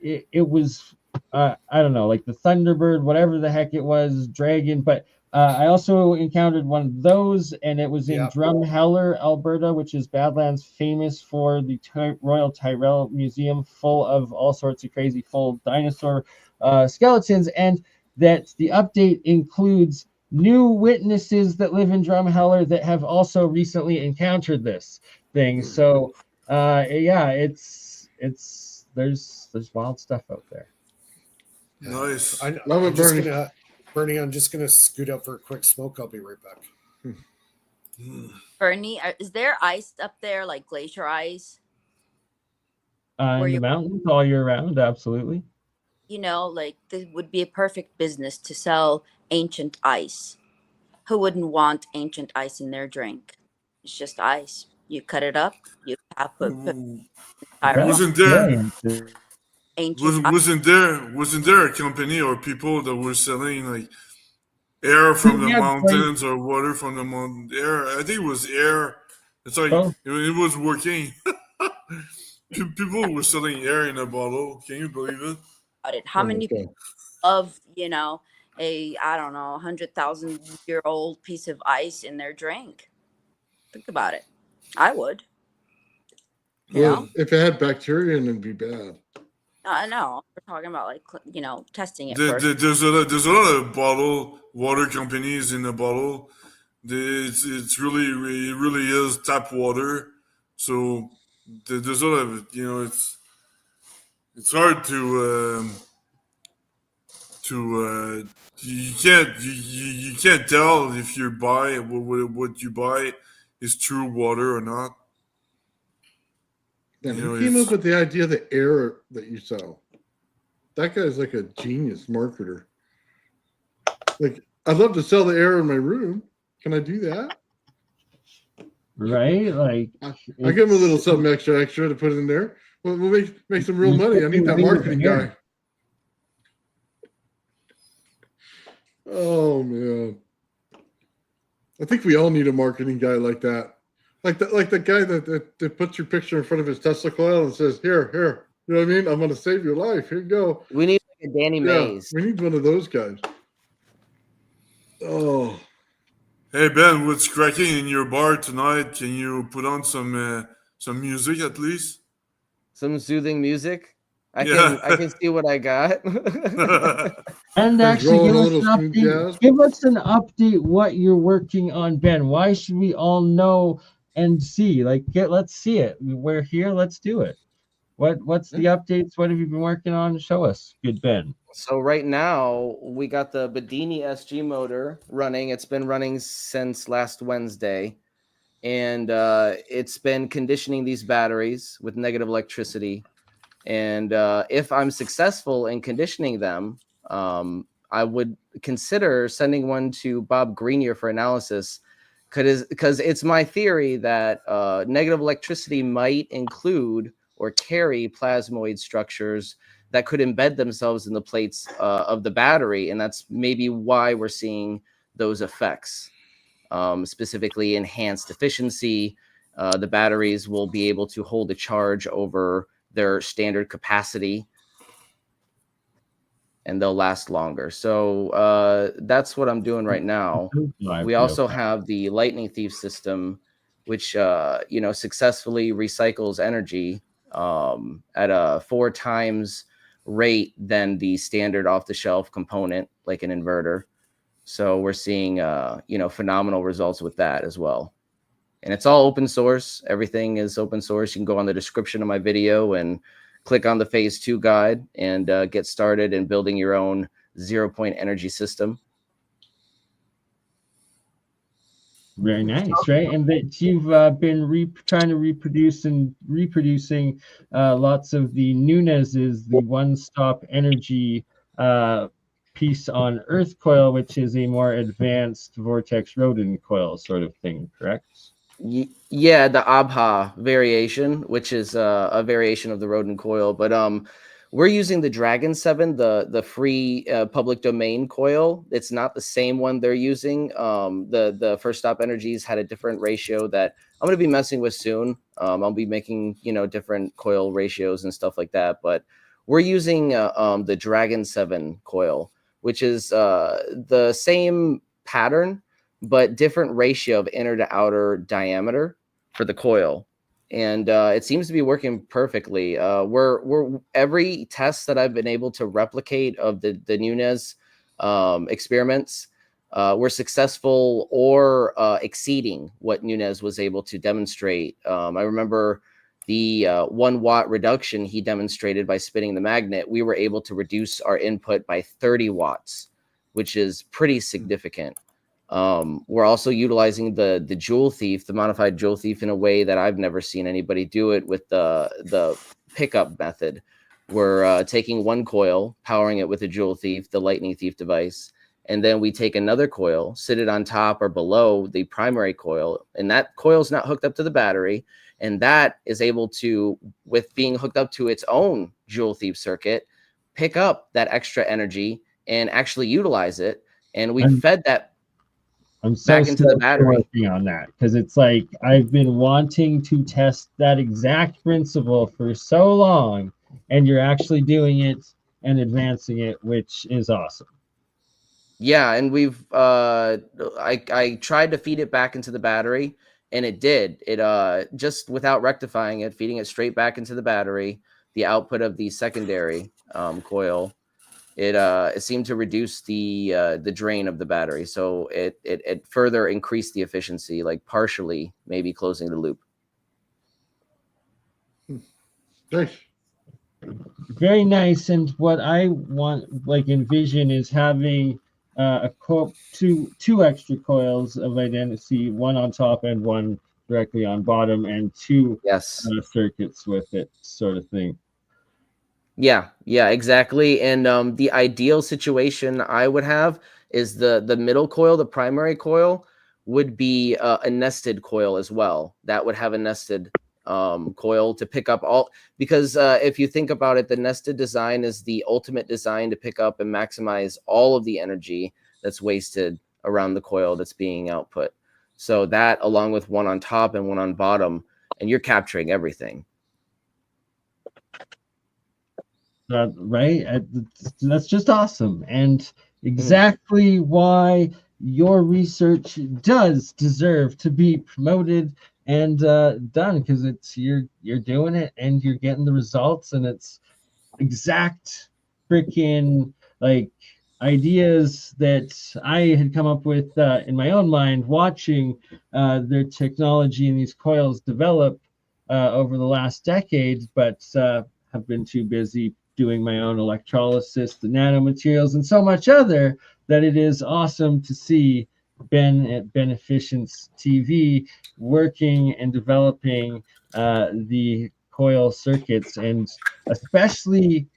it was I don't know, like the Thunderbird, whatever the heck it was, dragon. But I also encountered one of those, and it was in Drumheller, Alberta, which is Badlands, famous for the Royal Tyrrell Museum, full of all sorts of crazy full dinosaur skeletons. And that the update includes new witnesses that live in Drumheller that have also recently encountered this thing. So there's wild stuff out there. Nice. I love it, Bernie. Bernie, I'm just gonna scoot out for a quick smoke. I'll be right back. Bernie, is there ice up there, like glacier ice? In the mountains all year round, absolutely. This would be a perfect business to sell ancient ice. Who wouldn't want ancient ice in their drink? It's just ice. You cut it up. You put wasn't there ancient wasn't there a company or people that were selling air from the mountains or water from the mountain? Air. I think it was air. It's like it was working. People were selling air in a bottle. Can you believe it? How many people of a 100,000-year-old piece of ice in their drink? Think about it. I would. If it had bacteria in it, it'd be bad. No, we're talking about testing it. There's a lot of bottle water companies in the bottle. It really is tap water. So there's a lot of it's hard to you can't tell if you buy what you buy is true water or not. Yeah, who came up with the idea of the air that you sell? That guy's like a genius marketer. Like, I'd love to sell the air in my room. Can I do that? Right? Like, I give him a little something extra to put in there. We'll make some real money. I need that marketing guy. Oh man, I think we all need a marketing guy like that. Like the guy that puts your picture in front of his Tesla coil and says, "Here, you know what I mean? I'm going to save your life. Here you go." We need like a Danny Mays. We need one of those guys. Oh. Hey Ben, what's cracking in your bar tonight? Can you put on some music at least? Some soothing music. I can see what I got. And actually, give us an update what you're working on, Ben. Why should we all know and see? Like, let's see it. We're here. Let's do it. What's the updates? What have you been working on? Show us, good Ben. So right now we got the Bedini SG motor running. It's been running since last Wednesday, and it's been conditioning these batteries with negative electricity. And if I'm successful in conditioning them, I would consider sending one to Bob Greenier for analysis, because it's my theory that negative electricity might include or carry plasmoid structures that could embed themselves in the plates of the battery. And that's maybe why we're seeing those effects, specifically enhanced efficiency. The batteries will be able to hold a charge over their standard capacity, and they'll last longer. So that's what I'm doing right now. We also have the Lightning Thief system, which successfully recycles energy at a 4 times rate than the standard off-the-shelf component, like an inverter. So we're seeing phenomenal results with that as well. And it's all open source. Everything is open source. You can go on the description of my video and click on the phase 2 guide and get started in building your own 0-point energy system. Very nice, right? And that you've been trying to reproducing lots of the Nunez's, the one-stop energy piece on Earth coil, which is a more advanced vortex rodent coil sort of thing, correct? Yeah, the Abha variation, which is a variation of the rodent coil, but we're using the Dragon 7, the free public domain coil. It's not the same one they're using. The First Stop Energies had a different ratio that I'm going to be messing with soon. I'll be making different coil ratios and stuff like that. But we're using the Dragon 7 coil, which is the same pattern but different ratio of inner to outer diameter for the coil. And it seems to be working perfectly. We're every test that I've been able to replicate of the Nunez experiments, we're successful or exceeding what Nunez was able to demonstrate. I remember the 1 watt reduction he demonstrated by spinning the magnet. We were able to reduce our input by 30 watts, which is pretty significant. We're also utilizing the Joule Thief, the modified Joule Thief, in a way that I've never seen anybody do it with the pickup method. We're taking one coil, powering it with a Joule Thief, the Lightning Thief device, and then we take another coil, sit it on top or below the primary coil, and that coil is not hooked up to the battery, and that is able to, with being hooked up to its own Joule Thief circuit, pick up that extra energy and actually utilize it. And we fed that back into the battery. Working on that, because it's like I've been wanting to test that exact principle for so long, and you're actually doing it and advancing it, which is awesome. Yeah, and we've I tried to feed it back into the battery, and it did. It just without rectifying it, feeding it straight back into the battery, the output of the secondary coil, it seemed to reduce the drain of the battery. So it further increased the efficiency, like partially maybe closing the loop. Nice. very nice. And what I want, like envision, is having two extra coils of identity, one on top and one directly on bottom, and two Yes. circuits with it, sort of thing. Yeah, exactly. And the ideal situation I would have is the middle coil, the primary coil, would be a nested coil as well. That would have a nested coil to pick up all, because if you think about it, the nested design is the ultimate design to pick up and maximize all of the energy that's wasted around the coil that's being output. So that, along with one on top and one on bottom, and you're capturing everything. Right? That's just awesome, and exactly why your research does deserve to be promoted and done, because it's you're doing it and you're getting the results, and it's exact freaking like ideas that I had come up with in my own mind, watching their technology and these coils develop over the last decade, but have been too busy doing my own electrolysis, the nanomaterials, and so much other, that it is awesome to see Ben at Beneficence TV working and developing the coil circuits, and especially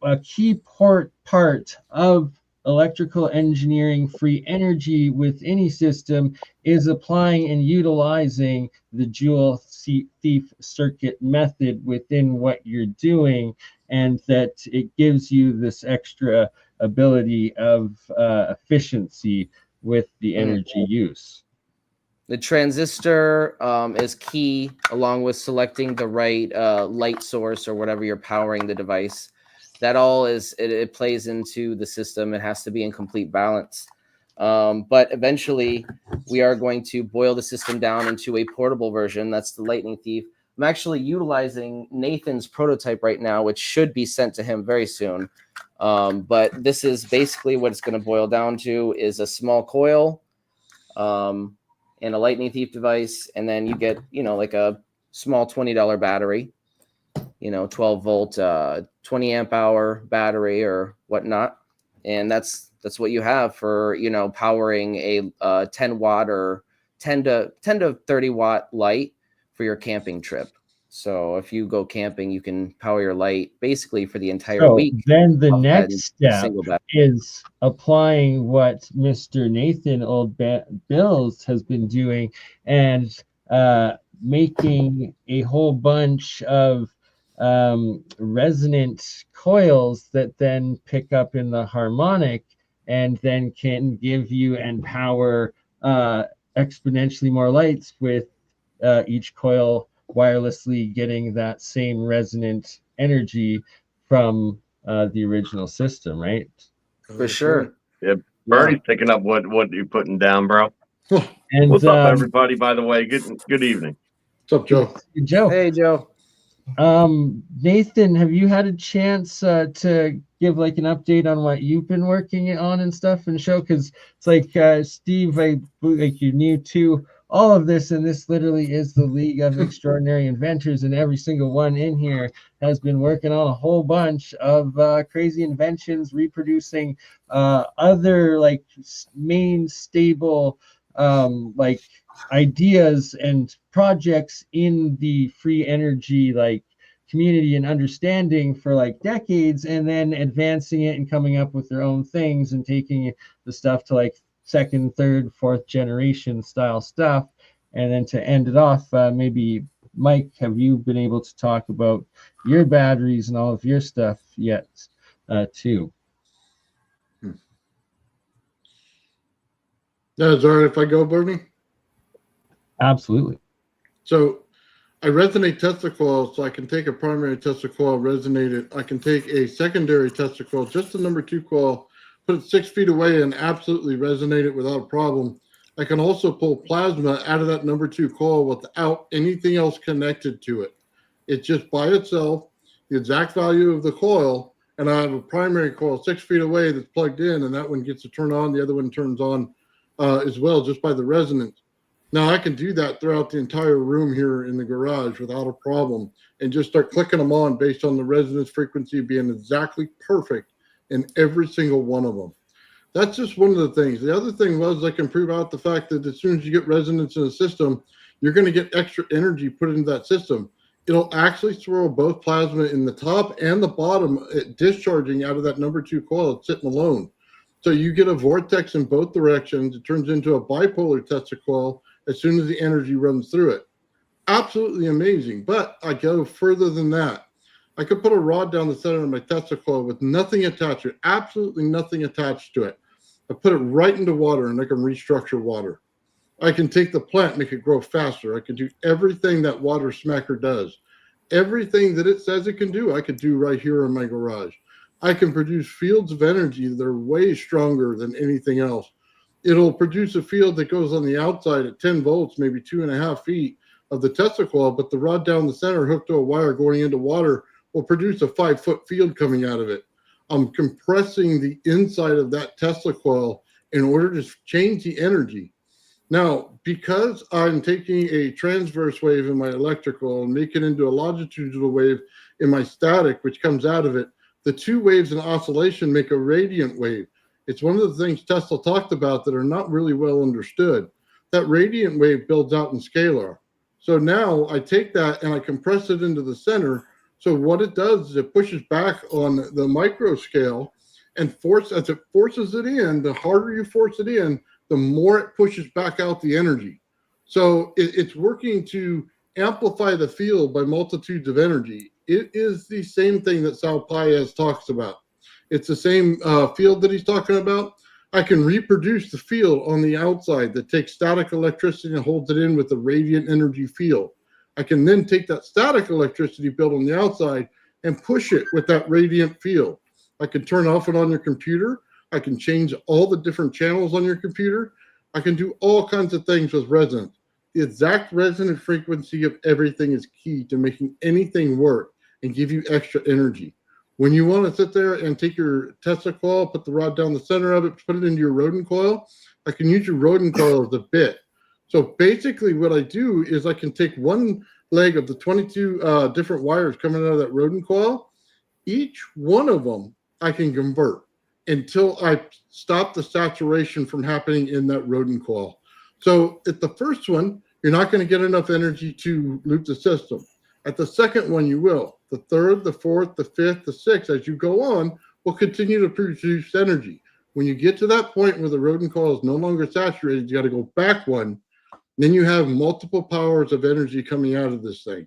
a key part of electrical engineering free energy with any system is applying and utilizing the Joule thief circuit method within what you're doing, and that it gives you this extra ability of efficiency with the energy use. The transistor is key, along with selecting the right light source or whatever you're powering the device. That all is, it plays into the system. It has to be in complete balance. But eventually, we are going to boil the system down into a portable version. That's the Lightning Thief. I'm actually utilizing Nathan's prototype right now, which should be sent to him very soon. But this is basically what it's going to boil down to, is a small coil and a Lightning Thief device. And then you get, like a small $20 battery, 12 volt, 20 amp hour battery or whatnot. And that's what you have for, powering a 10 watt or 10 to 30 watt light for your camping trip. So if you go camping, you can power your light basically for the entire week. Then the next step is applying what Mr. Nathan Old Bills has been doing, and making a whole bunch of resonant coils that then pick up in the harmonic, and then can give you and power exponentially more lights with each coil wirelessly getting that same resonant energy from the original system, right? For sure. Yeah, Bernie's picking up what you're putting down, bro. And what's up, everybody? By the way, good evening. What's up, Joe? Joe. Hey, Joe. Nathan, have you had a chance to give like an update on what you've been working on and stuff and show? Because it's like Steve, like you're new to all of this, and this literally is the League of Extraordinary Inventors, and every single one in here has been working on a whole bunch of crazy inventions, reproducing other like main stable like ideas and projects in the free energy like community and understanding for like decades, and then advancing it and coming up with their own things and taking the stuff to like second, third, fourth generation style stuff. And then to end it off, maybe Mike, have you been able to talk about your batteries and all of your stuff yet too? Yeah, is it all right if I go, Bernie? Absolutely. So I resonate Tesla coil, so I can take a primary Tesla coil, resonate it. I can take a secondary Tesla coil, just the number 2 coil, put it 6 feet away and absolutely resonate it without a problem. I can also pull plasma out of that number 2 coil without anything else connected to it. It's just by itself, the exact value of the coil, and I have a primary coil 6 feet away that's plugged in, and that one gets to turn on, the other one turns on as well, just by the resonance. Now I can do that throughout the entire room here in the garage without a problem and just start clicking them on based on the resonance frequency being exactly perfect in every single one of them. That's just one of the things. The other thing was I can prove out the fact that as soon as you get resonance in a system, you're going to get extra energy put into that system. It'll actually throw both plasma in the top and the bottom discharging out of that number 2 coil. It's sitting alone. So you get a vortex in both directions. It turns into a bipolar Tesla coil as soon as the energy runs through it. Absolutely amazing. But I go further than that. I could put a rod down the center of my Tesla coil with nothing attached to it, absolutely nothing attached to it. I put it right into water and I can restructure water. I can take the plant, make it grow faster. I can do everything that water smacker does. Everything that it says it can do, I could do right here in my garage. I can produce fields of energy that are way stronger than anything else. It'll produce a field that goes on the outside at 10 volts, maybe 2.5 feet of the Tesla coil, but the rod down the center hooked to a wire going into water will produce a 5-foot field coming out of it. I'm compressing the inside of that Tesla coil in order to change the energy. Now, because I'm taking a transverse wave in my electrical and make it into a longitudinal wave in my static, which comes out of it, the 2 waves in oscillation make a radiant wave. It's one of the things Tesla talked about that are not really well understood. That radiant wave builds out in scalar. So now I take that and I compress it into the center. So what it does is it pushes back on the micro scale and as it forces it in, the harder you force it in, the more it pushes back out the energy. So it's working to amplify the field by multitudes of energy. It is the same thing that Sal Paez talks about. It's the same field that he's talking about. I can reproduce the field on the outside that takes static electricity and holds it in with a radiant energy field. I can then take that static electricity built on the outside and push it with that radiant field. I can turn off and on your computer. I can change all the different channels on your computer. I can do all kinds of things with resonance. The exact resonant frequency of everything is key to making anything work and give you extra energy. When you want to sit there and take your Tesla coil, put the rod down the center of it, put it into your rodent coil, I can use your rodent coil as a bit. So basically what I do is I can take one leg of the 22 different wires coming out of that rodent coil. Each one of them I can convert until I stop the saturation from happening in that rodent coil. So at the first one, you're not going to get enough energy to loop the system. At the second one, you will. The third, the fourth, the fifth, the sixth, as you go on, will continue to produce energy. When you get to that point where the rodent coil is no longer saturated, you got to go back one. Then you have multiple powers of energy coming out of this thing.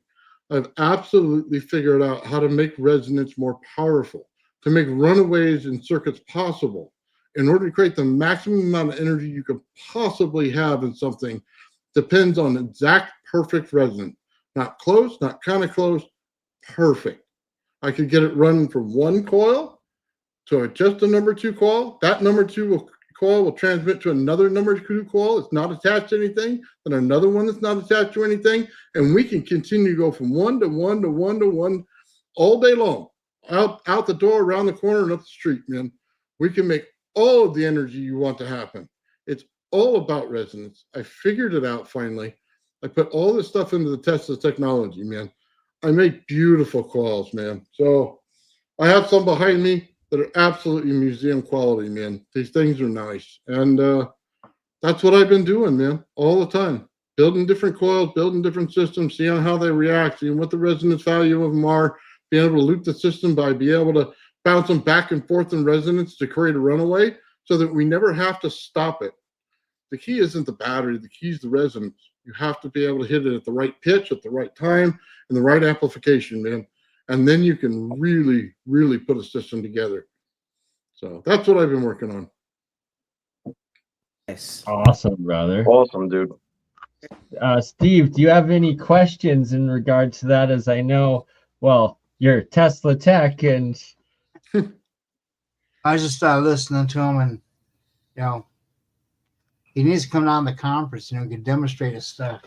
I've absolutely figured out how to make resonance more powerful, to make runaways in circuits possible. In order to create the maximum amount of energy you could possibly have in something, depends on exact perfect resonance. Not close, not kind of close, perfect. I could get it running from one coil to just a number 2 coil. That number 2 coil will transmit to another number 2 coil. It's not attached to anything. Then another one that's not attached to anything. And we can continue to go from 1 to 1 to 1 to 1 all day long. Out the door, around the corner, and up the street, man. We can make all of the energy you want to happen. It's all about resonance. I figured it out finally. I put all this stuff into the Tesla technology, man. I make beautiful coils, man. So I have some behind me that are absolutely museum quality, man. These things are nice. And that's what I've been doing, man, all the time. Building different coils, building different systems, seeing how they react, seeing what the resonance value of them are, being able to loop the system by being able to bounce them back and forth in resonance to create a runaway so that we never have to stop it. The key isn't the battery, the key is the resonance. You have to be able to hit it at the right pitch, at the right time, and the right amplification, man. And then you can really, really put a system together. So that's what I've been working on. Nice. Awesome, brother. Awesome, dude. Steve, do you have any questions in regard to that? As I know, well, you're Tesla Tech, and I just listening to him, and you know, he needs to come down to the conference. You know, he can demonstrate his stuff.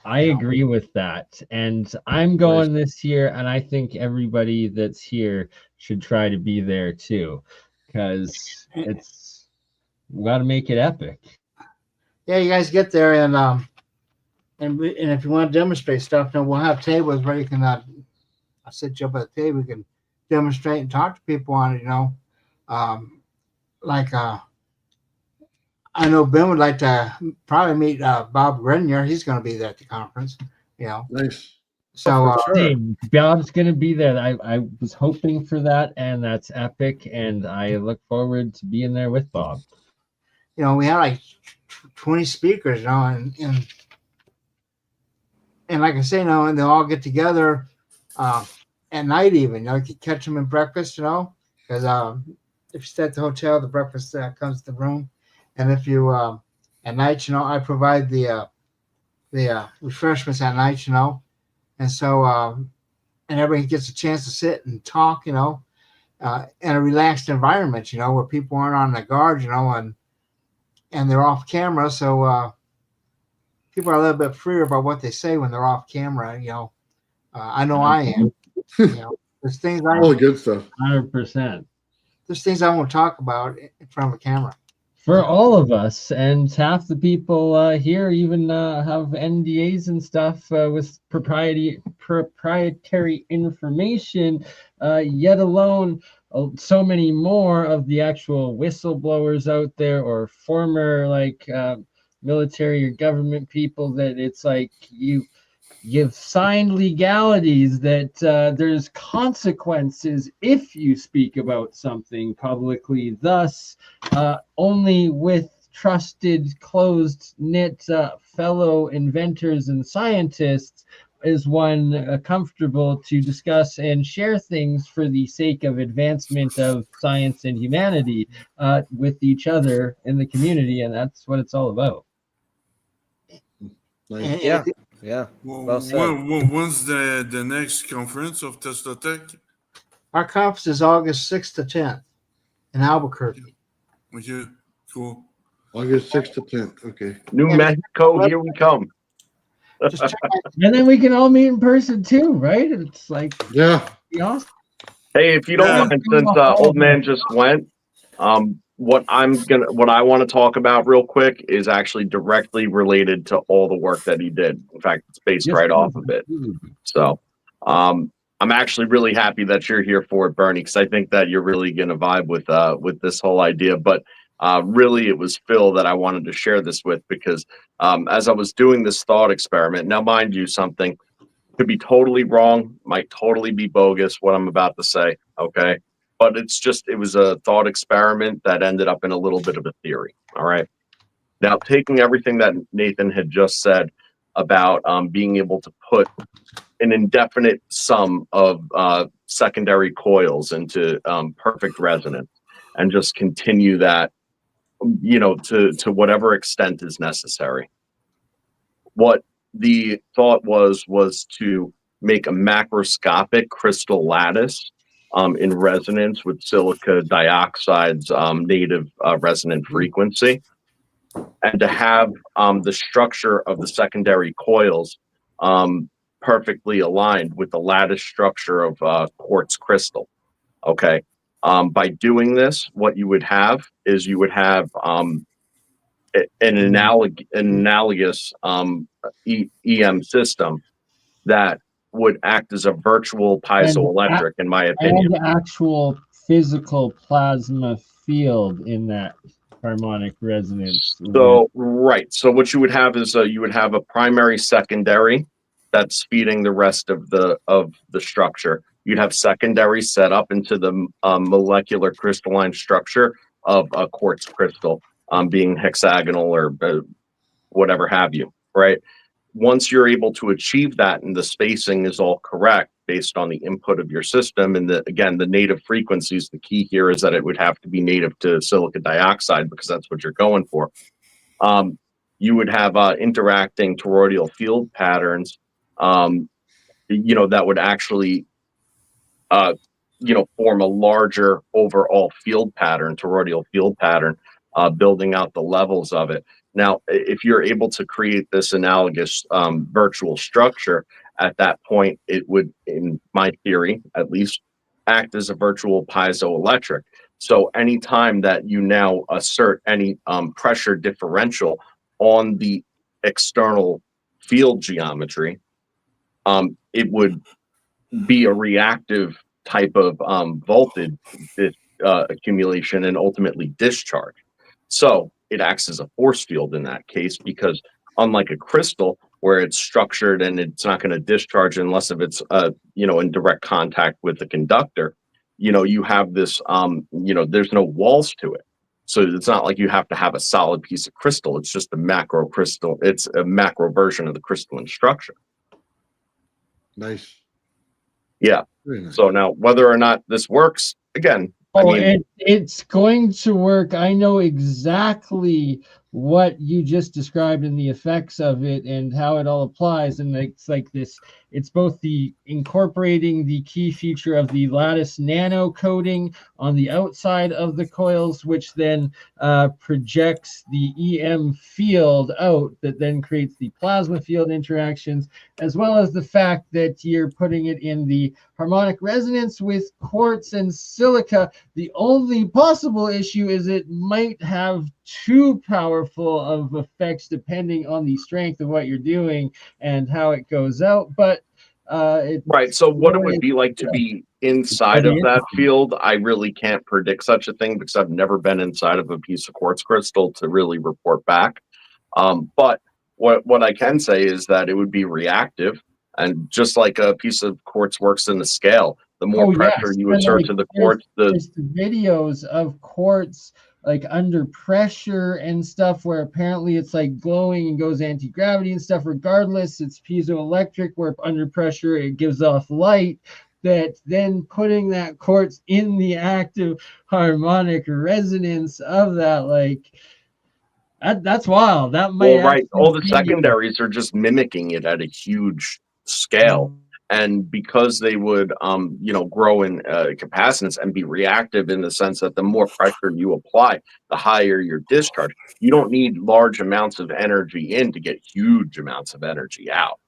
I agree with that. And I'm going this year, and I think everybody that's here should try to be there too, because we got to make it epic. yeah, you guys get there, and if you want to demonstrate stuff, then we'll have tables where you can. I'll set you up at the table. You can demonstrate and talk to people on it. Like I know Ben would like to probably meet Bob Grenier. He's going to be there at the conference. Nice. So For sure. Hey, Bob's gonna be there. I was hoping for that, and that's epic. And I look forward to being there with Bob. we had like 20 speakers, and like I say, and they'll all get together at night even. You can catch them in breakfast, because if you stay at the hotel, the breakfast comes to the room, and if you at night, I provide the refreshments at night, and so and everybody gets a chance to sit and talk, in a relaxed environment, where people aren't on the guard, and they're off camera, so people are a little bit freer about what they say when they're off camera. I know I am. There's things all the good stuff. 100%. There's things I won't talk about in front of a camera. For all of us, and half the people here even have NDAs and stuff with proprietary information, yet alone so many more of the actual whistleblowers out there or former military or government people that it's like you've signed legalities that there's consequences if you speak about something publicly. Thus, only with trusted, closed-knit fellow inventors and scientists is one comfortable to discuss and share things for the sake of advancement of science and humanity with each other in the community, and that's what it's all about. Nice. Yeah. Well said. When's the next conference of Tesla Tech? Our conference is August 6th to 10th in Albuquerque. Okay, cool. August 6th to 10th. Okay. New Mexico, here we come. Just check out And then we can all meet in person too, right? It's like Yeah. awesome. Hey, if you don't mind, since old man just went, what I want to talk about real quick is actually directly related to all the work that he did. In fact, it's based right off of it. So, I'm actually really happy that you're here for it, Bernie, because I think that you're really going to vibe with this whole idea. But really, it was Phil that I wanted to share this with because as I was doing this thought experiment, now mind you, something could be totally wrong, might totally be bogus, what I'm about to say, okay? But it was a thought experiment that ended up in a little bit of a theory, all right? Now, taking everything that Nathan had just said about being able to put an indefinite sum of secondary coils into perfect resonance and just continue that, to whatever extent is necessary. What the thought was to make a macroscopic crystal lattice in resonance with silica dioxide's native resonant frequency, and to have the structure of the secondary coils perfectly aligned with the lattice structure of quartz crystal. Okay. By doing this, what you would have is an analogous EM system that would act as a virtual piezoelectric, in my opinion. And actual physical plasma field in that harmonic resonance. So, right. So what you would have is you would have a primary secondary that's feeding the rest of the structure. You'd have secondary set up into the molecular crystalline structure of a quartz crystal, being hexagonal or whatever have you, right? Once you're able to achieve that and the spacing is all correct based on the input of your system, and the native frequencies, the key here is that it would have to be native to silica dioxide because that's what you're going for. You would have interacting toroidal field patterns, that would actually form a larger overall field pattern, toroidal field pattern, building out the levels of it. Now, if you're able to create this analogous virtual structure, at that point, it would, in my theory, at least, act as a virtual piezoelectric. So anytime that you now assert any pressure differential on the external field geometry, it would be a reactive type of voltage accumulation and ultimately discharge. So it acts as a force field in that case, because unlike a crystal where it's structured and it's not going to discharge unless if it's in direct contact with the conductor, you have this there's no walls to it. So it's not like you have to have a solid piece of crystal. It's just a macro crystal. It's a macro version of the crystalline structure. Nice. Yeah. Nice. So now whether or not this works, again, it's going to work. I know exactly what you just described and the effects of it and how it all applies. And it's like this, it's both the incorporating the key feature of the lattice nano coating on the outside of the coils, which then projects the EM field out that then creates the plasma field interactions, as well as the fact that you're putting it in the harmonic resonance with quartz and silica. The only possible issue is it might have too powerful of effects depending on the strength of what you're doing and how it goes out. But right. So what it would be like to be inside of that field, I really can't predict such a thing because I've never been inside of a piece of quartz crystal to really report back. But what I can say is that it would be reactive. And just like a piece of quartz works in the scale, the more pressure you exert to the quartz, there's the videos of quartz like under pressure and stuff where apparently it's like glowing and goes anti-gravity and stuff. Regardless, it's piezoelectric where under pressure it gives off light. That then putting that quartz in the active harmonic resonance of that, like that's wild. That might all the secondaries are just mimicking it at a huge scale. And because they would grow in capacitance and be reactive in the sense that the more pressure you apply, the higher your discharge. You don't need large amounts of energy in to get huge amounts of energy out.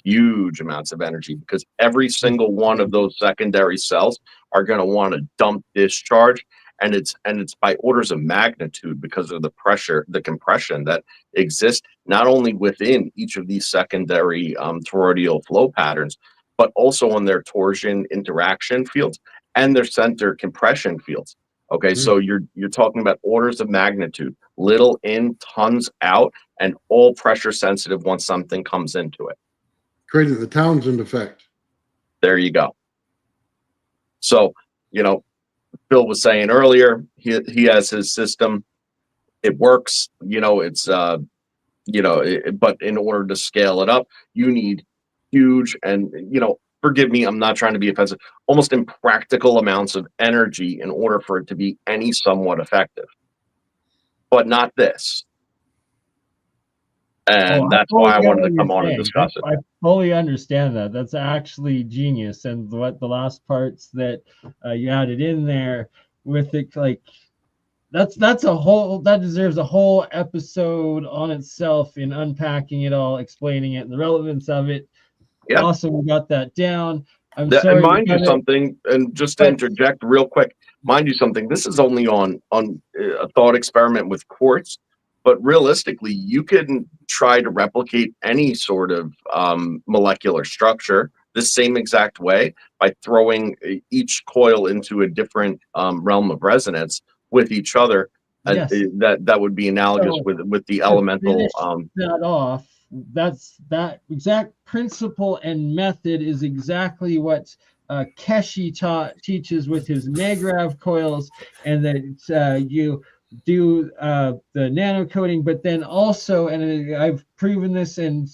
Huge amounts of energy, because every single one of those secondary cells are going to want to dump discharge, and it's by orders of magnitude because of the pressure, the compression that exists not only within each of these secondary toroidal flow patterns, but also on their torsion interaction fields and their center compression fields. Okay, so you're talking about orders of magnitude, little in, tons out, and all pressure sensitive once something comes into it. Creating the Townsend effect. There you go. So, Bill was saying earlier, he has his system. It works, it's, but in order to scale it up, you need huge and, forgive me, I'm not trying to be offensive, almost impractical amounts of energy in order for it to be any somewhat effective. But not this. And that's why I wanted to come on and discuss it. I fully understand that. That's actually genius. And what the last parts that you added in there with it, like that deserves a whole episode on itself in unpacking it all, explaining it, and the relevance of it. Yeah. Awesome, we got that down. Sorry, and mind you something, and just to interject real quick, mind you something, this is only on a thought experiment with quartz. But realistically, you can try to replicate any sort of molecular structure the same exact way by throwing each coil into a different realm of resonance with each other. Yes. That would be analogous with the elemental. That off. That exact principle and method is exactly what Keshi teaches with his Magrav coils, and that you do the nano coating, but then also, and I've proven this and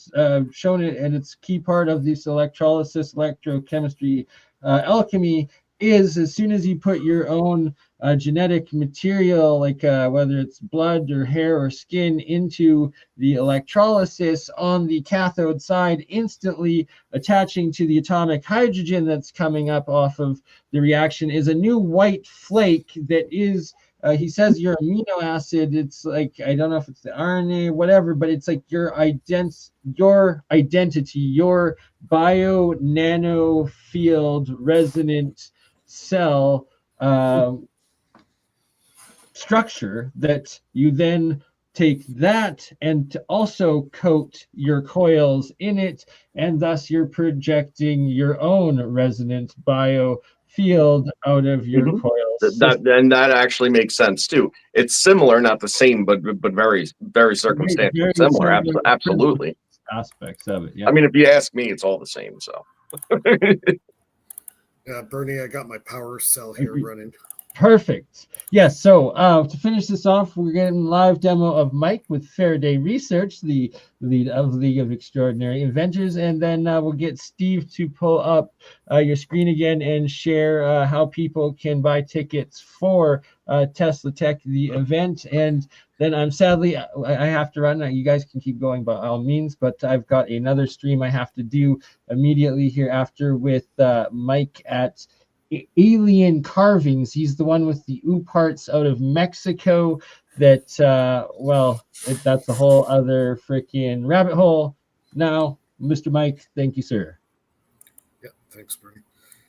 shown it, and it's key part of this electrolysis, electrochemistry, alchemy, is as soon as you put your own genetic material, like whether it's blood or hair or skin, into the electrolysis on the cathode side, instantly attaching to the atomic hydrogen that's coming up off of the reaction is a new white flake that is he says your amino acid. It's like, I don't know if it's the RNA, whatever, but it's like your identity, your bio nano field resonant cell structure that you then take that and to also coat your coils in it, and thus you're projecting your own resonant biofield out of your Mhm. coils. That actually makes sense too. It's similar, not the same, but very circumstantially Very similar. similar Absolutely. aspects of it. Yeah. I mean, if you ask me, it's all the same. So. Bernie, I got my power cell here running. Perfect. Yes. So to finish this off, we're getting a live demo of Mike with Faraday Research, the lead of League of Extraordinary Inventors, and then we'll get Steve to pull up your screen again and share how people can buy tickets for Tesla Tech, the event. And then I'm sadly I have to run. You guys can keep going by all means, but I've got another stream I have to do immediately hereafter with Mike at Alien Carvings. He's the one with the U parts out of Mexico. That that's a whole other freaking rabbit hole. Now, Mr. Mike, thank you, sir. Yeah, thanks, Bernie.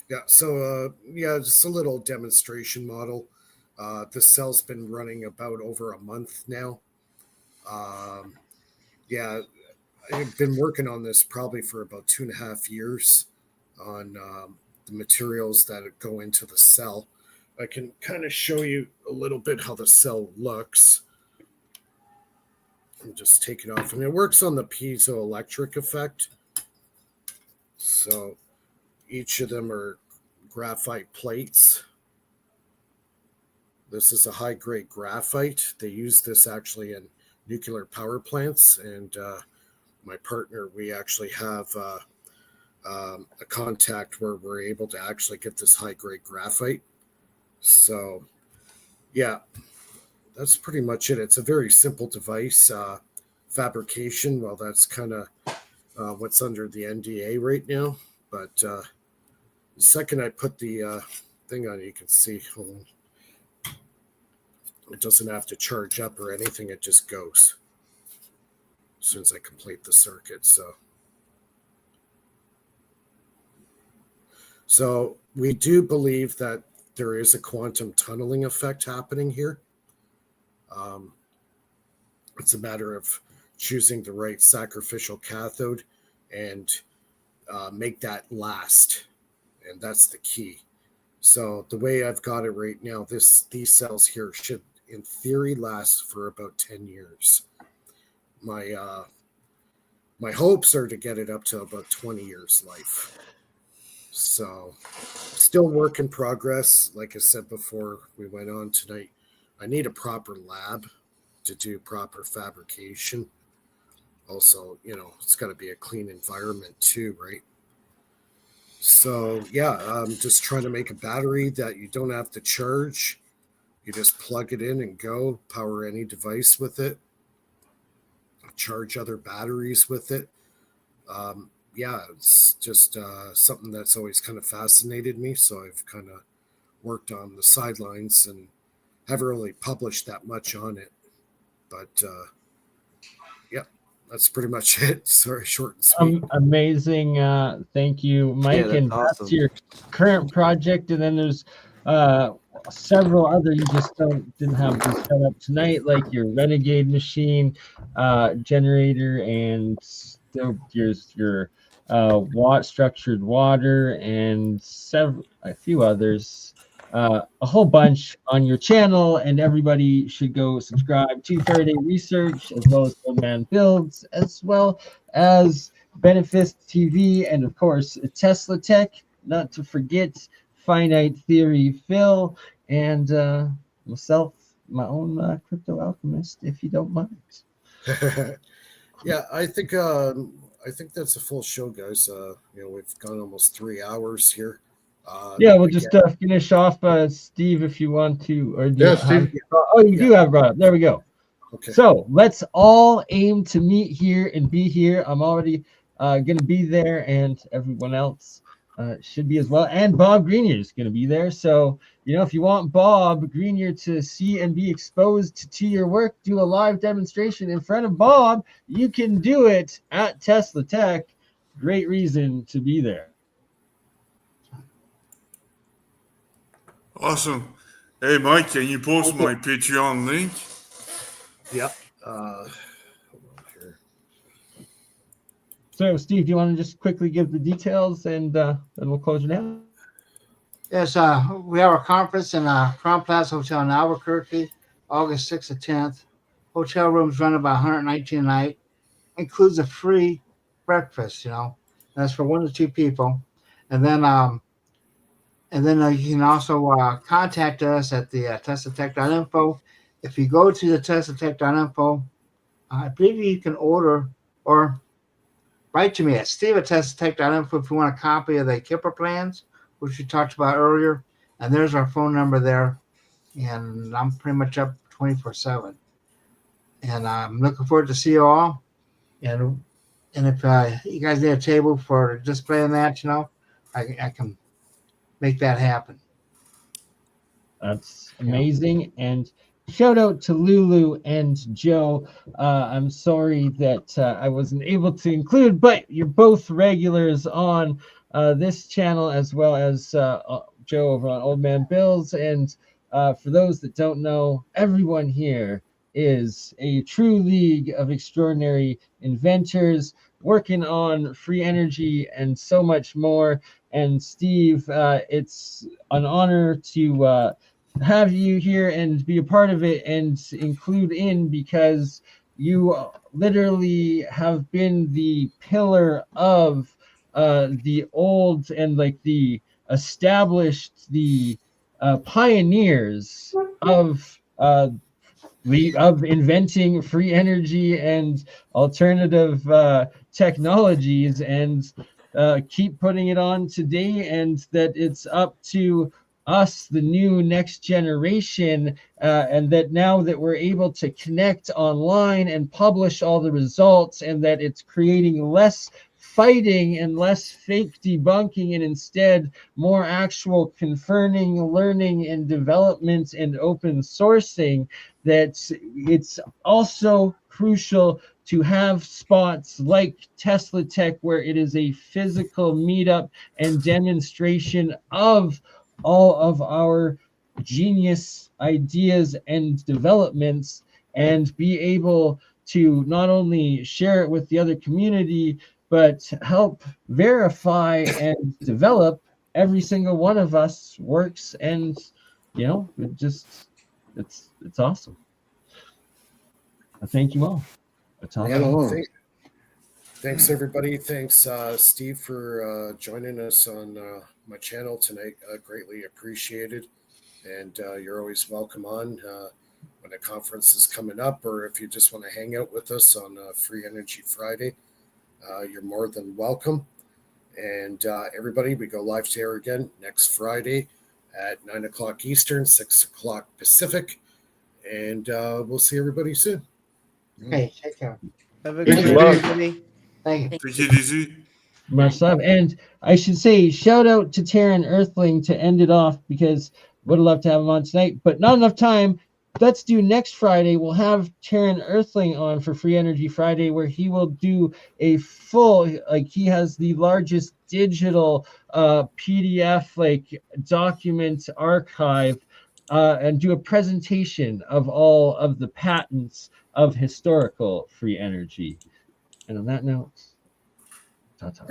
Yeah, so just a little demonstration model. The cell's been running about over a month now. I've been working on this probably for about 2.5 years on the materials that go into the cell. I can kind of show you a little bit how the cell looks. I'll just take it off. And it works on the piezoelectric effect. So each of them are graphite plates. This is a high-grade graphite. They use this actually in nuclear power plants. And my partner, we actually have a contact where we're able to actually get this high-grade graphite. So, yeah, that's pretty much it. It's a very simple device. Fabrication, well, that's kind of what's under the NDA right now. But the second I put the thing on, you can see it doesn't have to charge up or anything. It just goes as soon as I complete the circuit. So we do believe that there is a quantum tunneling effect happening here. It's a matter of choosing the right sacrificial cathode and make that last. And that's the key. So the way I've got it right now, these cells here should, in theory, last for about 10 years. My hopes are to get it up to about 20 years life. So still work in progress. Like I said before we went on tonight, I need a proper lab to do proper fabrication. Also, it's got to be a clean environment too, right? So yeah, I'm just trying to make a battery that you don't have to charge. You just plug it in and go, power any device with it, charge other batteries with it. It's just something that's always kind of fascinated me. So I've kind of worked on the sidelines and haven't really published that much on it. But that's pretty much it. Sorry, short and sweet. Amazing. Thank you, Mike. Yeah, and awesome. That's your current project. And then there's several other you just didn't have to set up tonight, like your Renegade machine, generator, and your structured water, and a few others. A whole bunch on your channel, and everybody should go subscribe to Faraday Research, as well as Old Man Builds, as well as Benefist TV, and of course Tesla Tech, not to forget Finite Theory Phil, and myself, my own Crypto Alchemist, if you don't mind. Yeah, I think that's a full show, guys. We've gone almost 3 hours here. We'll just finish off, Steve, if you want to. Or Steve. Do have brought up. There we go. Okay. So let's all aim to meet here and be here. I'm already going to be there, and everyone else should be as well. And Bob Greenier is going to be there. So, if you want Bob Greenier to see and be exposed to your work, do a live demonstration in front of Bob, you can do it at Tesla Tech. Great reason to be there. Awesome. Hey, Mike, can you post my Patreon link? Yep. Hold on here. So, Steve, do you want to just quickly give the details and then we'll close it out? Yes, we have a conference in Crown Plaza Hotel in Albuquerque, August 6th to 10th. Hotel rooms run about $119 a night. Includes a free breakfast, That's for 1 to 2 people. And then you can also contact us at the teslatech.info. If you go to the teslatech.info, I believe you can order or write to me at steve@teslatech.info if you want a copy of the Kipper plans, which we talked about earlier. And there's our phone number there. And I'm pretty much up 24/7. And I'm looking forward to see you all. And if you guys need a table for displaying that, I can make that happen. That's amazing. And shout out to Lulu and Joe. I'm sorry that I wasn't able to include, but you're both regulars on this channel as well as Joe over on Old Man Bills. And for those that don't know, everyone here is a true league of extraordinary inventors working on free energy and so much more. And Steve, it's an honor to have you here and be a part of it and include in, because you literally have been the pillar of the old and like the established, the pioneers of inventing free energy and alternative technologies, and keep putting it on today, and that it's up to us, the new next generation, and that now that we're able to connect online and publish all the results, and that it's creating less fighting and less fake debunking, and instead more actual confirming, learning, and development and open sourcing, that it's also crucial to have spots like Tesla Tech, where it is a physical meetup and demonstration of all of our genius ideas and developments, and be able to not only share it with the other community, but help verify and develop every single one of us works. And it's awesome. Thank you all. That's awesome. Thanks everybody. Thanks Steve for joining us on my channel tonight. Greatly appreciated. And you're always welcome on when a conference is coming up, or if you just want to hang out with us on Free Energy Friday, you're more than welcome. And everybody, we go live to air again next Friday at 9 o'clock Eastern, 6 o'clock Pacific. And we'll see everybody soon. Hey, take care. Have a good day, everybody. Thank you. Take it easy. Much love. And I should say, shout out to Terran Earthling to end it off, because would have loved to have him on tonight, but not enough time. Let's do next Friday. We'll have Terran Earthling on for Free Energy Friday, where he will do a full, he has the largest digital PDF document archive, and do a presentation of all of the patents of historical free energy. And on that note, ta-ta.